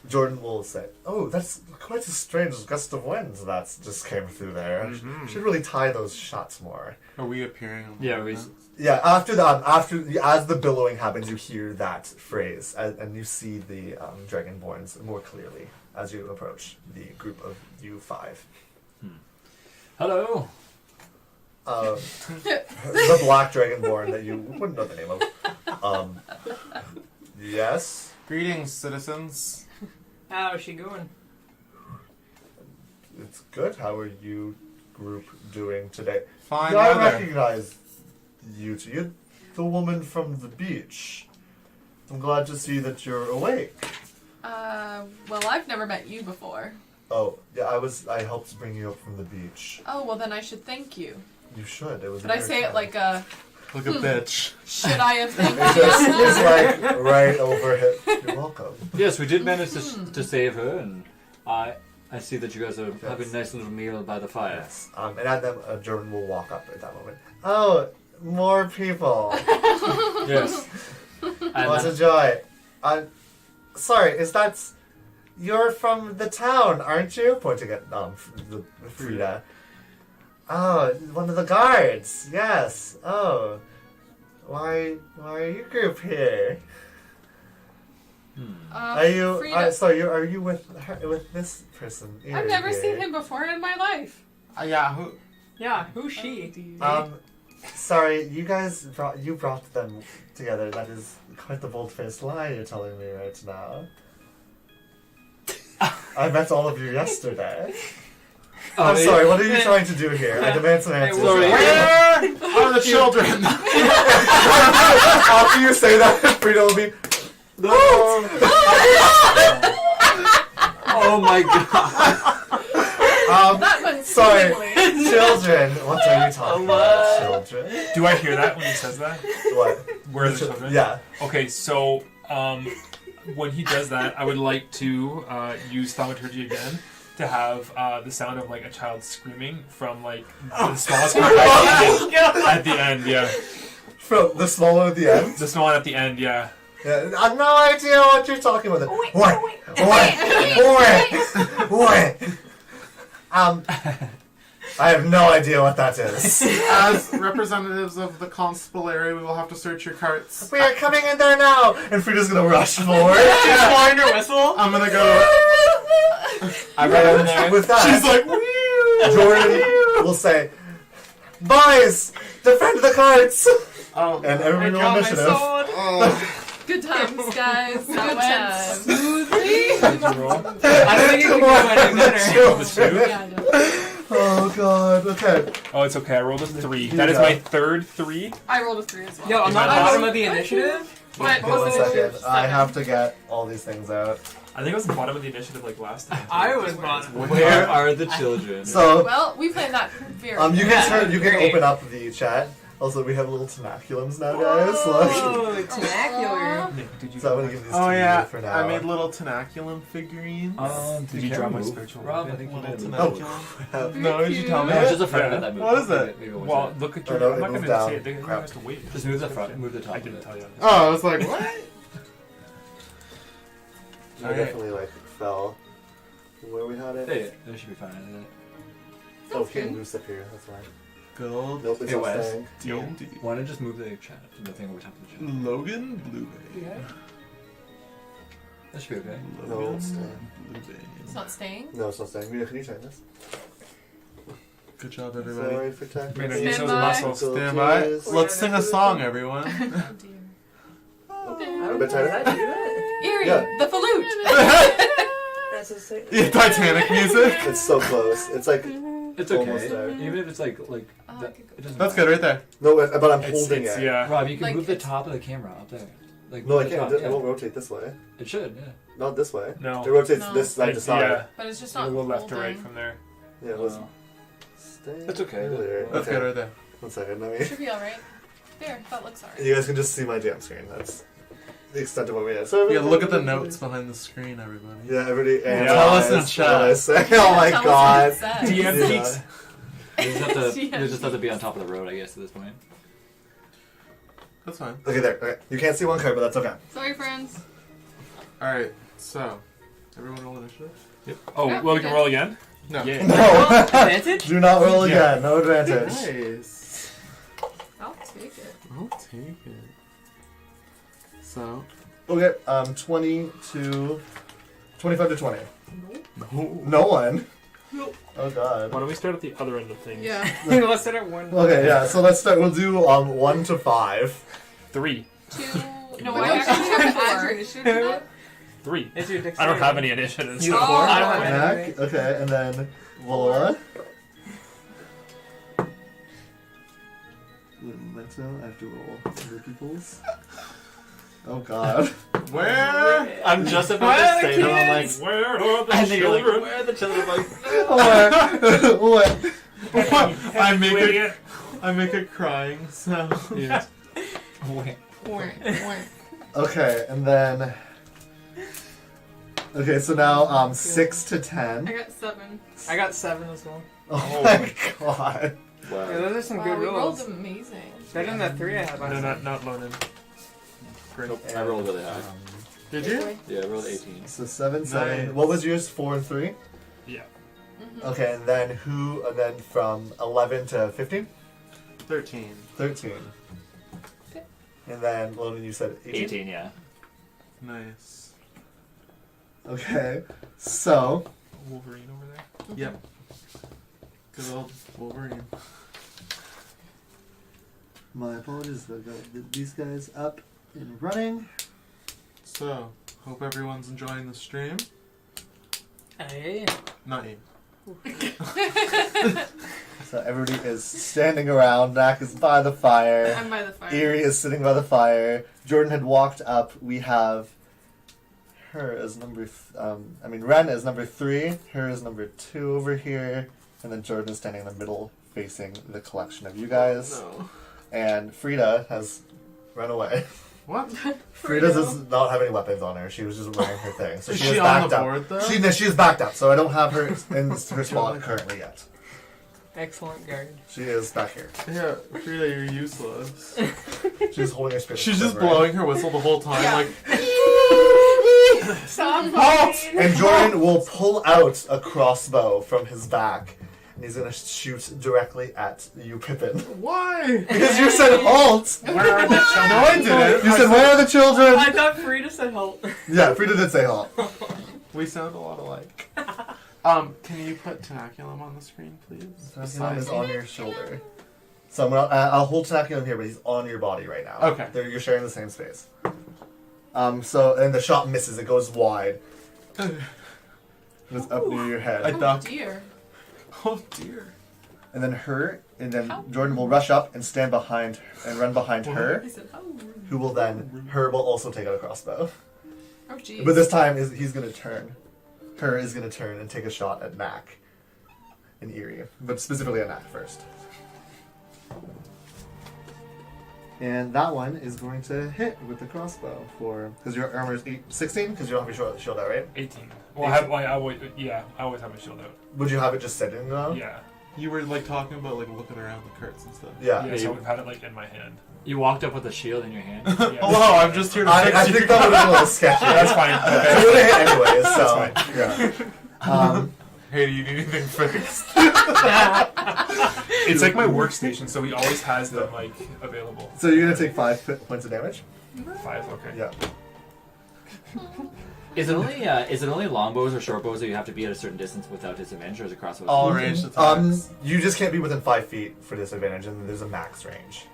Jordan will say, "Oh, that's quite a strange gust of wind that's just came through there. Mhm. Should really tie those shots more." Are we appearing? On Yeah, the we. map? Yeah, after as the billowing happens, you hear that phrase, and you see the dragonborns more clearly as you approach the group of you five. Hello. The black dragonborn that you wouldn't know the name of. Yes, Greetings, citizens. How's she going? it's good. How are you group doing today? Fine Yeah, I weather. recognize you two. You're the woman from the beach. I'm glad to see that you're awake. Well, I've never met you before. Oh, yeah, I helped bring you up from the beach. Oh, well then I should thank you. You should. It was. But I say it like a, Like a bitch. should I have thanked It you? just is like right over him. You're welcome. Yes, we did manage to save her, and I see that you guys are having a nice little meal by the fire. Yes. And at them, Jordan will walk up at that moment. Oh, more people. Yes. What a And joy. Sorry, is that... You're from the town, aren't you? Pointing at Frida. Oh, one of the guards. Yes. Oh. Why are you group here? Are you... Frida, sorry, are you with her, with this person? I've never here? seen him before in my life. Yeah, who? Yeah, who's she? Sorry, you guys brought them together. That is quite the bold-faced lie you're telling me right now. I met all of you yesterday. I'm sorry, what are you trying to do here? I demand some answers. Sorry. Where are the children? After you say that, Frida will be... oh my god! that went sorry. smoothly. Children. What are you talking about, children? Do I hear that when he says that? What? Where are the children? Yeah. Okay, so when he does that, I would like to use thaumaturgy again to have the sound of like a child screaming from like the smallest part at the end. Yeah, From the small one at the end? the small one at the end. Yeah. Yeah, I have no idea what you're talking about. What? I have no idea what that is. As representatives of the constabulary, we will have to search your carts. We are coming in there now! And Frida's gonna rush forward. She's flying her whistle. I'm gonna go. I ran in there. With that, She's like, Jordan will say, "Boys, defend the carts!" oh, And everyone I roll draw my initiative. sword. Good times, guys. Good went times. smoothly. Did you roll? I don't think it could go any better. Children. Yeah, I know. Oh god, okay. Oh, it's okay. I rolled a 3. That is my third 3. I rolled a 3 as well. Yo, I'm not I bottom rolled- of the initiative. But Hold on a was second. it I have to get all these things out. I think it was the bottom of the initiative like last time. I was bottom. Where are the children? So, Well, we planned that very you well. can you can great. open up the chat. Also, we have little tenaculums now, guys. Look. Oh, tenacular. Nick, did you? So I'm gonna give these oh to yeah. you for now. I made little tenaculum figurines. Did you draw my spiritual Rob, I weapon? think you Little did. tenaculum. Oh, No, did you tell me? No, it's just a friend Yeah. of that movie. What is it? Maybe it was Well, it. look at Oh, your. no, I'm it not moved going to down. say it. They Crap. have to wait. Just move the front, move the top. I didn't tell you. Oh, I was like, what? I definitely like fell where we had it. Hey, that should be fine. Isn't it? Oh, King Goose up here. That's why. Gold. Nope, it's Hey, not Wes. staying. D&D. Why not just move the chat, the thing over top of the chat? Logan Bluebay. That should be okay. No, Logan it's staying. Bluebay. It's not staying. No, it's not staying. Mira, can you turn this? Good job, everybody. Sorry for technical. Made Stand use those by. muscles. Stand by. Let's sing a song, everyone. Oh dear. A bit tighter? Eerie, Yeah. the flute. That's so sick. Yeah, Titanic music. It's so close. It's like It's Almost okay. there. Even if it's like Oh, that, okay, it doesn't That's matter. good right there. no, but I'm It's, holding it. yeah. Rob, you can Like, move the it's- top of the camera up there. Like No, I the can't. top, It yeah. won't rotate this way. It should, yeah. Not this way. No. It rotates No. this side to side. Yeah. But it's just It'll not go left to right holding. from there. Yeah, it was. Wow. Stay That's okay. clear. That's good right there. 1 second, let me. Should be alright. There, that looks alright. You guys can just see my DM screen. That's the extent of what we did. So Yeah, look at the notes behind the screen, everybody. Yeah, everybody. And Tell us in what chat. I say. Oh my Tell us god. what it says. DM peaks. You just have to be on top of the road, I guess, at this point. That's fine. Okay, there. Okay. You can't see one card, but that's okay. Sorry, friends. Alright, so. Everyone roll initiative? Oh, Yeah, well, we we can did. roll again? No. Yeah. No. Advantage? Do not roll Yeah. again. No advantage. Nice. I'll take it. I'll take it. So. Okay, 20 to 25 to 20. No. No one. Nope. Oh god. Why don't we start at the other end of things? Yeah. Let's set at 1. Okay, yeah. So let's start. We'll do 1 to 5. 3. 2. No, No, I I actually actually have to have add your 4. initiative to that. 3. It's your I dexterity. don't have any initiatives. You Oh. four. I don't have any. Mac. Okay, and then Lola. Memento. I have to roll other people's. Oh god. Where? I'm just about to say that. I'm like, Where are the and then you're like, children? where are the children? I'm like, What? I make a crying sound. yeah. Okay, and then. Okay, so now 6 to I 10. got 7. I got 7 as well. Oh my god. Yeah, those are some Wow, good we rolled rolls. amazing. Better than the 3 I had last No, time. not learning. Great. Nope, I rolled really high. Did you? Yeah, I rolled 18. So 7, 7. Nice. What was yours? 4 and 3? Yeah. Okay, and then who? And then from 11 to 15? 13. 13. Okay. And then, Logan, you said 18? 18, yeah. Nice. Okay, so. Wolverine over there. Yep. Good old Wolverine. My apologies, I got these guys up and running. So, hope everyone's enjoying the stream. Hey. Not you. So everybody is standing around. Dak is by the fire. I'm by the fire. Eerie is sitting by the fire. Jordan had walked up. We have her as number. Ren as number 3. Her as number 2 over here, and then Jordan is standing in the middle, facing the collection of you guys. No. And Frida has run away. What? Frida does not have any weapons on her. She was just wearing her thing, so Is she she is on backed the up. board, though? She is backed up, so I don't have her in her spot currently yet. Excellent guard. She is back here. Yeah, Frida, you're useless. She's holding her spirit. She's just quiver. blowing her whistle the whole time, Yeah. like. Stop. Halt! And Jordan will pull out a crossbow from his back, and he's gonna shoot directly at you, Pippin. Why? Because you said halt! Where are the children? No, I didn't. You said, where are the children? I thought Frida said help. Yeah, Frida did say halt. We sound a lot alike. Can you put Tenaculum on the screen, please? Tenaculum is on your shoulder. So I'll hold Tenaculum here, but he's on your body right now. Okay. You're sharing the same space. And the shot misses. It goes wide. It's up near your head. I Oh duck. dear. Oh dear. And then How? Jordan will rush up and stand behind and run behind her, I said, oh. who will then, her will also take out a crossbow. Oh jeez. But this time he's gonna turn. Her is gonna turn and take a shot at Mac and Eerie, but specifically at Mac first. And that one is going to hit with the crossbow because your armor is 16 because you don't have your shield out, right? 18. Well, I always have my shield out. Would you have it just sitting though? Yeah. You were like talking about like looking around the carts and stuff. Yeah. Yeah, so we've had it like in my hand. You walked up with a shield in your hand. Yeah. Hello, I'm just here to I fix think you. that would have been a little sketchy. That's fine. It would have hit anyways, so yeah. Hey, do you need anything fixed? It's like my workstation, so he always has them like available. So you're gonna take 5 points of damage. 5, okay. Yeah. Is it only longbows or short bows that you have to be at a certain distance without disadvantage, or is it crossbows? All ranged attacks. You just can't be within 5 feet for disadvantage, and there's a max range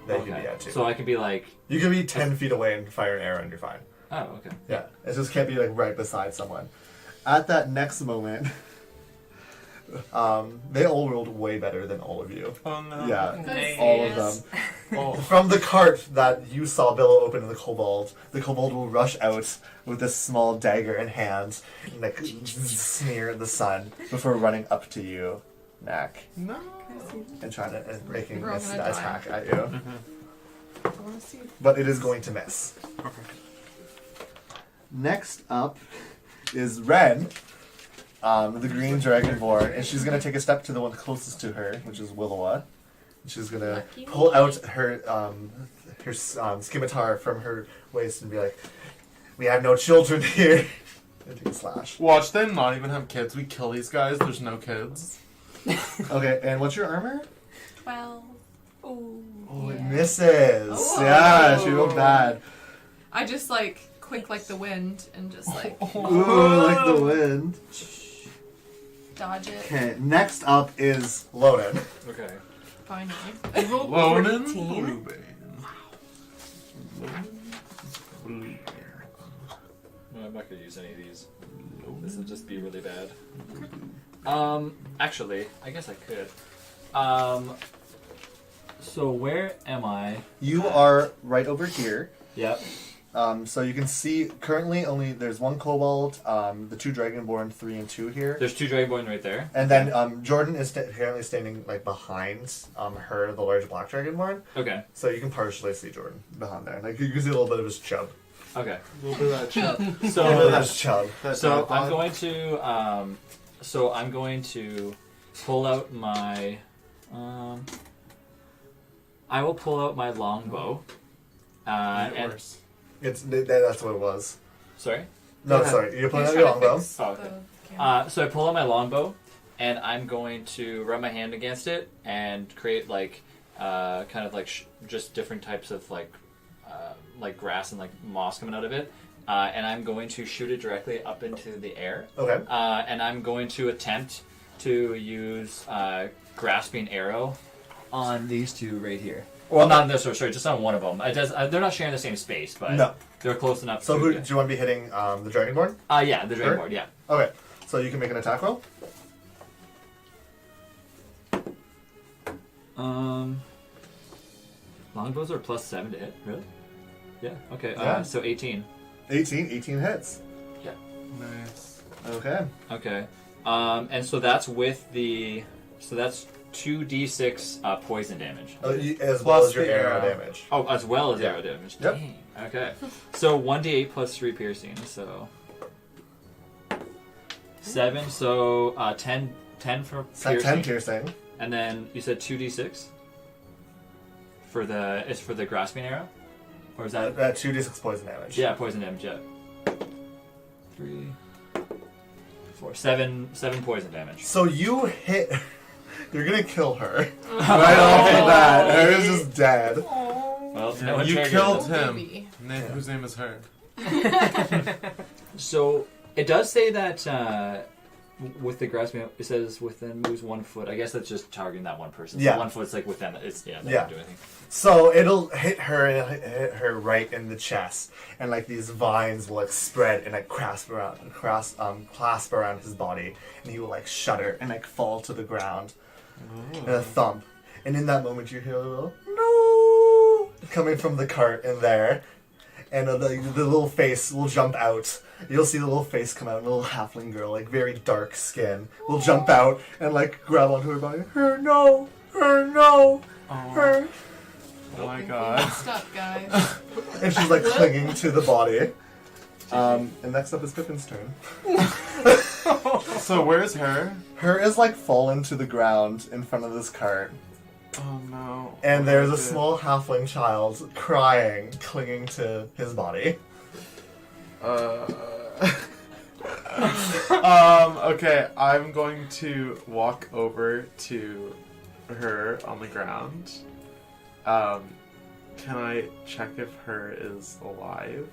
that you can be at too. So I can be like, You can be 10 feet away and fire an arrow, and you're fine. oh, okay. Yeah, it just can't be like right beside someone. At that next moment, they all rolled way better than all of you. Oh no. Yeah, Nice. all of them. Oh. From the cart that you saw Billow open in the kobold will rush out with this small dagger in hand and like smear the sun before running up to you, Mac. No. and trying to making We're all this gonna die. attack at you. I want to see. But it is going to miss. Okay. Next up is Ren, the green dragonborn, and she's gonna take a step to the one closest to her, which is Willowa. And she's gonna Lucky pull me. out her scimitar from her waist and be like, "We have no children here." And take a slash. Watch them not even have kids. We kill these guys. There's no kids. Okay, and what's your armor? 12. Oh. Oh, it yeah. misses. Oh. Yeah, she rolled bad. I just like quick like the wind and just like Ooh, like the wind. dodge it. Okay, next up is Loden. Okay. Finally. I rolled Lonan 14. Bluebane. Lonan Bluebane. No, I'm not gonna use any of these. This will just be really bad. Actually, I guess I could. So where am I? You are right over here. Yep. So you can see currently only there's one kobold, the two dragonborn, 3 and 2 here, There's two Dragonborn right there. and then Jordan is currently standing like behind her, the large black dragonborn. Okay. So you can partially see Jordan behind there. Like you can see a little bit of his chub. Okay. A little bit of that chub. A little bit of So his chub. so I'm going to pull out my I will pull out my longbow. And Worse. That's what it was. sorry. No, Yeah. sorry, you're pulling He's out your trying to longbow. fix Oh, okay. the camera. So I pull out my longbow, and I'm going to rub my hand against it and create like kind of like just different types of like grass and like moss coming out of it, and I'm going to shoot it directly up into the air, Okay. and I'm going to attempt to use grasping arrow on these two right here. Well, not on this one, sorry, just on one of them. It does. They're not sharing the same space, but No. they're close enough. So to, who do you want to be hitting? The dragonborn. yeah, the Sure. dragonborn, yeah. Okay. So you can make an attack roll. Longbows are +7 to hit, really? Yeah. Okay. Yeah. So 18. 18 hits. Nice. Okay. Okay. And so that's with the. So that's 2d6 poison damage. As well Plus as your the arrow arrow. damage. Oh, as well as Yeah. arrow damage. Yep. Dang. Okay. So 1d8 plus 3 piercing. So 7. So 10 for piercing. 10 piercing. And then you said 2d6 for the. It's for the grasping arrow, or is that? 2d6 poison damage. Yeah, poison damage. Yeah. 3, 4, 7 poison damage. So you hit. You're gonna kill her. Right off the bat. Her is just dead. Well, Yeah, no one you triggered killed it. him. Baby. Whose name is her? So it does say that with the grasping, it says within moves 1 foot. I guess that's just targeting that one person. Yeah. So 1 foot's like within. It's that Yeah. won't do anything. So it'll hit her right in the chest, and like these vines will like spread and like clasp around his body, and he will like shudder and like fall to the ground, and a thump. And in that moment, you hear a little no coming from the cart in there, and the little face will jump out. You'll see the little face come out, and a little halfling girl, like very dark skin, will jump out and like grab onto her body. Her no, Oh, her. oh my We god. messed up, guys. And she's like clinging to the body. And next up is Pippin's turn. So where's her? Her is like fallen to the ground in front of this cart. Oh no. And there's a Okay. small halfling child crying, clinging to his body. Okay, I'm going to walk over to her on the ground. Can I check if her is alive?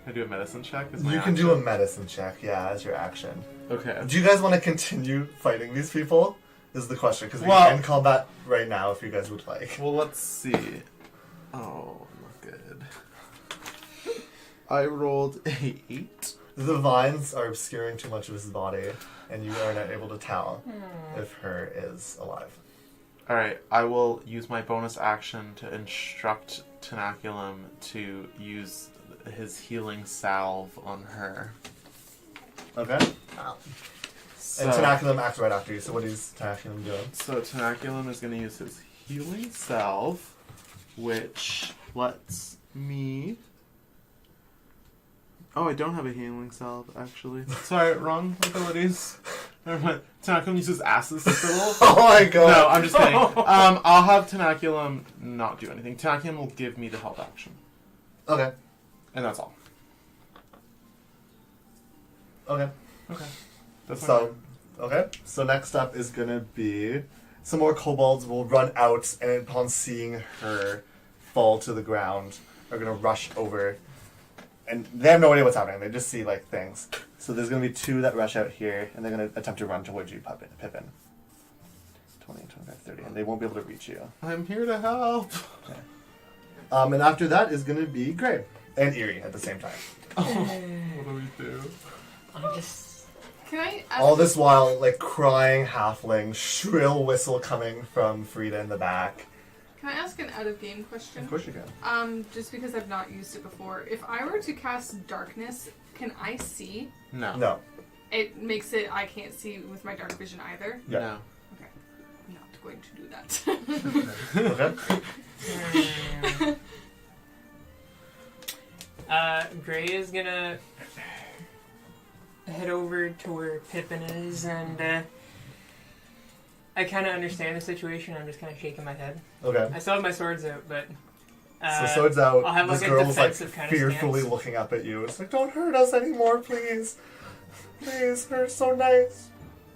Can I do a medicine check? Is my You can do a action? medicine check, yeah, as your action. Okay. Do you guys want to continue fighting these people? Is the question, because we Well- can end combat right now if you guys would like. Well, let's see. Oh, not good. I rolled a 8. The vines are obscuring too much of his body, and you are not able to tell if her is alive. Alright, I will use my bonus action to instruct Tenaculum to use his healing salve on her. Okay? So, And Tenaculum acts right after you, so what is Tenaculum doing? so Tenaculum is going to use his healing salve, which lets me. Oh, I don't have a healing salve, actually. Sorry, wrong abilities. Never mind. Tenaculum uses Acid Spittle. Oh my god. No, I'm just kidding. I'll have Tenaculum not do anything. Tenaculum will give me the help action. Okay. And that's all. Okay. Okay. That's my So, okay. So next up is gonna be some more kobolds will run out, and upon seeing her fall to the ground, are gonna rush over, and they have no idea what's happening. They just see like things. So there's gonna be 2 that rush out here, and they're gonna attempt to run towards you, Pippin. 20, 25, 30, and they won't be able to reach you. I'm here to help. And after that is gonna be Gray and Eerie at the same time. What do we do? I'm just. Can I ask All this while, like crying halfling, shrill whistle coming from Frida in the back. Can I ask an out of game question? Of course you can. Just because I've not used it before. If I were to cast darkness, can I see? No. No. It makes it I can't see with my dark vision either. Yeah. No. Okay. I'm not going to do that. Okay. Gray is gonna head over to where Pippin is, and I kind of understand the situation. I'm just kind of shaking my head. Okay. I still have my swords out, but So swords out. I'll have, This like, a girl's like defensive kind of fearfully stance. looking up at you. It's like, don't hurt us anymore, please. Please, we're so nice.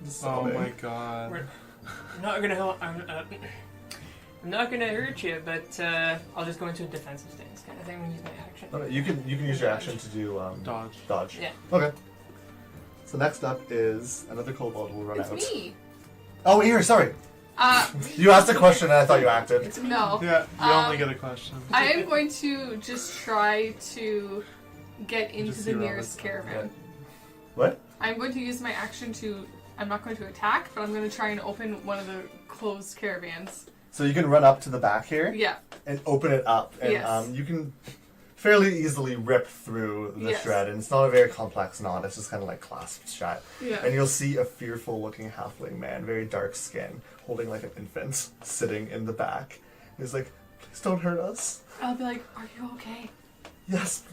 Just Oh sobbing. my god. We're- I'm not gonna help. I'm not gonna hurt you, but I'll just go into a defensive stance kind of thing and use my action. Okay, you can use your action to do Dodge. Dodge. Yeah. Okay. So next up is another kobold will run It's out. me. Oh, Ear, sorry. Uh, You asked a question and I thought you acted. no. Yeah, you only Um, get a question. I am going to just try to get into Just the see nearest Robin's- caravan. What? I'm going to use my action to. I'm not going to attack, but I'm going to try and open one of the closed caravans. So you can run up to the back here Yeah. and open it up, and Yes. you can fairly easily rip through the Yes. shred, and it's not a very complex knot. It's just kind of like clasped shut. Yeah. And you'll see a fearful-looking halfling man, very dark skin, holding like an infant, sitting in the back. He's like, "Please don't hurt us." I'll be like, "Are you okay? Yes.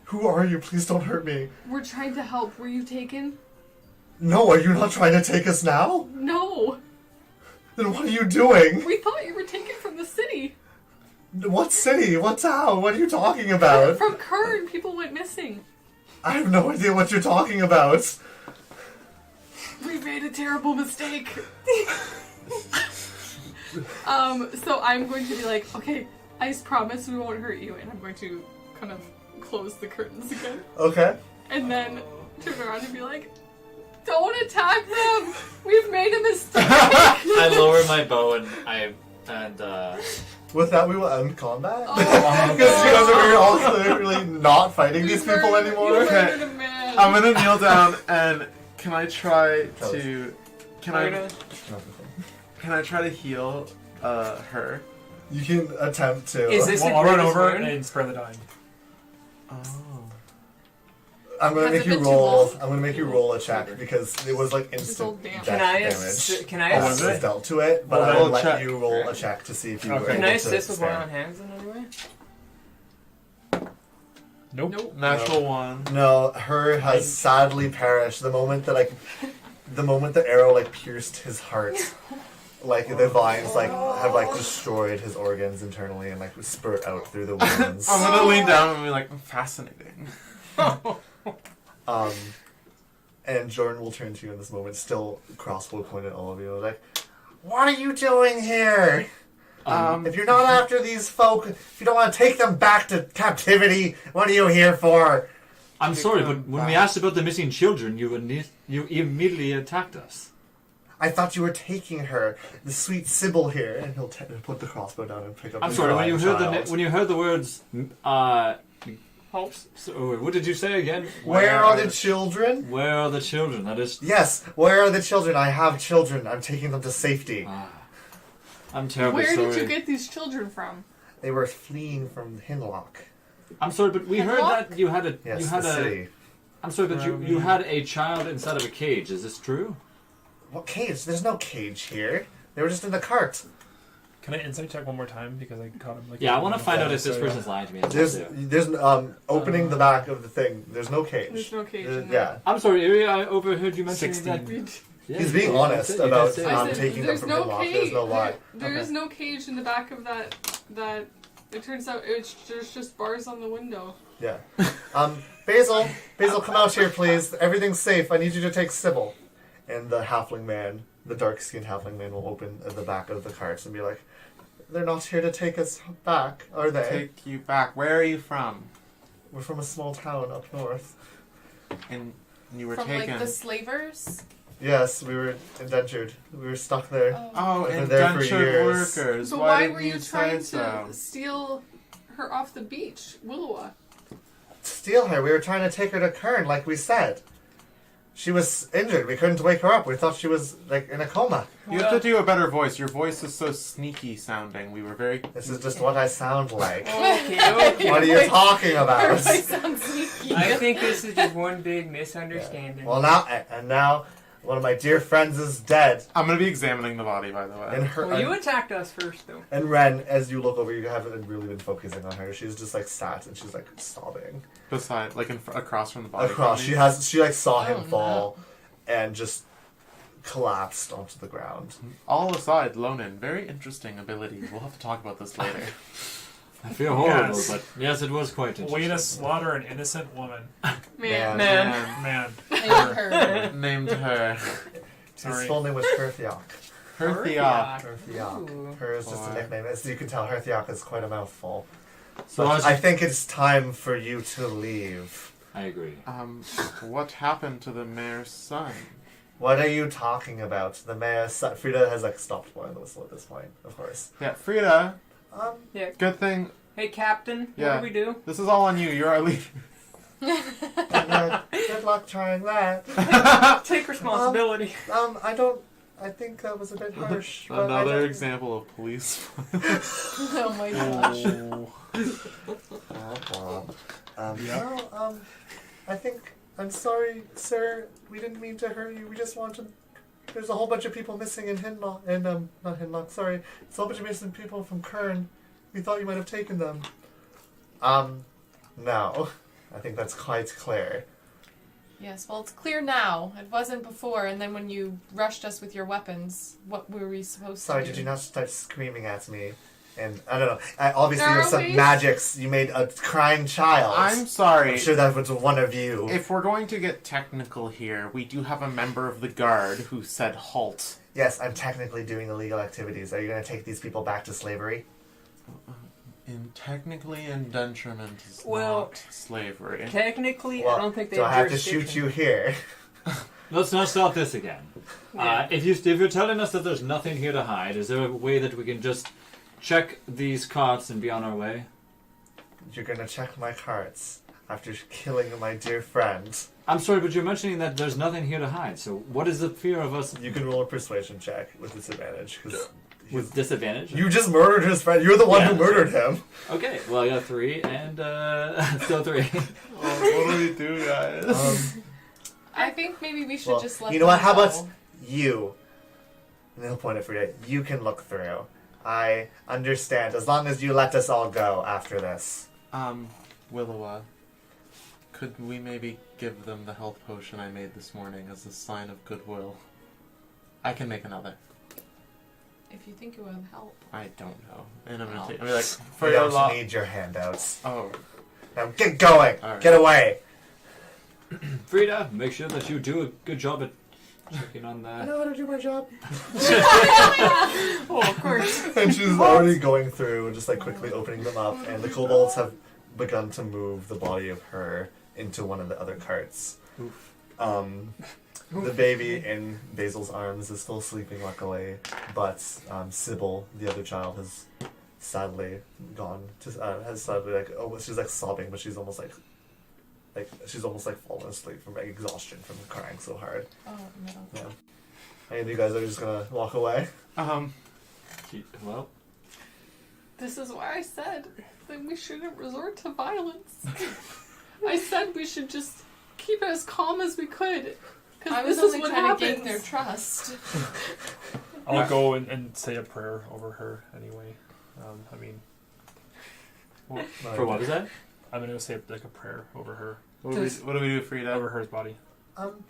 Who are you? Please don't hurt me. We're trying to help. Were you taken?" No, are you not trying to take us now? No. Then what are you doing? We thought you were taken from the city. What city? What town? What are you talking about? From Kern, people went missing. I have no idea what you're talking about. We made a terrible mistake. So I'm going to be like, okay, I promise we won't hurt you, and I'm going to kind of close the curtains again, Okay. and then turn around and be like, don't attack them! We've made a mistake! I lower my bow and With that, we will end combat. Oh, Because you guys are all clearly not fighting these You people murdered- anymore. You Okay. murdered a man. I'm gonna kneel down and can I try to can I try to heal her? You can attempt to. Is this Well, the I'll run greatest over wound? and spare the dying. Oh. I'm gonna Has make it you been too roll. long? I'm gonna make you roll a check because it was like instant old damage. death Can I damage. can that I was was it? dealt to it, but Well, I roll will a let check. you roll a check to see if you were Okay. able can I to assist with one stand. on hands in any way? Nope. Nope. Natural one. No, her has sadly perished. The moment that the arrow like pierced his heart, like the vines like have like destroyed his organs internally and like spurt out through the wounds. I'm gonna lean down and be like, fascinating. And Jordan will turn to you in this moment, still crossbow pointed at all of you, like, "What are you doing here? If you're not after these folk, if you don't want to take them back to captivity, what are you here for?" I'm sorry, but when we asked about the missing children, you immediately attacked us. I thought you were taking her, the sweet Sybil here, and he'll put the crossbow down and pick up. I'm the sorry. When you crying heard child. when you heard the words, so, what did you say again? Where are the children? Where are the children? That is. Yes, where are the children? I have children. I'm taking them to safety. I'm terribly Where sorry. did you get these children from? They were fleeing from Hinlock. I'm sorry, but we heard Hemlock? that you had a Yes, you had the a city. I'm sorry, but you had a child inside of a cage. Is this true? What cage? There's no cage here. They were just in the cart. Can I insight check one more time because I caught him? Like, Yeah, I want to find out if this so, person's lying to me. There's opening the back of the thing. There's no cage. There's no cage in Yeah. there. I'm sorry, Iri, I overheard you mentioning 16. that. Yeah, He's being you honest did say- you about did say- I said, taking them there's from no Hemlock. cage. There's no lie. There is no cage in the back of that. It turns out there's just bars on the window. Yeah. Basil, come out here, please. Everything's safe. I need you to take Sybil. And the halfling man, the dark-skinned halfling man, will open the back of the cart and be like, "They're not here to take us back, are they? Take you back. Where are you from? We're from a small town up north." And you were From taken. like the slavers. Yes, we were indentured. We were stuck there. Oh, We've been there for indentured years. workers. So why why didn't were you say trying so? to steal her off the beach, Willowa? Steal her. We were trying to take her to Kern, like we said. She was injured. We couldn't wake her up. We thought she was, like, in a coma. You have to do a better voice. Your voice is so sneaky sounding. We were very. This is just what I sound like. Okay. What are you talking Her about? voice sounds sneaky. I think this is just one big misunderstanding. Well, now, one of my dear friends is dead. I'm gonna be examining the body, by the way. And her, Well, you attacked us first, though. and Ren, as you look over, you haven't really been focusing on her. She's just like sat and she's like sobbing. Beside, like across from the body. Across, from she like saw him Oh, no. fall, and just collapsed onto the ground. All aside, Lonin, very interesting ability. We'll have to talk about this later. I feel horrible, Yes. but yes, it was quite interesting. Way to slaughter an innocent woman. Man. Man. And her. Named her His Sorry. full name was Herthiok. Herthiok. Herthiok. Ooh. Her is just a Boy. nickname. As you can tell, Herthiok is quite a mouthful. So But I think it's time for you to leave. I agree. What happened to the mayor's son? What are you talking about? The mayor's son. Frida has like stopped blowing the whistle at this point, of course. Yeah, Frida. Yeah. Good thing. Hey, Captain. Yeah. What do we do? This is all on you. You're our leader. Good luck trying that. Take responsibility. I think that was a bit harsh. but I Another don't- example of police. Oh my gosh. No, I think, I'm sorry, sir. We didn't mean to hurt you. We just wanted. There's a whole bunch of people missing in Hinlock, not Hinlock, sorry. There's a whole bunch of missing people from Kern. We thought you might have taken them. No. I think that's quite clear. Yes, well, it's clear now. It wasn't before, and then when you rushed us with your weapons, what were we supposed Sorry, to do? did you not start screaming at me? And, I don't know, obviously There there's are some ways- magics. You made a crying child. I'm sorry. I'm sure that was one of you. If we're going to get technical here, we do have a member of the guard who said halt. Yes, I'm technically doing illegal activities. Are you going to take these people back to slavery? Technically, indenturement is Well, not slavery. Technically, Well, I don't think they do have I have to shoot jurisdiction. you here? Let's not start this again. Yeah. If you're telling us that there's nothing here to hide, is there a way that we can just check these carts and be on our way? You're going to check my carts after killing my dear friend. I'm sorry, but you're mentioning that there's nothing here to hide. So what is the fear of us You can roll a persuasion check with disadvantage. 'Cause with disadvantage? you just murdered his friend. You're the one Yeah, who murdered him. Okay, well I got 3 and still 3. What do we do, guys? I think maybe we should Well, just let you know what? them How go. about you? And he'll point it for you. You can look through. I understand. As long as you let us all go after this. Willowa, could we maybe give them the health potion I made this morning as a sign of goodwill? I can make another. If you think it will help. I don't know. And I'm Oh. gonna be like, for We your don't law. need your handouts. Oh, Now get going. All right. Get away. Frida, make sure that you do a good job at checking on I that. know how to do my job. Oh, of course. And she's already going through and just like quickly opening them up, and the kobolds have begun to move the body of her into one of the other carts. The baby in Basil's arms is still sleeping, luckily, but Sybil, the other child, has sadly gone. Has sadly she's like sobbing, but she's almost like she's almost like fallen asleep from exhaustion from crying so hard. Oh no. Yeah. And you guys are just gonna walk away. Well, This is why I said that we shouldn't resort to violence. I said we should just keep it as calm as we could. I Because was this is only what trying happens. to gain their trust. I'll go and say a prayer over her anyway. I mean, For what is that? I'm gonna go say like a prayer over her, What do we do, Frida? over her body.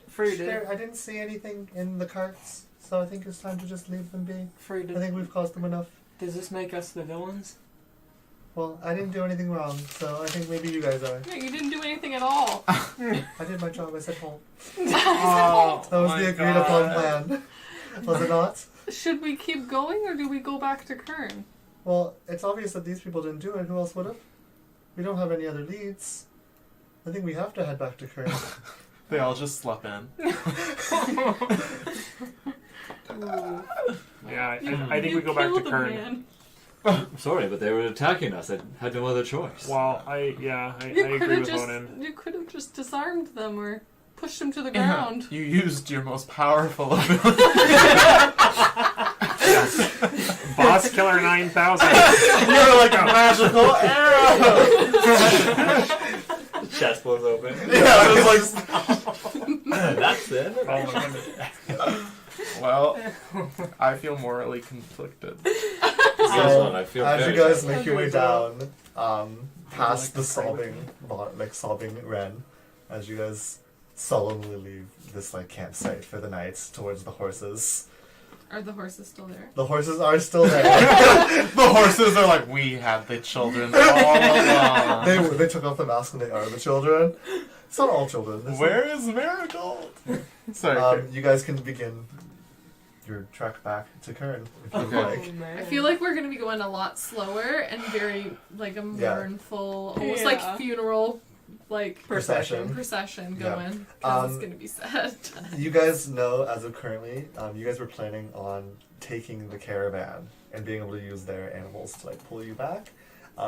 Frida. I didn't see anything in the carts, so I think it's time to just leave them be. I Frida. think we've caused them enough. Does this make us the villains? Well, I didn't do anything wrong, so I think maybe you guys are. Yeah, you didn't do anything at all. I did my job. I said halt. Oh, That was my the agreed upon God. plan. Was it not? Should we keep going or do we go back to Kern? Well, it's obvious that these people didn't do it. Who else would have? We don't have any other leads. I think we have to head back to Kern. They all just slept in. Yeah, I think we go back to killed a Kern. man. I'm sorry, but they were attacking us. I had no other choice. Well, I You agree could with have Onan. you could have just disarmed them or pushed them to the ground. You used your most powerful ability. Boss Killer 9000. You're like a magical arrow. Chest blows open. Yeah, it was like. That's it. Oh my goodness. Well, I feel morally conflicted. So, I feel as you very guys sad. make your way down, past the Like to cry sobbing Ren, as you guys solemnly leave this campsite for the night towards the horses. Are the horses still there? The horses are still there. The horses are like, we had the children all along. they took off the mask and they are the children. It's not all children. It's Where is Marigold? Sorry. you guys can begin your trek back to Kern if you Okay. like. man. I feel like we're gonna be going a lot slower and very a Yeah. mournful, almost Yeah. like funeral, Procession. procession Yeah. going because it's Um, gonna be sad. You guys know, as of currently, you guys were planning on taking the caravan and being able to use their animals to pull you back.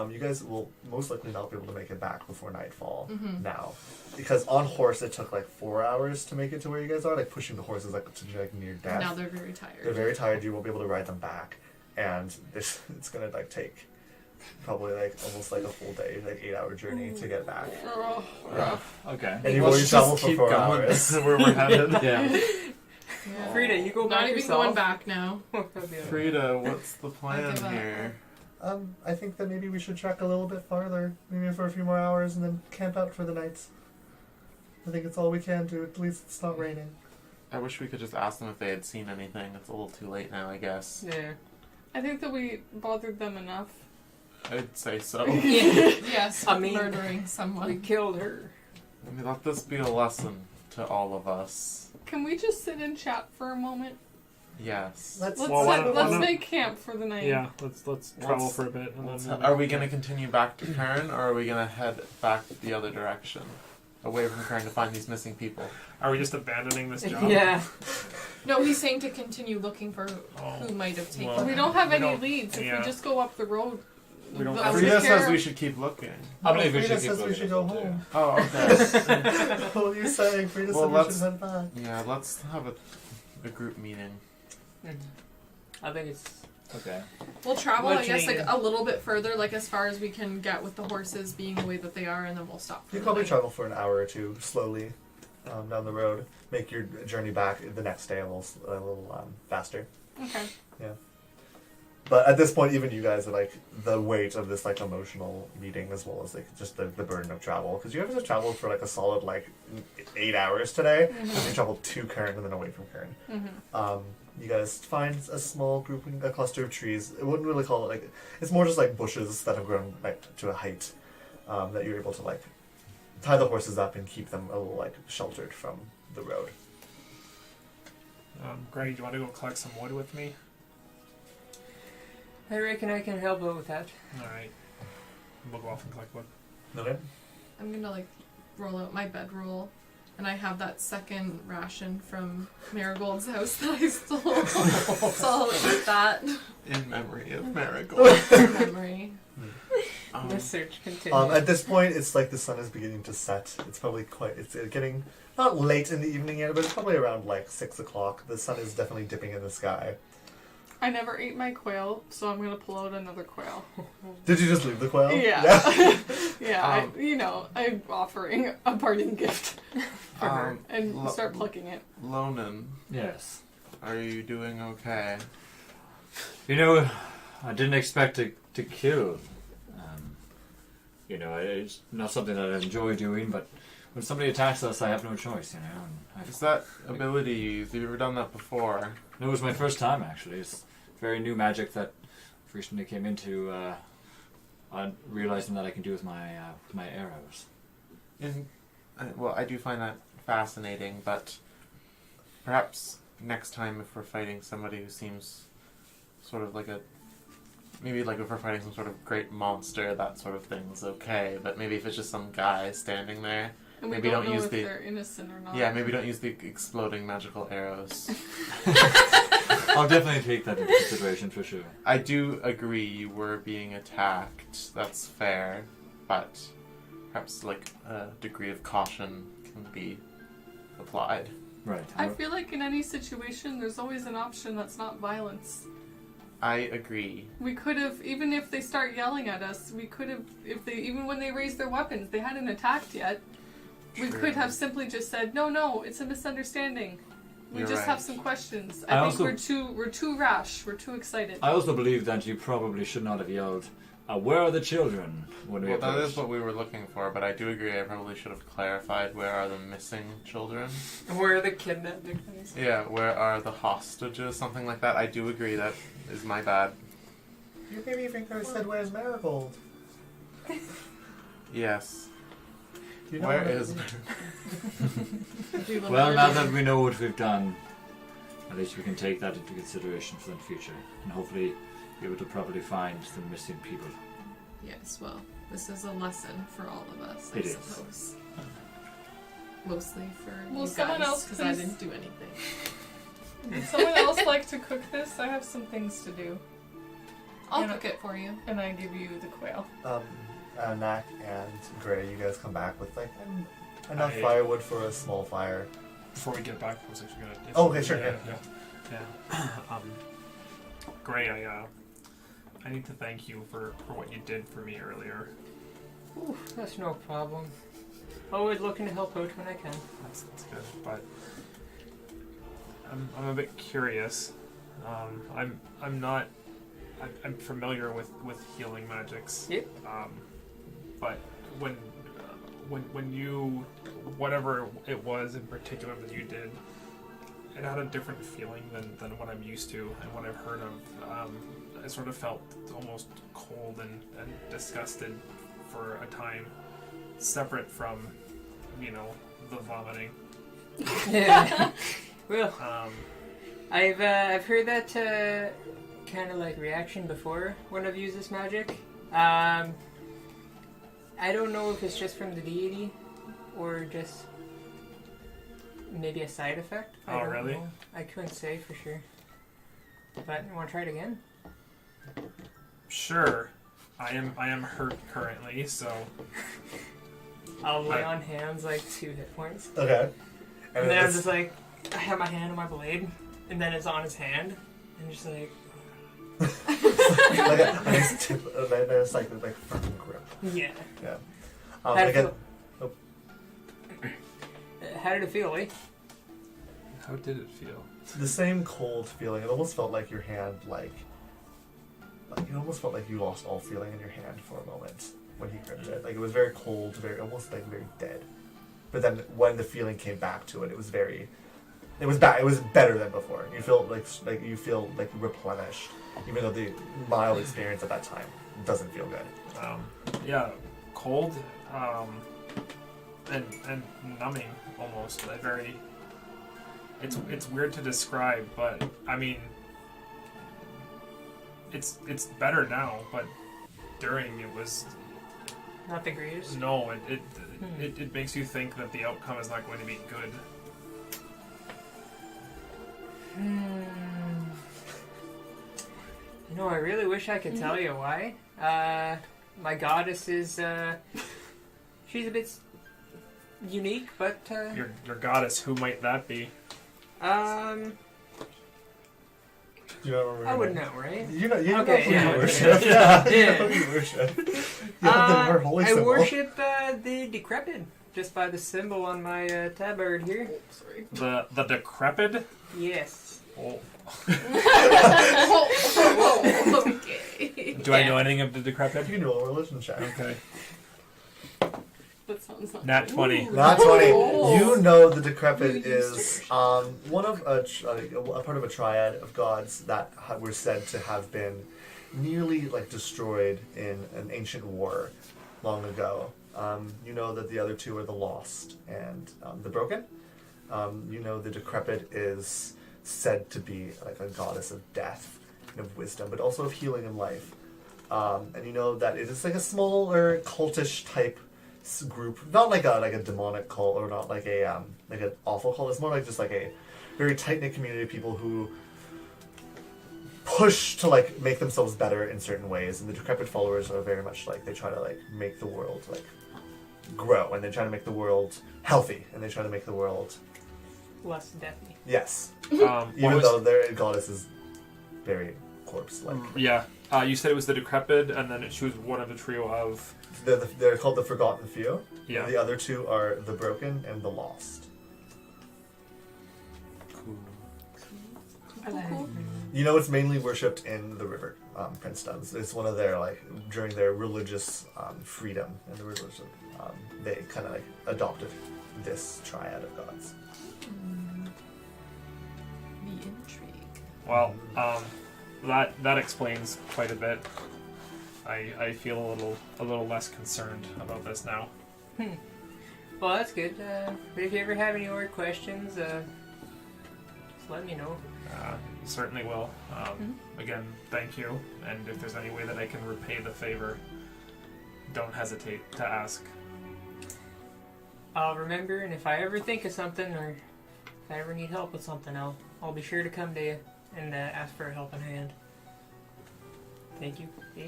You guys will most likely not be able to make it back before nightfall now, because on horse it took 4 hours to make it to where you guys are, pushing the horses to near death. Now they're very tired. They're very tired. You won't be able to ride them back, and it's gonna take probably almost a full day, 8-hour journey to get back. Okay. And you've Let's already just traveled for keep 4 going. hours. This is where we're headed. Yeah. Yeah. Frida, you go Not back even yourself. going back now. Frida, what's the I plan give up. here? I think that maybe we should trek a little bit farther, maybe for a few more hours, and then camp out for the night. I think it's all we can do. At least it's not raining. I wish we could just ask them if they had seen anything. It's a little too late now, I guess. Yeah. I think that we bothered them enough. I'd say so. Yes, I mean, murdering We someone. killed her. I mean, let this be a lesson to all of us. Can we just sit and chat for a moment? Yes. Let's Well, why don't- let's make camp for the night. Yeah, let's travel for a bit and then. Are we going to continue back to Kern, or are we going to head back the other direction? Away from Kern to find these missing people? Are we just abandoning this job? Yeah. No, he's saying to continue looking for Oh, who might have taken. well, We don't have We any don't- leads. If yeah. we just go up the road, We don't- the Frida says care- we should keep looking. I believe we Frida should keep says we looking should as go well, too. home. Oh, okay. What are you saying? Frida Well, said we let's- should head back. Yeah, let's have a group meeting. I think it's. We'll travel, What I you guess, need. a little bit further, as far as we can get with the horses being the way that they are, and then we'll stop. for You the probably night. travel for an hour or two, slowly, down the road. Make your journey back the next day a little faster. okay. But at this point, even you guys are the weight of this emotional meeting, as well as just the burden of travel, because you guys have traveled for a solid 8 hours today. You traveled to Kern and then away from Kern. You guys find a small grouping, a cluster of trees. I wouldn't really call it it's more just bushes that have grown to a height that you're able to tie the horses up and keep them a little sheltered from the road. Granny, do you want to go collect some wood with me? I reckon I can help out with that. All right. We'll go off and collect wood. Okay. I'm gonna roll out my bedroll, and I have that second ration from Marigold's house that I stole. So I'll eat that In memory of Marigold. in memory. The search continues. At this point, it's the sun is beginning to set. It's probably it's getting not late in the evening yet, but it's probably around 6 o'clock. The sun is definitely dipping in the sky. I never ate my quail, so I'm gonna pull out another quail. Did you just leave the quail? Yeah. Yeah, I'm offering a parting gift for her and start plucking it. Lonan, Yes. are you doing okay? You know, I didn't expect to kill. It's not something that I enjoy doing, but when somebody attacks us, I have no choice, And Is that ability you used? Have you ever done that before? it was my first time, actually. It's very new magic that I've recently came into realizing that I can do with my arrows. Well, I do find that fascinating, but perhaps next time if we're fighting somebody who seems sort of like maybe like if we're fighting some sort of great monster, that sort of thing is okay, but maybe if it's just some guy standing there, And we maybe don't don't know use if the- they're innocent or not. yeah, maybe don't use the exploding magical arrows. I'll definitely take that into consideration for sure. I do agree you were being attacked, that's fair, but perhaps like a degree of caution can be applied. Right. I feel like in any situation, there's always an option that's not violence. I agree. We could have, even if they start yelling at us, we could have, even when they raised their weapons, they hadn't attacked yet. We True. could have simply just said, no, it's a misunderstanding. We You're just right. have some questions. I I think also- we're too rash. We're too excited. I also believe that you probably should not have yelled, "Where are the children?" when we Well, that approached. is what we were looking for, but I do agree I probably should have clarified where are the missing children. Where are the kidnapped victims? Yeah, where are the hostages, something like that. I do agree that is my bad. You maybe even could have said, "Where's Marigold?" Yes. You know Where what I is mean? Well, now that we know what we've done, at least we can take that into consideration for the future, and hopefully be able to properly find the missing people. Yes, well, this is a lesson for all of us, I It is. suppose. Mostly for Will you someone guys, else because I please- didn't do anything. Would someone else like to cook this? I have some things to do. I'll And cook it for you. And I give you the quail. Knack and Gray, you guys come back with like enough I- firewood for a small fire. Before we get back, I was actually gonna. Oh, okay, sure, Yeah. Gray, I need to thank you for what you did for me earlier. Ooh, that's no problem. Always looking to help out when I can. That's good, but I'm a bit curious. I'm familiar with healing magics. Yep. But when you, whatever it was in particular that you did, it had a different feeling than what I'm used to and what I've heard of. I sort of felt almost cold and disgusted for a time, separate from, the vomiting. Yeah. Well, Um, I've heard that kind of like reaction before when I've used this magic. I don't know if it's just from the deity or just maybe a side effect. I Oh, don't really? know. I couldn't say for sure. But you want to try it again? Sure, I am hurt currently, so I'll lay Right. on hands like 2 hit points. Okay. And then I'm it's- just like, I have my hand on my blade, and then it's on his hand, and just like, like a nice tip, it's like firm grip. yeah. Yeah. How did it Again, feel? How did it feel, eh? how did it feel? the same cold feeling. It almost felt like your hand, like you almost felt like you lost all feeling in your hand for a moment when he gripped it. Like it was very cold, almost like very dead. But then when the feeling came back to it, it was bad. It was better than before. You feel like replenished, even though the mild experience at that time doesn't feel good. Yeah, cold, and numbing almost. It's weird to describe, but I mean, it's better now. But during it was Not the greatest. no. It makes you think that the outcome is not going to be good. You know, I really wish I could tell you why. My goddess is, she's a bit unique, but, Your goddess, who might that be? Do you not remember? I her would name? know, right? You know, you Okay, know who yeah. you worship. Yeah, you Yeah. know who you worship. Yeah, the holy I symbol. worship the decrepit just by the symbol on my tabard here. Sorry. The decrepit. Yes. Oh. Okay. Do I know anything of the decrepit? You can do a religion check. Okay. That sounds not Nat good. 20. Not 20. Oh. You know the decrepit You is used one of a part of a triad of gods that were said to have been nearly like destroyed in an ancient war long ago. You know that the other two are the lost and the broken. You know the decrepit is said to be like a goddess of death and of wisdom, but also of healing and life. And you know that it is like a smaller cultish type group, not like a demonic cult or not like a like an awful cult. It's more like just like a very tight knit community of people who push to like make themselves better in certain ways. And the decrepit followers are very much like they try to like make the world like grow, and they try to make the world healthy, and they try to make the world Less deathy. yes, What even was- though their goddess is very corpse like. Yeah. You said it was the decrepit, and then she was one of the trio of. They're called the Forgotten Few. Yeah. And the other two are the Broken and the Lost. You know, it's mainly worshipped in the river princedoms. It's one of their like during their religious freedom and the religious. They kind of like adopted this triad of gods. The intrigue. Well, that explains quite a bit. I feel a little less concerned about this now. Well, that's good. But if you ever have any more questions, just let me know. Certainly will. Again, thank you. And if there's any way that I can repay the favor, don't hesitate to ask. I'll remember, and if I ever think of something, or if I ever need help with something, I'll be sure to come to you and ask for a helping hand. Thank you. Yeah.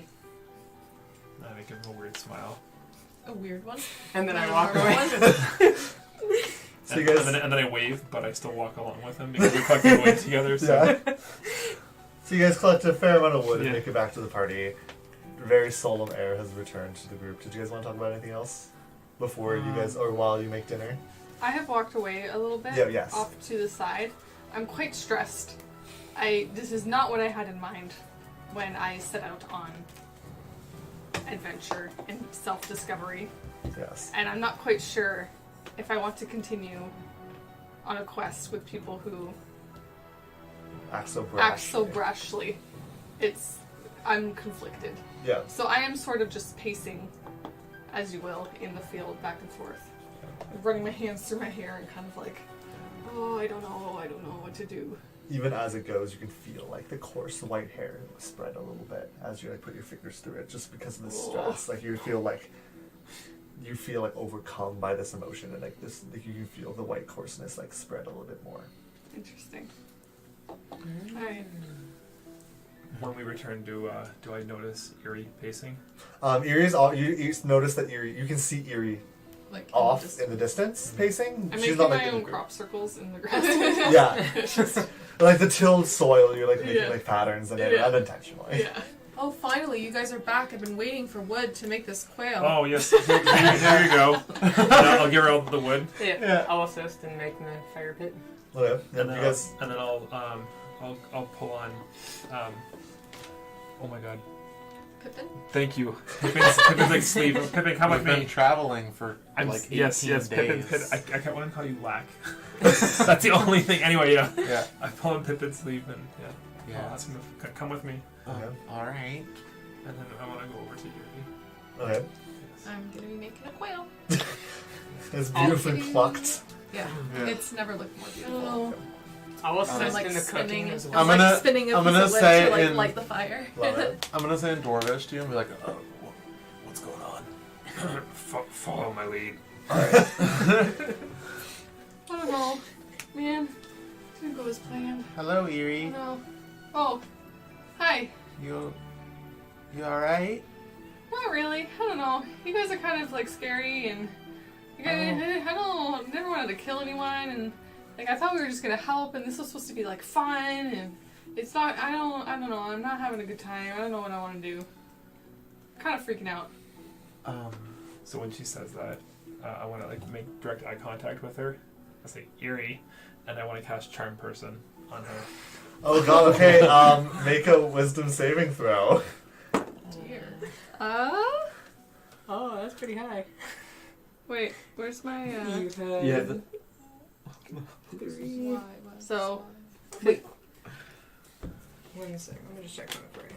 I give him a weird smile. A weird one. And then I Not a walk normal away. one. So And, you guys, and then I wave, but I still walk along with him because we're collecting wood together. So. yeah. So you guys collect a fair amount of wood and Yeah. make it back to the party. Very solemn air has returned to the group. Did you guys want to talk about anything else before you guys, or while you make dinner? I have walked away a little bit. Yeah, yes. Off to the side. I'm quite stressed. This is not what I had in mind when I set out on adventure and self-discovery, Yes. and I'm not quite sure if I want to continue on a quest with people who Act so brash. act so brashly. I'm conflicted. Yeah. So I am sort of just pacing, as you will, in the field back and forth, running my hands through my hair and kind of like, oh, I don't know what to do. Even as it goes, you can feel like the coarse white hair spread a little bit as you like put your fingers through it, just because of the stress. Like you feel like overcome by this emotion, and like this, like you can feel the white coarseness like spread a little bit more. Interesting. Alright. When we return, do I notice Eerie pacing? Erie's all you notice that you can see Erie Like off in the distance pacing. I'm She's making not like my in the own group. crop circles in the grass. Yeah. Like the tilled soil, you're like making Yeah. like patterns and it Yeah. unintentionally. Yeah. Oh, finally, you guys are back. I've been waiting for wood to make this quail. Oh yes, here you go. And I'll give her all the wood, Yeah, Yeah. I'll assist in making the fire pit. Okay. Yeah, and you then guys. I'll pull on. Oh my god! Pippin? Thank you. Pippin's like sleep. Pippin, come with We've been me. traveling for I'm like 18 yes, days. Pippin. I can't want to call you Lack. That's the only thing. Anyway, yeah. Yeah. I pull on Pippin's sleeve and Yeah. I'll ask him to come with me, Okay. All right. and then I want to go over to Yuri. Okay. I'm gonna be making a quail. It's beautifully kidding. plucked. Yeah. Yeah. It's never looked more beautiful. Oh. I'll assist I'm like in the cooking spinning. as I'm well. I'm gonna- spinning a I'm piece gonna of wood say to like in- light the fire. Love it. I'm gonna say in Dwarvish to you and be like, oh, what's going on? Follow my lead. I don't know. Man, didn't go as planned. Hello, I Eerie. don't know. Oh. Hi. You all right? Not really. I don't know. You guys are kind of like scary, and you guys, I never wanted to kill anyone, and like I thought we were just gonna help, and this was supposed to be like fun, and It's not. I don't know. I'm not having a good time. I don't know what I want to do. I'm kind of freaking out. So when she says that, I want to like make direct eye contact with her. I say Eerie, and I want to cast Charm Person on her. Oh god, okay, make a wisdom saving throw. Dear. Oh, that's pretty high. Wait, where's my You've had Yeah, the- 3? So, 1 second. Let me just check on it for you.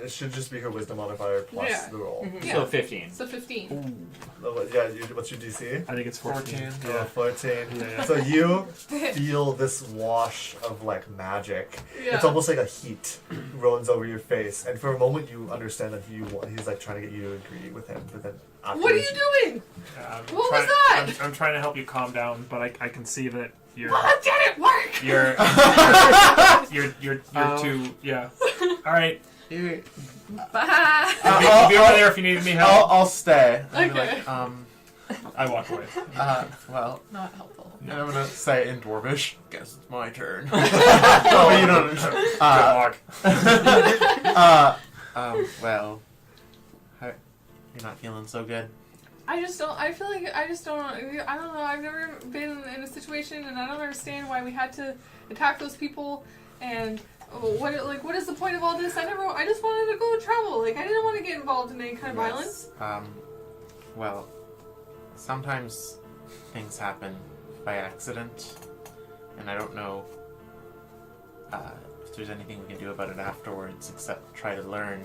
It should just be her wisdom modifier plus Yeah. the roll. Yeah. So 15. so 15. Yeah, what's your DC? I think it's 14. Oh, 14. Yeah. So you feel this wash of like magic. Yeah. It's almost like a heat runs over your face, and for a moment you understand that he's like trying to get you to agree with him, but then What are afterwards you doing? I'm What trying- was that? I'm trying to help you calm down, but I can see that you're What didn't work? you're too yeah. All right, You- Bye. I'll be over there if you needed me help. I'll stay. I'll be Okay. I walk away. Well, Not helpful. and I'm gonna say in Dwarvish, guess it's my turn. Oh, you don't know. Good luck. Well, you're not feeling so good. I just don't. I feel like I just don't. I don't know. I've never been in a situation, and I don't understand why we had to attack those people. And what is the point of all this? I just wanted to go travel. Like I didn't want to get involved in any kind of violence. Well, sometimes things happen by accident, and I don't know if there's anything we can do about it afterwards except try to learn.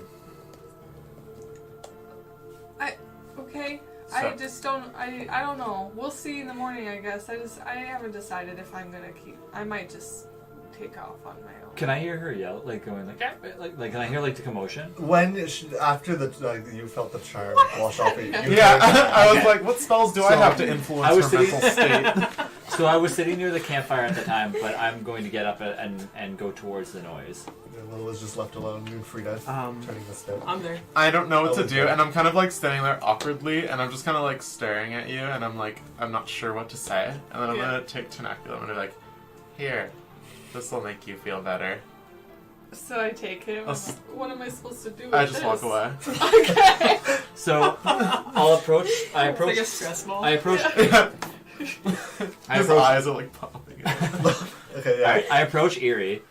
Okay. So- I just don't. I don't know. We'll see in the morning. I guess. I haven't decided if I'm gonna keep. I might just take off on my own. Can I hear her yell, like going like, can I hear like the commotion? when after you felt the charm wash off of you. Yeah, I was like, what spells do I have to influence I was her sitting- mental state? So I was sitting near the campfire at the time, but I'm going to get up and go towards the noise. Lil was just left alone, and Frida turning the spit. I'm there. I don't know what to Oh, do, okay. and I'm kind of like standing there awkwardly, and I'm just kind of like staring at you, and I'm like, I'm not sure what to say. And then I'm gonna take Tenaculum and be like, here, this will make you feel better. So I take him. s- What am I supposed to do with I just walk this? away. Okay. So I'll approach. I It's like approach. a stress ball. I approach. I His approach. eyes are like popping out. Okay, yeah. I approach Eerie.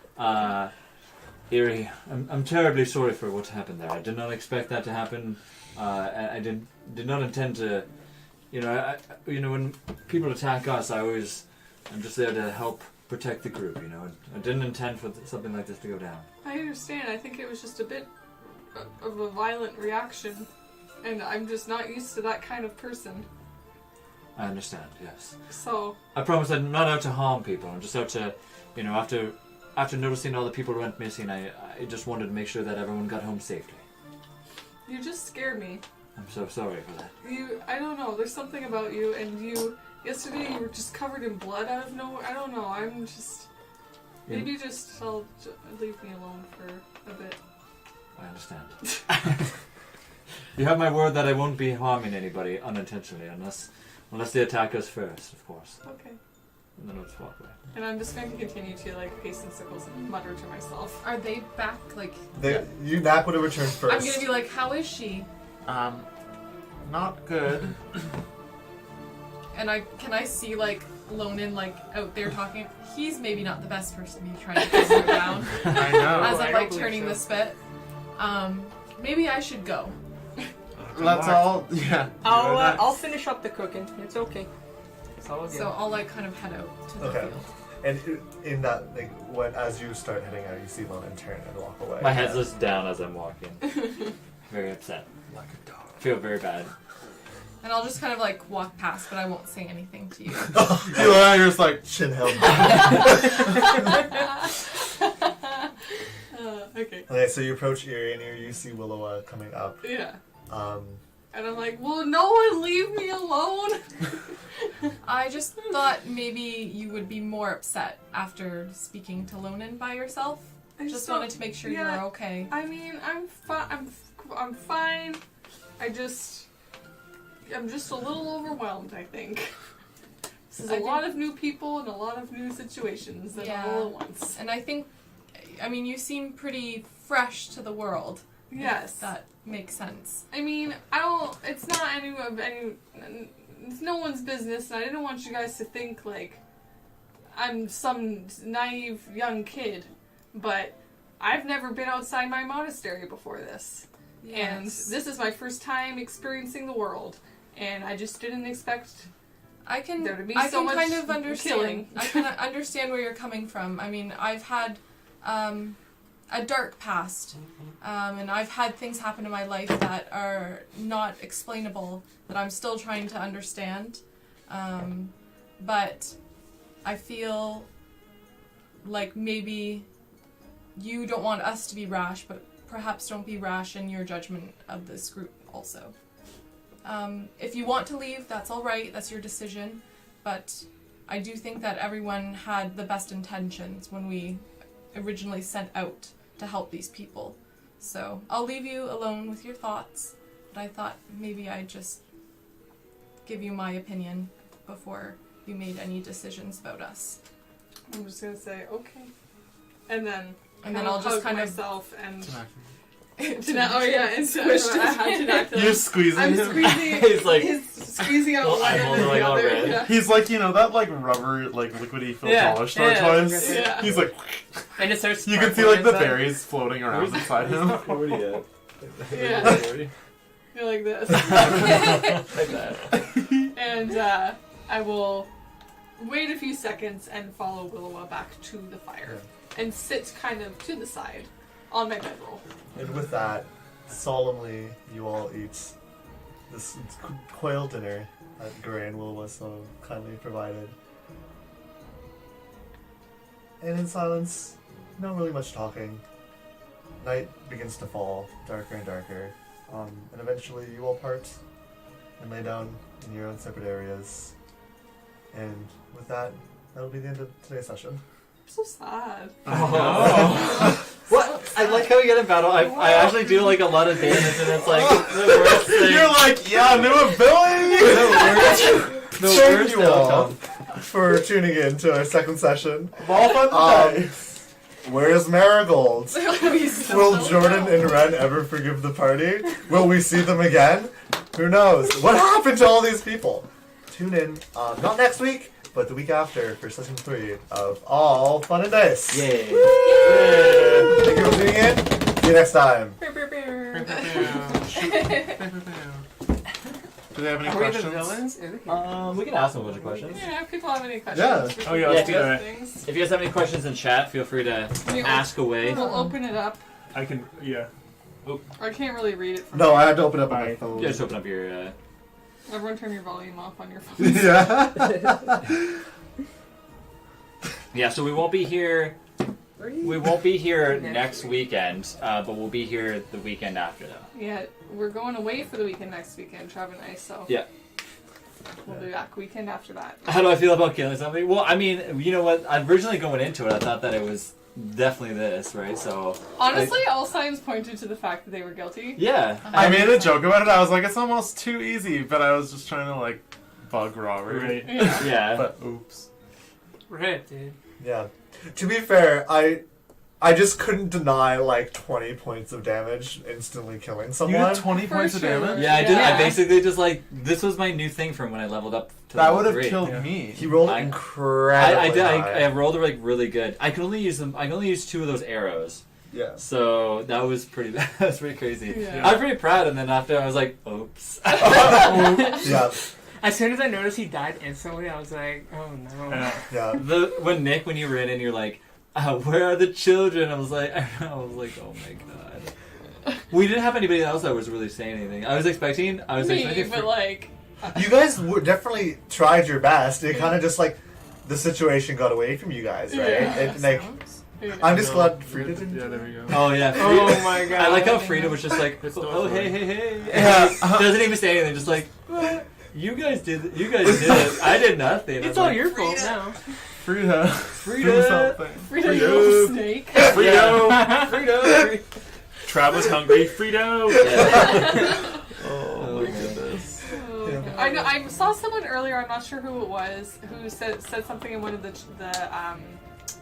Eerie, I'm terribly sorry for what happened there. I did not expect that to happen. I did not intend to. When people attack us, I'm just there to help protect the group. I didn't intend for something like this to go down. I understand. I think it was just a bit of a violent reaction, and I'm just not used to that kind of person. I understand. Yes. So I promise I'm not out to harm people. I'm just out to, after noticing all the people who went missing, I just wanted to make sure that everyone got home safely. you just scared me. I'm so sorry for that. I don't know. There's something about you, and yesterday you were just covered in blood out of nowhere. I don't know. I'm just. Yeah. Maybe just leave me alone for a bit. I understand. You have my word that I won't be harming anybody unintentionally, unless they attack us first, of course. Okay. And then I'll just walk away. And I'm just going to continue to pace in circles and mutter to myself. Are they back? Like, Nap would have returned first. I'm gonna be like, how is she? Not good. And can I see Lonan out there talking? He's maybe not the best person to be trying to calm her down. I know. As I I'm don't believe turning so. the spit. Maybe I should go. Let's all, yeah. I'll finish up the cooking. It's okay. It's all good. So I'll kind of head out to the Okay. field. And in that, as you start heading out, you see Lonan turn and walk away. My head's just down as I'm walking. Very upset. Like a dog. Feel very bad. And I'll just kind of walk past, but I won't say anything to you. You're just like, Chin held. Okay. Okay, so you approach Eerie, and here you see Willowa coming up. Yeah. Um, And I'm like, will no one leave me alone? I just thought maybe you would be more upset after speaking to Lonan by yourself. I Just don't- wanted to make sure you yeah. were okay. I mean, I'm fine. I'm just a little overwhelmed, I think. This is I a think- lot of new people and a lot of new situations that Yeah. all at once. And I think, I mean, you seem pretty fresh to the world. Yes. If that makes sense. I mean, I don't. It's not it's no one's business, and I didn't want you guys to think like I'm some naive young kid. But I've never been outside my monastery before this, and this is my first time experiencing the world, and I just didn't expect. I can There to be I so can much kind of understand. killing. I can understand where you're coming from. I mean, I've had a dark past, and I've had things happen in my life that are not explainable, that I'm still trying to understand. But I feel like maybe you don't want us to be rash, but perhaps don't be rash in your judgment of this group also. If you want to leave, that's all right. That's your decision. But I do think that everyone had the best intentions when we originally sent out to help these people. So I'll leave you alone with your thoughts. But I thought maybe I'd just give you my opinion before you made any decisions about us. I'm just gonna say okay, and then I'll just hug kind of myself and. It's Oh yeah, and Squished I had to knock You're squeezing I'm him. squeezing. He's like- he's squeezing out Well, one eyeballs and are the like all other. red. Yeah. He's like, that like rubber, like liquidy Phil Yeah, Polish yeah, toys. yeah. He's like, And it starts. you can see like the berries floating around inside him. Yeah. You're like this. Like that. And I will wait a few seconds and follow Willowa back to the fire and sit kind of to the side on my bedroll. And with that, solemnly, you all eat this quail dinner that Gray and Will was so kindly provided. And in silence, not really much talking. Night begins to fall, darker and darker. And eventually you all part and lay down in your own separate areas. And with that, that'll be the end of today's session. I'm so sad. Oh. What? I like how we get in battle. I actually do like a lot of damage, and it's like the worst thing. You're like, yeah, new ability! The Thank worst you all outcome. for tuning in to our second session. All fun dice. Where's Marigold? Will Will Jordan and Ren ever forgive the party? Will we see them again? Who knows? What happened to all these people? Tune in, not next week, but the week after for session 3 of All Fun and Dice. Yay. Thank you for tuning in. See you next time. Do they have any Are we the questions? villains? We can ask them a bunch of questions. Yeah, if people have any questions. Yeah. we Oh, yeah, can let's do do those that. things. If you guys have any questions in chat, feel free to We- ask away. We'll open it up. I can, yeah. I can't really read it from No, here. I had to open up on my Bye. phone. You just open up your. Everyone turn your volume off on your phone. Yeah. Yeah, so we won't be here. We won't be here Next next week. weekend, but we'll be here the weekend after, though. Yeah, we're going away for the weekend next weekend, Trav and I, so. Yeah. We'll be back weekend after that. How do I feel about killing something? Well, I mean, you know what? Originally going into it, I thought that it was definitely this, right? So. Honestly, all signs pointed to the fact that they were guilty. Yeah. I made a joke about it. I was like, it's almost too easy, but I was just trying to like bug Robert. Right. Yeah. Yeah. But oops. Right, dude. Yeah. To be fair, I just couldn't deny like 20 points of damage instantly killing You someone. had 20 For points of sure. damage? Yeah, I did. Yeah. I basically just like this was my new thing from when I leveled up to That level would have 3. killed Yeah. me. He rolled I incredibly did. high. I rolled like really good. I can only use them. I can only use 2 of those arrows. Yes. So that was pretty. That's pretty crazy. Yeah. I was pretty proud, and then after I was like, "Oops." Yeah. As soon as I noticed he died instantly, I was like, oh no. Yeah. When you were in and you're like, "Where are the children?" I was like, "Oh my god." We didn't have anybody else that was really saying anything. I was expecting. Me, but like, You guys definitely tried your best. It kind of just like the situation got away from you guys, right? Yeah. And, like, you I'm know. just glad Frida didn't. Yeah, there we go. Oh yeah. Oh my god. I like how Frida was just like, It's "Oh not hey." Yeah. Doesn't even say anything. Just like, "What? You guys did it. I did nothing." It's I'm all like, your fault now. Frida. Do Frida. something. Frida, you little snake. Frito! Frida. Trav was hungry. Frito! Yeah. Oh my goodness. Oh, Yeah. God. I know. I saw someone earlier. I'm not sure who it was who said something in one of the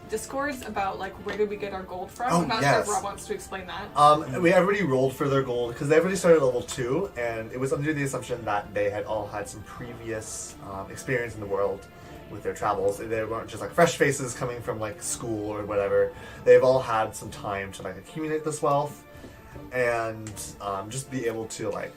discords about like where did we get our gold from. Oh, I'm not yes. sure if Rob wants to explain that. Everybody rolled for their gold because everybody started at level 2, and it was under the assumption that they had all had some previous experience in the world with their travels. They weren't just like fresh faces coming from like school or whatever. They've all had some time to like accumulate this wealth and just be able to like.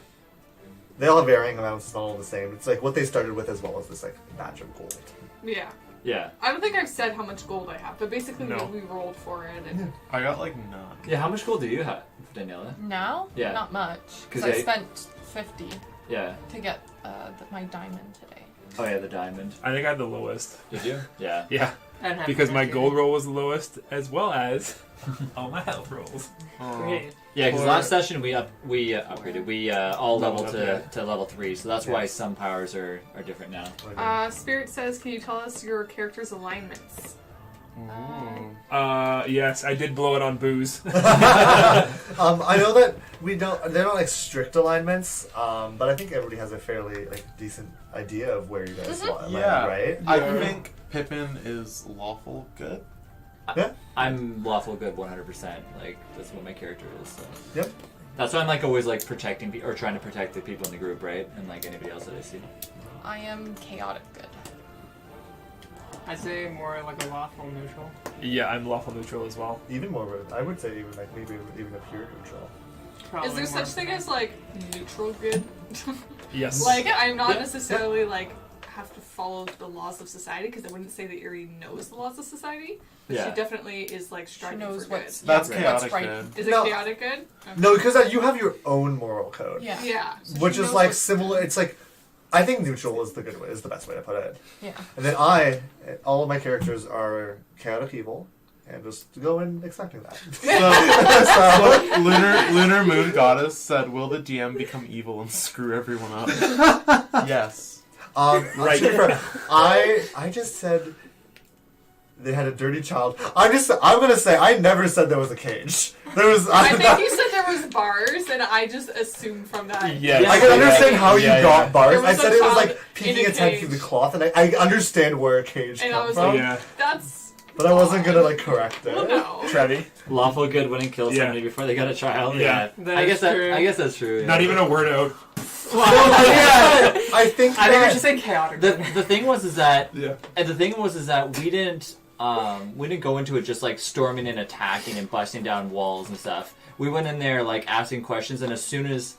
They all have varying amounts. It's not all the same. It's like what they started with as well as this like batch of gold. Yeah. Yeah. I don't think I've said how much gold I have, but basically No. we rolled for it. And I got like none. Yeah, how much gold do you have, Daniela? Now? Yeah. Not much. 'Cause Because I I- spent 50 Yeah. to get my diamond today. Oh yeah, the diamond. I think I had the lowest. Did you? Yeah. Yeah, I'd have because to my check gold it. roll was the lowest, as well as all my health rolls. Okay. Yeah, because Or- last session we upgraded. We all Leveled leveled up, to level 3, so that's why some powers are different now. Spirit says, "Can you tell us your character's alignments?" Ooh. Yes, I did blow it on booze. I know that they're not like strict alignments, but I think everybody has a fairly like decent idea of where you guys want, Yeah. right? I think Pippin is lawful good. I'm lawful good 100%. Like that's what my character is. So. Yep. That's why I'm like always like protecting or trying to protect the people in the group, right? And like anybody else that I see. I am chaotic good. I'd say more like a lawful neutral. Yeah, I'm lawful neutral as well. Even more, I would say even like maybe even a pure neutral. Probably Is there more such thing as like neutral good? Yes. Like I'm not Yeah. necessarily like have to follow the laws of society because I wouldn't say that Erie knows the laws of society. But Yeah. she definitely is like She striving knows for what's good. That's yeah, chaotic what's right. good. Is it No. chaotic good? Okay. No, because you have your own moral code, Yeah. Yeah. so which she is knows like what's similar. good. It's like I think neutral is is the best way to put it. Yeah. And then all of my characters are chaotic evil, and just go in expecting that. So Lunar Moon Goddess said, "Will the DM become evil and screw everyone up?" Yes. Right. I just said they had a dirty child. I'm gonna say I never said there was a cage. There was. I think you said there was bars, and I just assumed from that. Yes. I can understand Yeah. how you Yeah, got yeah. bars. There was I said a it was child like peeking in a its head through the cage. cloth, and I understand where a cage And I comes was from, like, Yeah. that's. but I wasn't gonna like correct it. Well, no. Trevi. Lawful good wouldn't kill Yeah. somebody before they got a child. Yeah. That I is guess that. true. I guess that's true. Yeah. Not even a word out. Yeah, I think I think we that should say chaotic. The thing was is that Yeah. and the thing was is that we didn't go into it just like storming and attacking and busting down walls and stuff. We went in there like asking questions, and as soon as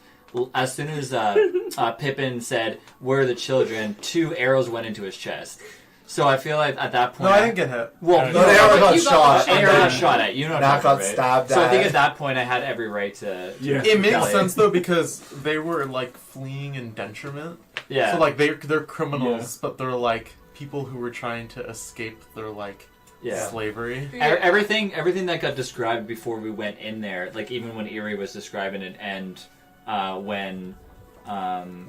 Pippin said, "Where are the children?" 2 arrows went into his chest. So I feel like at that point, No, I didn't get hit. Well, No, no, the arrow got You got shot. the an and arrow then got shot at you. Know what Matt I'm got talking about, stabbed right? So I think at. at that point I had every right to. Yeah. It makes retaliate. sense though because they were like fleeing indenturement. Yeah. So like they're criminals, but they're like people who were trying to escape their like yeah. slavery. Yeah. Everything that got described before we went in there, like even when Erie was describing it, and when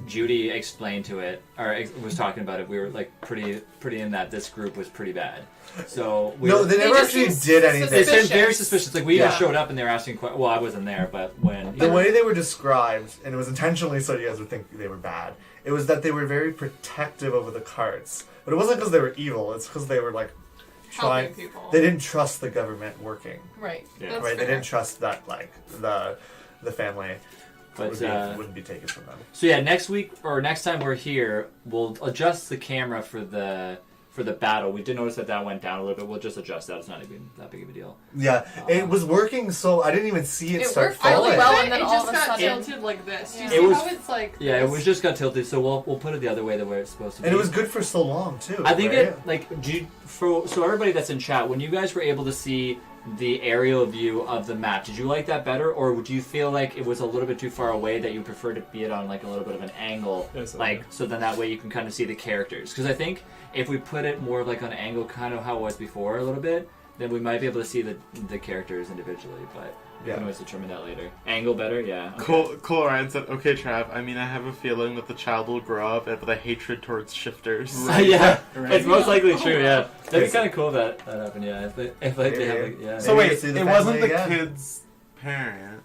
Judy explained to it or was talking about it, we were like pretty in that this group was pretty bad. So we No, were, they never just actually seem did anything. they suspicious. seemed very suspicious. Like we even Yeah. showed up and they were asking. Well, I wasn't there, but when The way they were described, and it was intentionally so you guys would think they were bad, it was that they were very protective over the carts. But it wasn't because they were evil, it's because they were like trying. Helping people. They didn't trust the government working. Right. Yeah. That's Right? They fair. didn't trust that like the family but wouldn't be taken from them. so yeah, next week or next time we're here, we'll adjust the camera for the battle. We did notice that went down a little bit. We'll just adjust that. It's not even that big of a deal. Yeah, it was working, so I didn't even see it, It start worked really falling. well, and then it all just of a got sudden- tilted like this. Do you Yeah. see It was- how it's like? Yeah, this? it was just got tilted. So we'll put it the other way where it's supposed to be. And it was good for so long too. I think right? it like so everybody that's in chat, when you guys were able to see the aerial view of the map, did you like that better, or would you feel like it was a little bit too far away that you prefer to be it on like a little bit of an angle, Yes, like okay. so then that way you can kind of see the characters? Because I think if we put it more like on an angle, kind of how it was before a little bit, then we might be able to see the characters individually. But we Yeah. can always determine that later. Angle better, yeah. Okay. Cole Ryan said, "Okay, Trav. I mean, I have a feeling that the child will grow up with a hatred towards shifters." Yeah, Right. it's most likely true. Yeah, that'd be Yes. kind of cool if that happened. Yeah, if they have like yeah. So Maybe wait, we'll see the it wasn't family the again. kid's parent.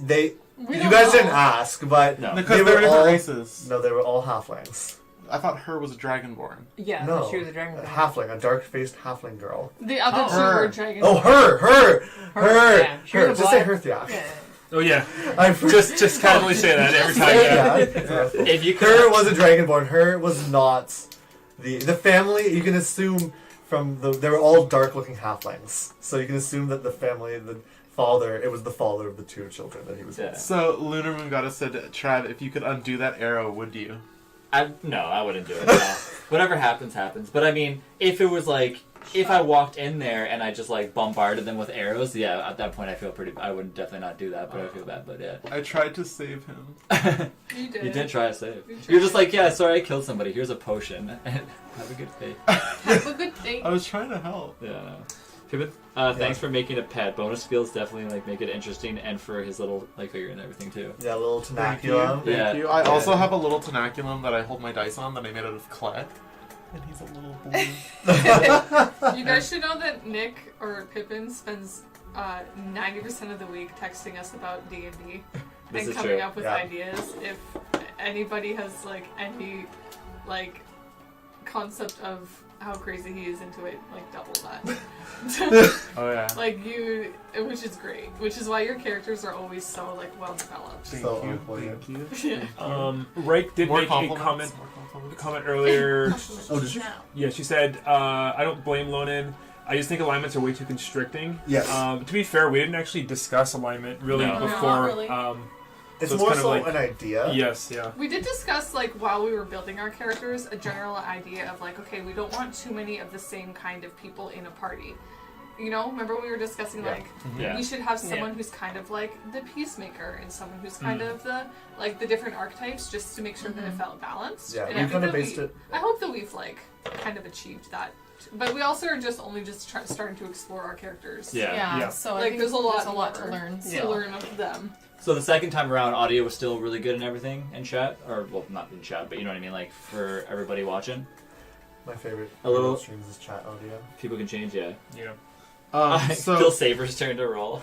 They We You don't guys know. didn't ask, but No. Because they they're were different all races. no, they were all halflings. I thought her was a dragonborn. Yeah, No, she was a dragon. a halfling, a dark-faced halfling girl. The other two her. were dragons. Oh, her, Yeah, she was a Just say black- her, yeah. Yeah. Oh yeah, I just casually say that every time. Yeah. yeah. If you Her could, was a dragonborn. Her was not the family. You can assume from they were all dark-looking halflings, so you can assume that the family, the father, it was the father of the two children that he was. Yeah. So Lunar Moon Goddess said, Trav, if you could undo that arrow, would you? no, I wouldn't do it. No. Whatever happens, happens. But I mean, if it was like, if I walked in there and I just like bombarded them with arrows, yeah, at that point I feel pretty. I would definitely not do that, but I feel bad. But yeah, I tried to save him. You did. you did try to save. You tried. You're just like, yeah, sorry, I killed somebody. Here's a potion. Have a good day. Have a good day. I was trying to help. Yeah. No. Pivot, thanks for making a pet. Bonus skills definitely like make it interesting, and for his little like figure and everything too. Yeah, a little Thank you. tenaculum. Thank Yeah. you. I Yeah. also have a little tenaculum that I hold my dice on that I made out of clay. And he's a little blue. You guys should know that Nick or Pippin spends 90% of the week texting us about D&D This and is coming true. up with Yeah. ideas. If anybody has like any like concept of how crazy he is into it, like double that. Oh yeah. Like you, which is great. Which is why your characters are always so like well developed. Thank So you. on point. Thank you. Yeah. Reich did More make a compliments. comment earlier. Oh, did you? Yeah, she said, I don't blame Lonin. I just think alignments are way too constricting. Yes. To be fair, we didn't actually discuss alignment really No. No, before. not really. It's so it's more kind of so like- an idea. Yes, yeah. We did discuss, like, while we were building our characters, a general idea of, like, okay, we don't want too many of the same kind of people in a party. You know, remember we were discussing, Yeah. like, Yeah. we should have someone Yeah. who's kind of like the peacemaker and someone who's kind of the, like, the different archetypes just to make sure that it felt balanced. Yeah, And we I think kind of that based it. I hope that we've, like, kind of achieved that. But we also are only starting to explore our characters. Yeah. Yeah, Yeah. so I Like, think there's a lot to more. learn. To learn of them. So the second time around, audio was still really good and everything in chat, or well, not in chat, but you know what I mean, like for everybody watching. My favorite A little- streams is chat audio. People can change, yeah. Yeah. So Till Saber's turn to roll.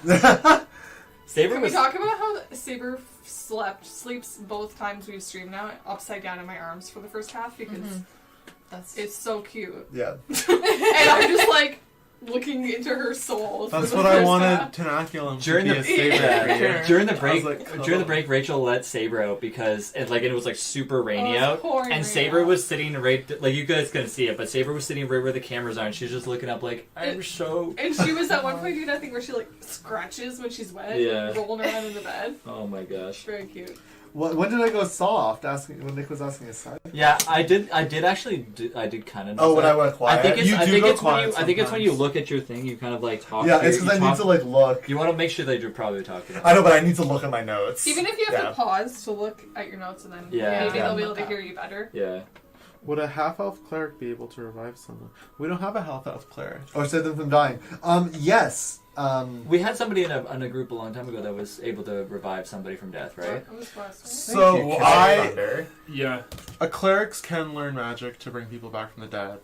Saber Can we was. talk about how Saber sleeps both times we've streamed now upside down in my arms for the first half because That's it's so cute. Yeah. And I'm just like looking into her soul. for that's the what I first wanted half. Tenaculum During to be the- a saber Yeah. for you. During the I was break, like, during the oh. break, Rachel let Saber out because it was like super rainy Oh, out, pouring and rain Saber out. was sitting right like you guys couldn't see it, but Saber was sitting right where the cameras are, and she's just looking up like I'm so. And she was at one point doing that thing where she like scratches when she's wet, Yeah. rolling around in the bed. Oh my gosh. Very cute. When did I go soft? Asking when Nick was asking his side. Yeah, I did actually. I did kind of. Oh, when I went quiet. I think it's. You I do think go it's when you. quiet I think it's when you sometimes. look at your thing. You kind of like talk. Yeah, to it's your- because you I need talk- to like look. You want to make sure that you're probably talking. I know, but I need to look at my notes. Even if you have Yeah. to pause to look at your notes and then Yeah. maybe Yeah. they'll be able to hear you better. Yeah. Would a half-elf cleric be able to revive someone? We don't have a half-elf cleric. Or save them from dying. Yes. We had somebody in a group a long time ago that was able to revive somebody from death, right? It was blessed, right? So Thank you, I, Thunder. Yeah. clerics can learn magic to bring people back from the dead.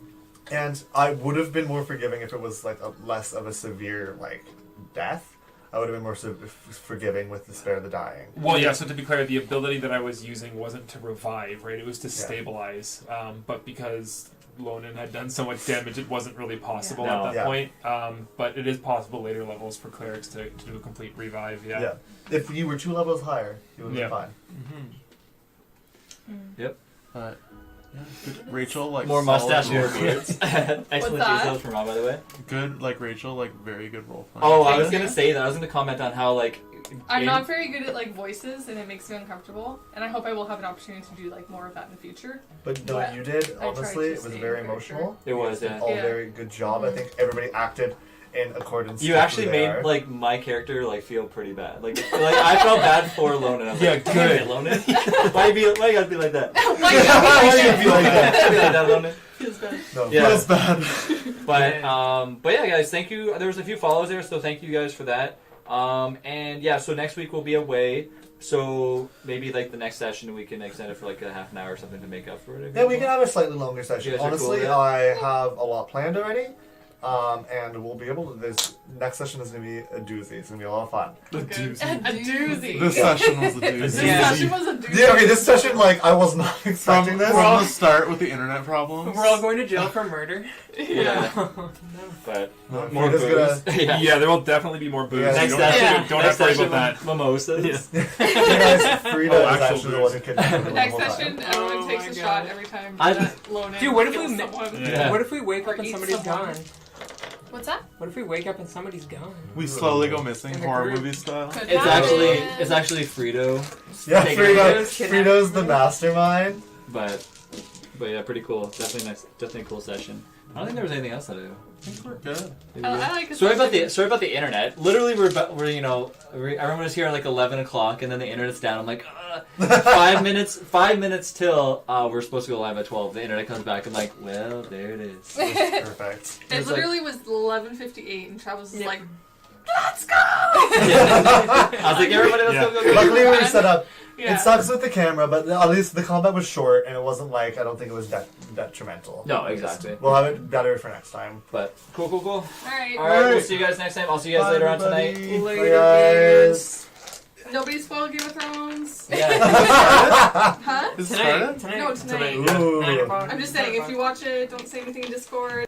And I would have been more forgiving if it was like less of a severe like death. I would have been more forgiving with the spare the dying. Well, yeah, so to be clear, the ability that I was using wasn't to revive, right? It was to Yeah. stabilize. But because Lonin had done so much damage, it wasn't really possible Yeah. No. at that Yeah. point. But it is possible later levels for clerics to do a complete revive, yeah. Yeah. If you were 2 levels higher, you would have Yeah. been fine. Mm-hmm. Yep. But yeah, good, Rachel like More solid mustache, more role- beards. Excellent that? details from Rob, by the way. Good like Rachel like very good role playing. Oh, I Thank was gonna you. say that. I was gonna comment on how like. I'm in- not very good at like voices, and it makes me uncomfortable. And I hope I will have an opportunity to do like more of that in the future. But no, But you did. tried Honestly, to it was stay very in character. emotional. It was, You did yeah. all Yeah. very good job. I think everybody acted in accordance. You with actually who they made are. like my character like feel pretty bad. Like I felt bad for Lonin. I was Yeah, like, good. "Damn it, Lonin. Why you gotta be like that? Why Why should it be like that? Be like that, Lonin. feels bad. No, Yeah. Feels bad. But yeah, guys, thank you. There was a few follows there, so thank you guys for that. And yeah, so next week we'll be away. So maybe like the next session we can extend it for like a half an hour or something to make up for it. Yeah, we can have a slightly longer session. You guys are cool Honestly, with that? I have a lot planned already. and we'll be able to. This next session is going to be a doozy. It's going to be a lot of fun. The A doozy. doozy. This session was a This doozy. Yeah. session was a doozy. Yeah, okay, this session, like, I was not expecting this. From the start with the internet problems. We're all going to jail for murder. Yeah. But No, more Frida's booze. gonna- yeah. Yeah, there will definitely be more booze. Yeah. Next don't session, have to, don't have to worry next about that. session, mimosas. Yeah. You guys, Frida Oh, is actual actually the booze. one who kidnapped me the Next whole time. session, Everyone Oh takes my a God. shot every time. I- that Lona Dude, what if kills we someone. Yeah. What if we wake Or up and eat somebody's someone. gone? What's that? What if we wake up and somebody's gone? We slowly go missing, In the horror group. movie style. Could It's happen. actually Frito. Yeah, taking Frida's the mastermind. But yeah, pretty cool. Definitely a cool session. I don't think there was anything else to do. I think we're good. I like a Sorry about session. the internet. Literally, we're you know, everyone was here at like 11 o'clock, and then the internet's down. I'm like, 5 minutes till we're supposed to go live at 12. The internet comes back. I'm like, well, there it is. Perfect. It It's like- literally was 11:58, and Travis was Yep. like, I was like, everybody, let's go, go, go. Luckily, we were set up. yeah. It sucks with the camera, but at least the combat was short, and it wasn't like, I don't think it was detrimental. No, exactly. We'll have it better for next time. But cool. All right. All right, we'll see you guys next time. I'll see you guys later on tonight. Later, Bye, guys. Nobody spoiled Game of Thrones. Yeah. Huh? Is it Tonight. started? Tonight. No, tonight. Tonight. Ooh. 9 o'clock. I'm just saying, if you watch it, don't say anything in Discord.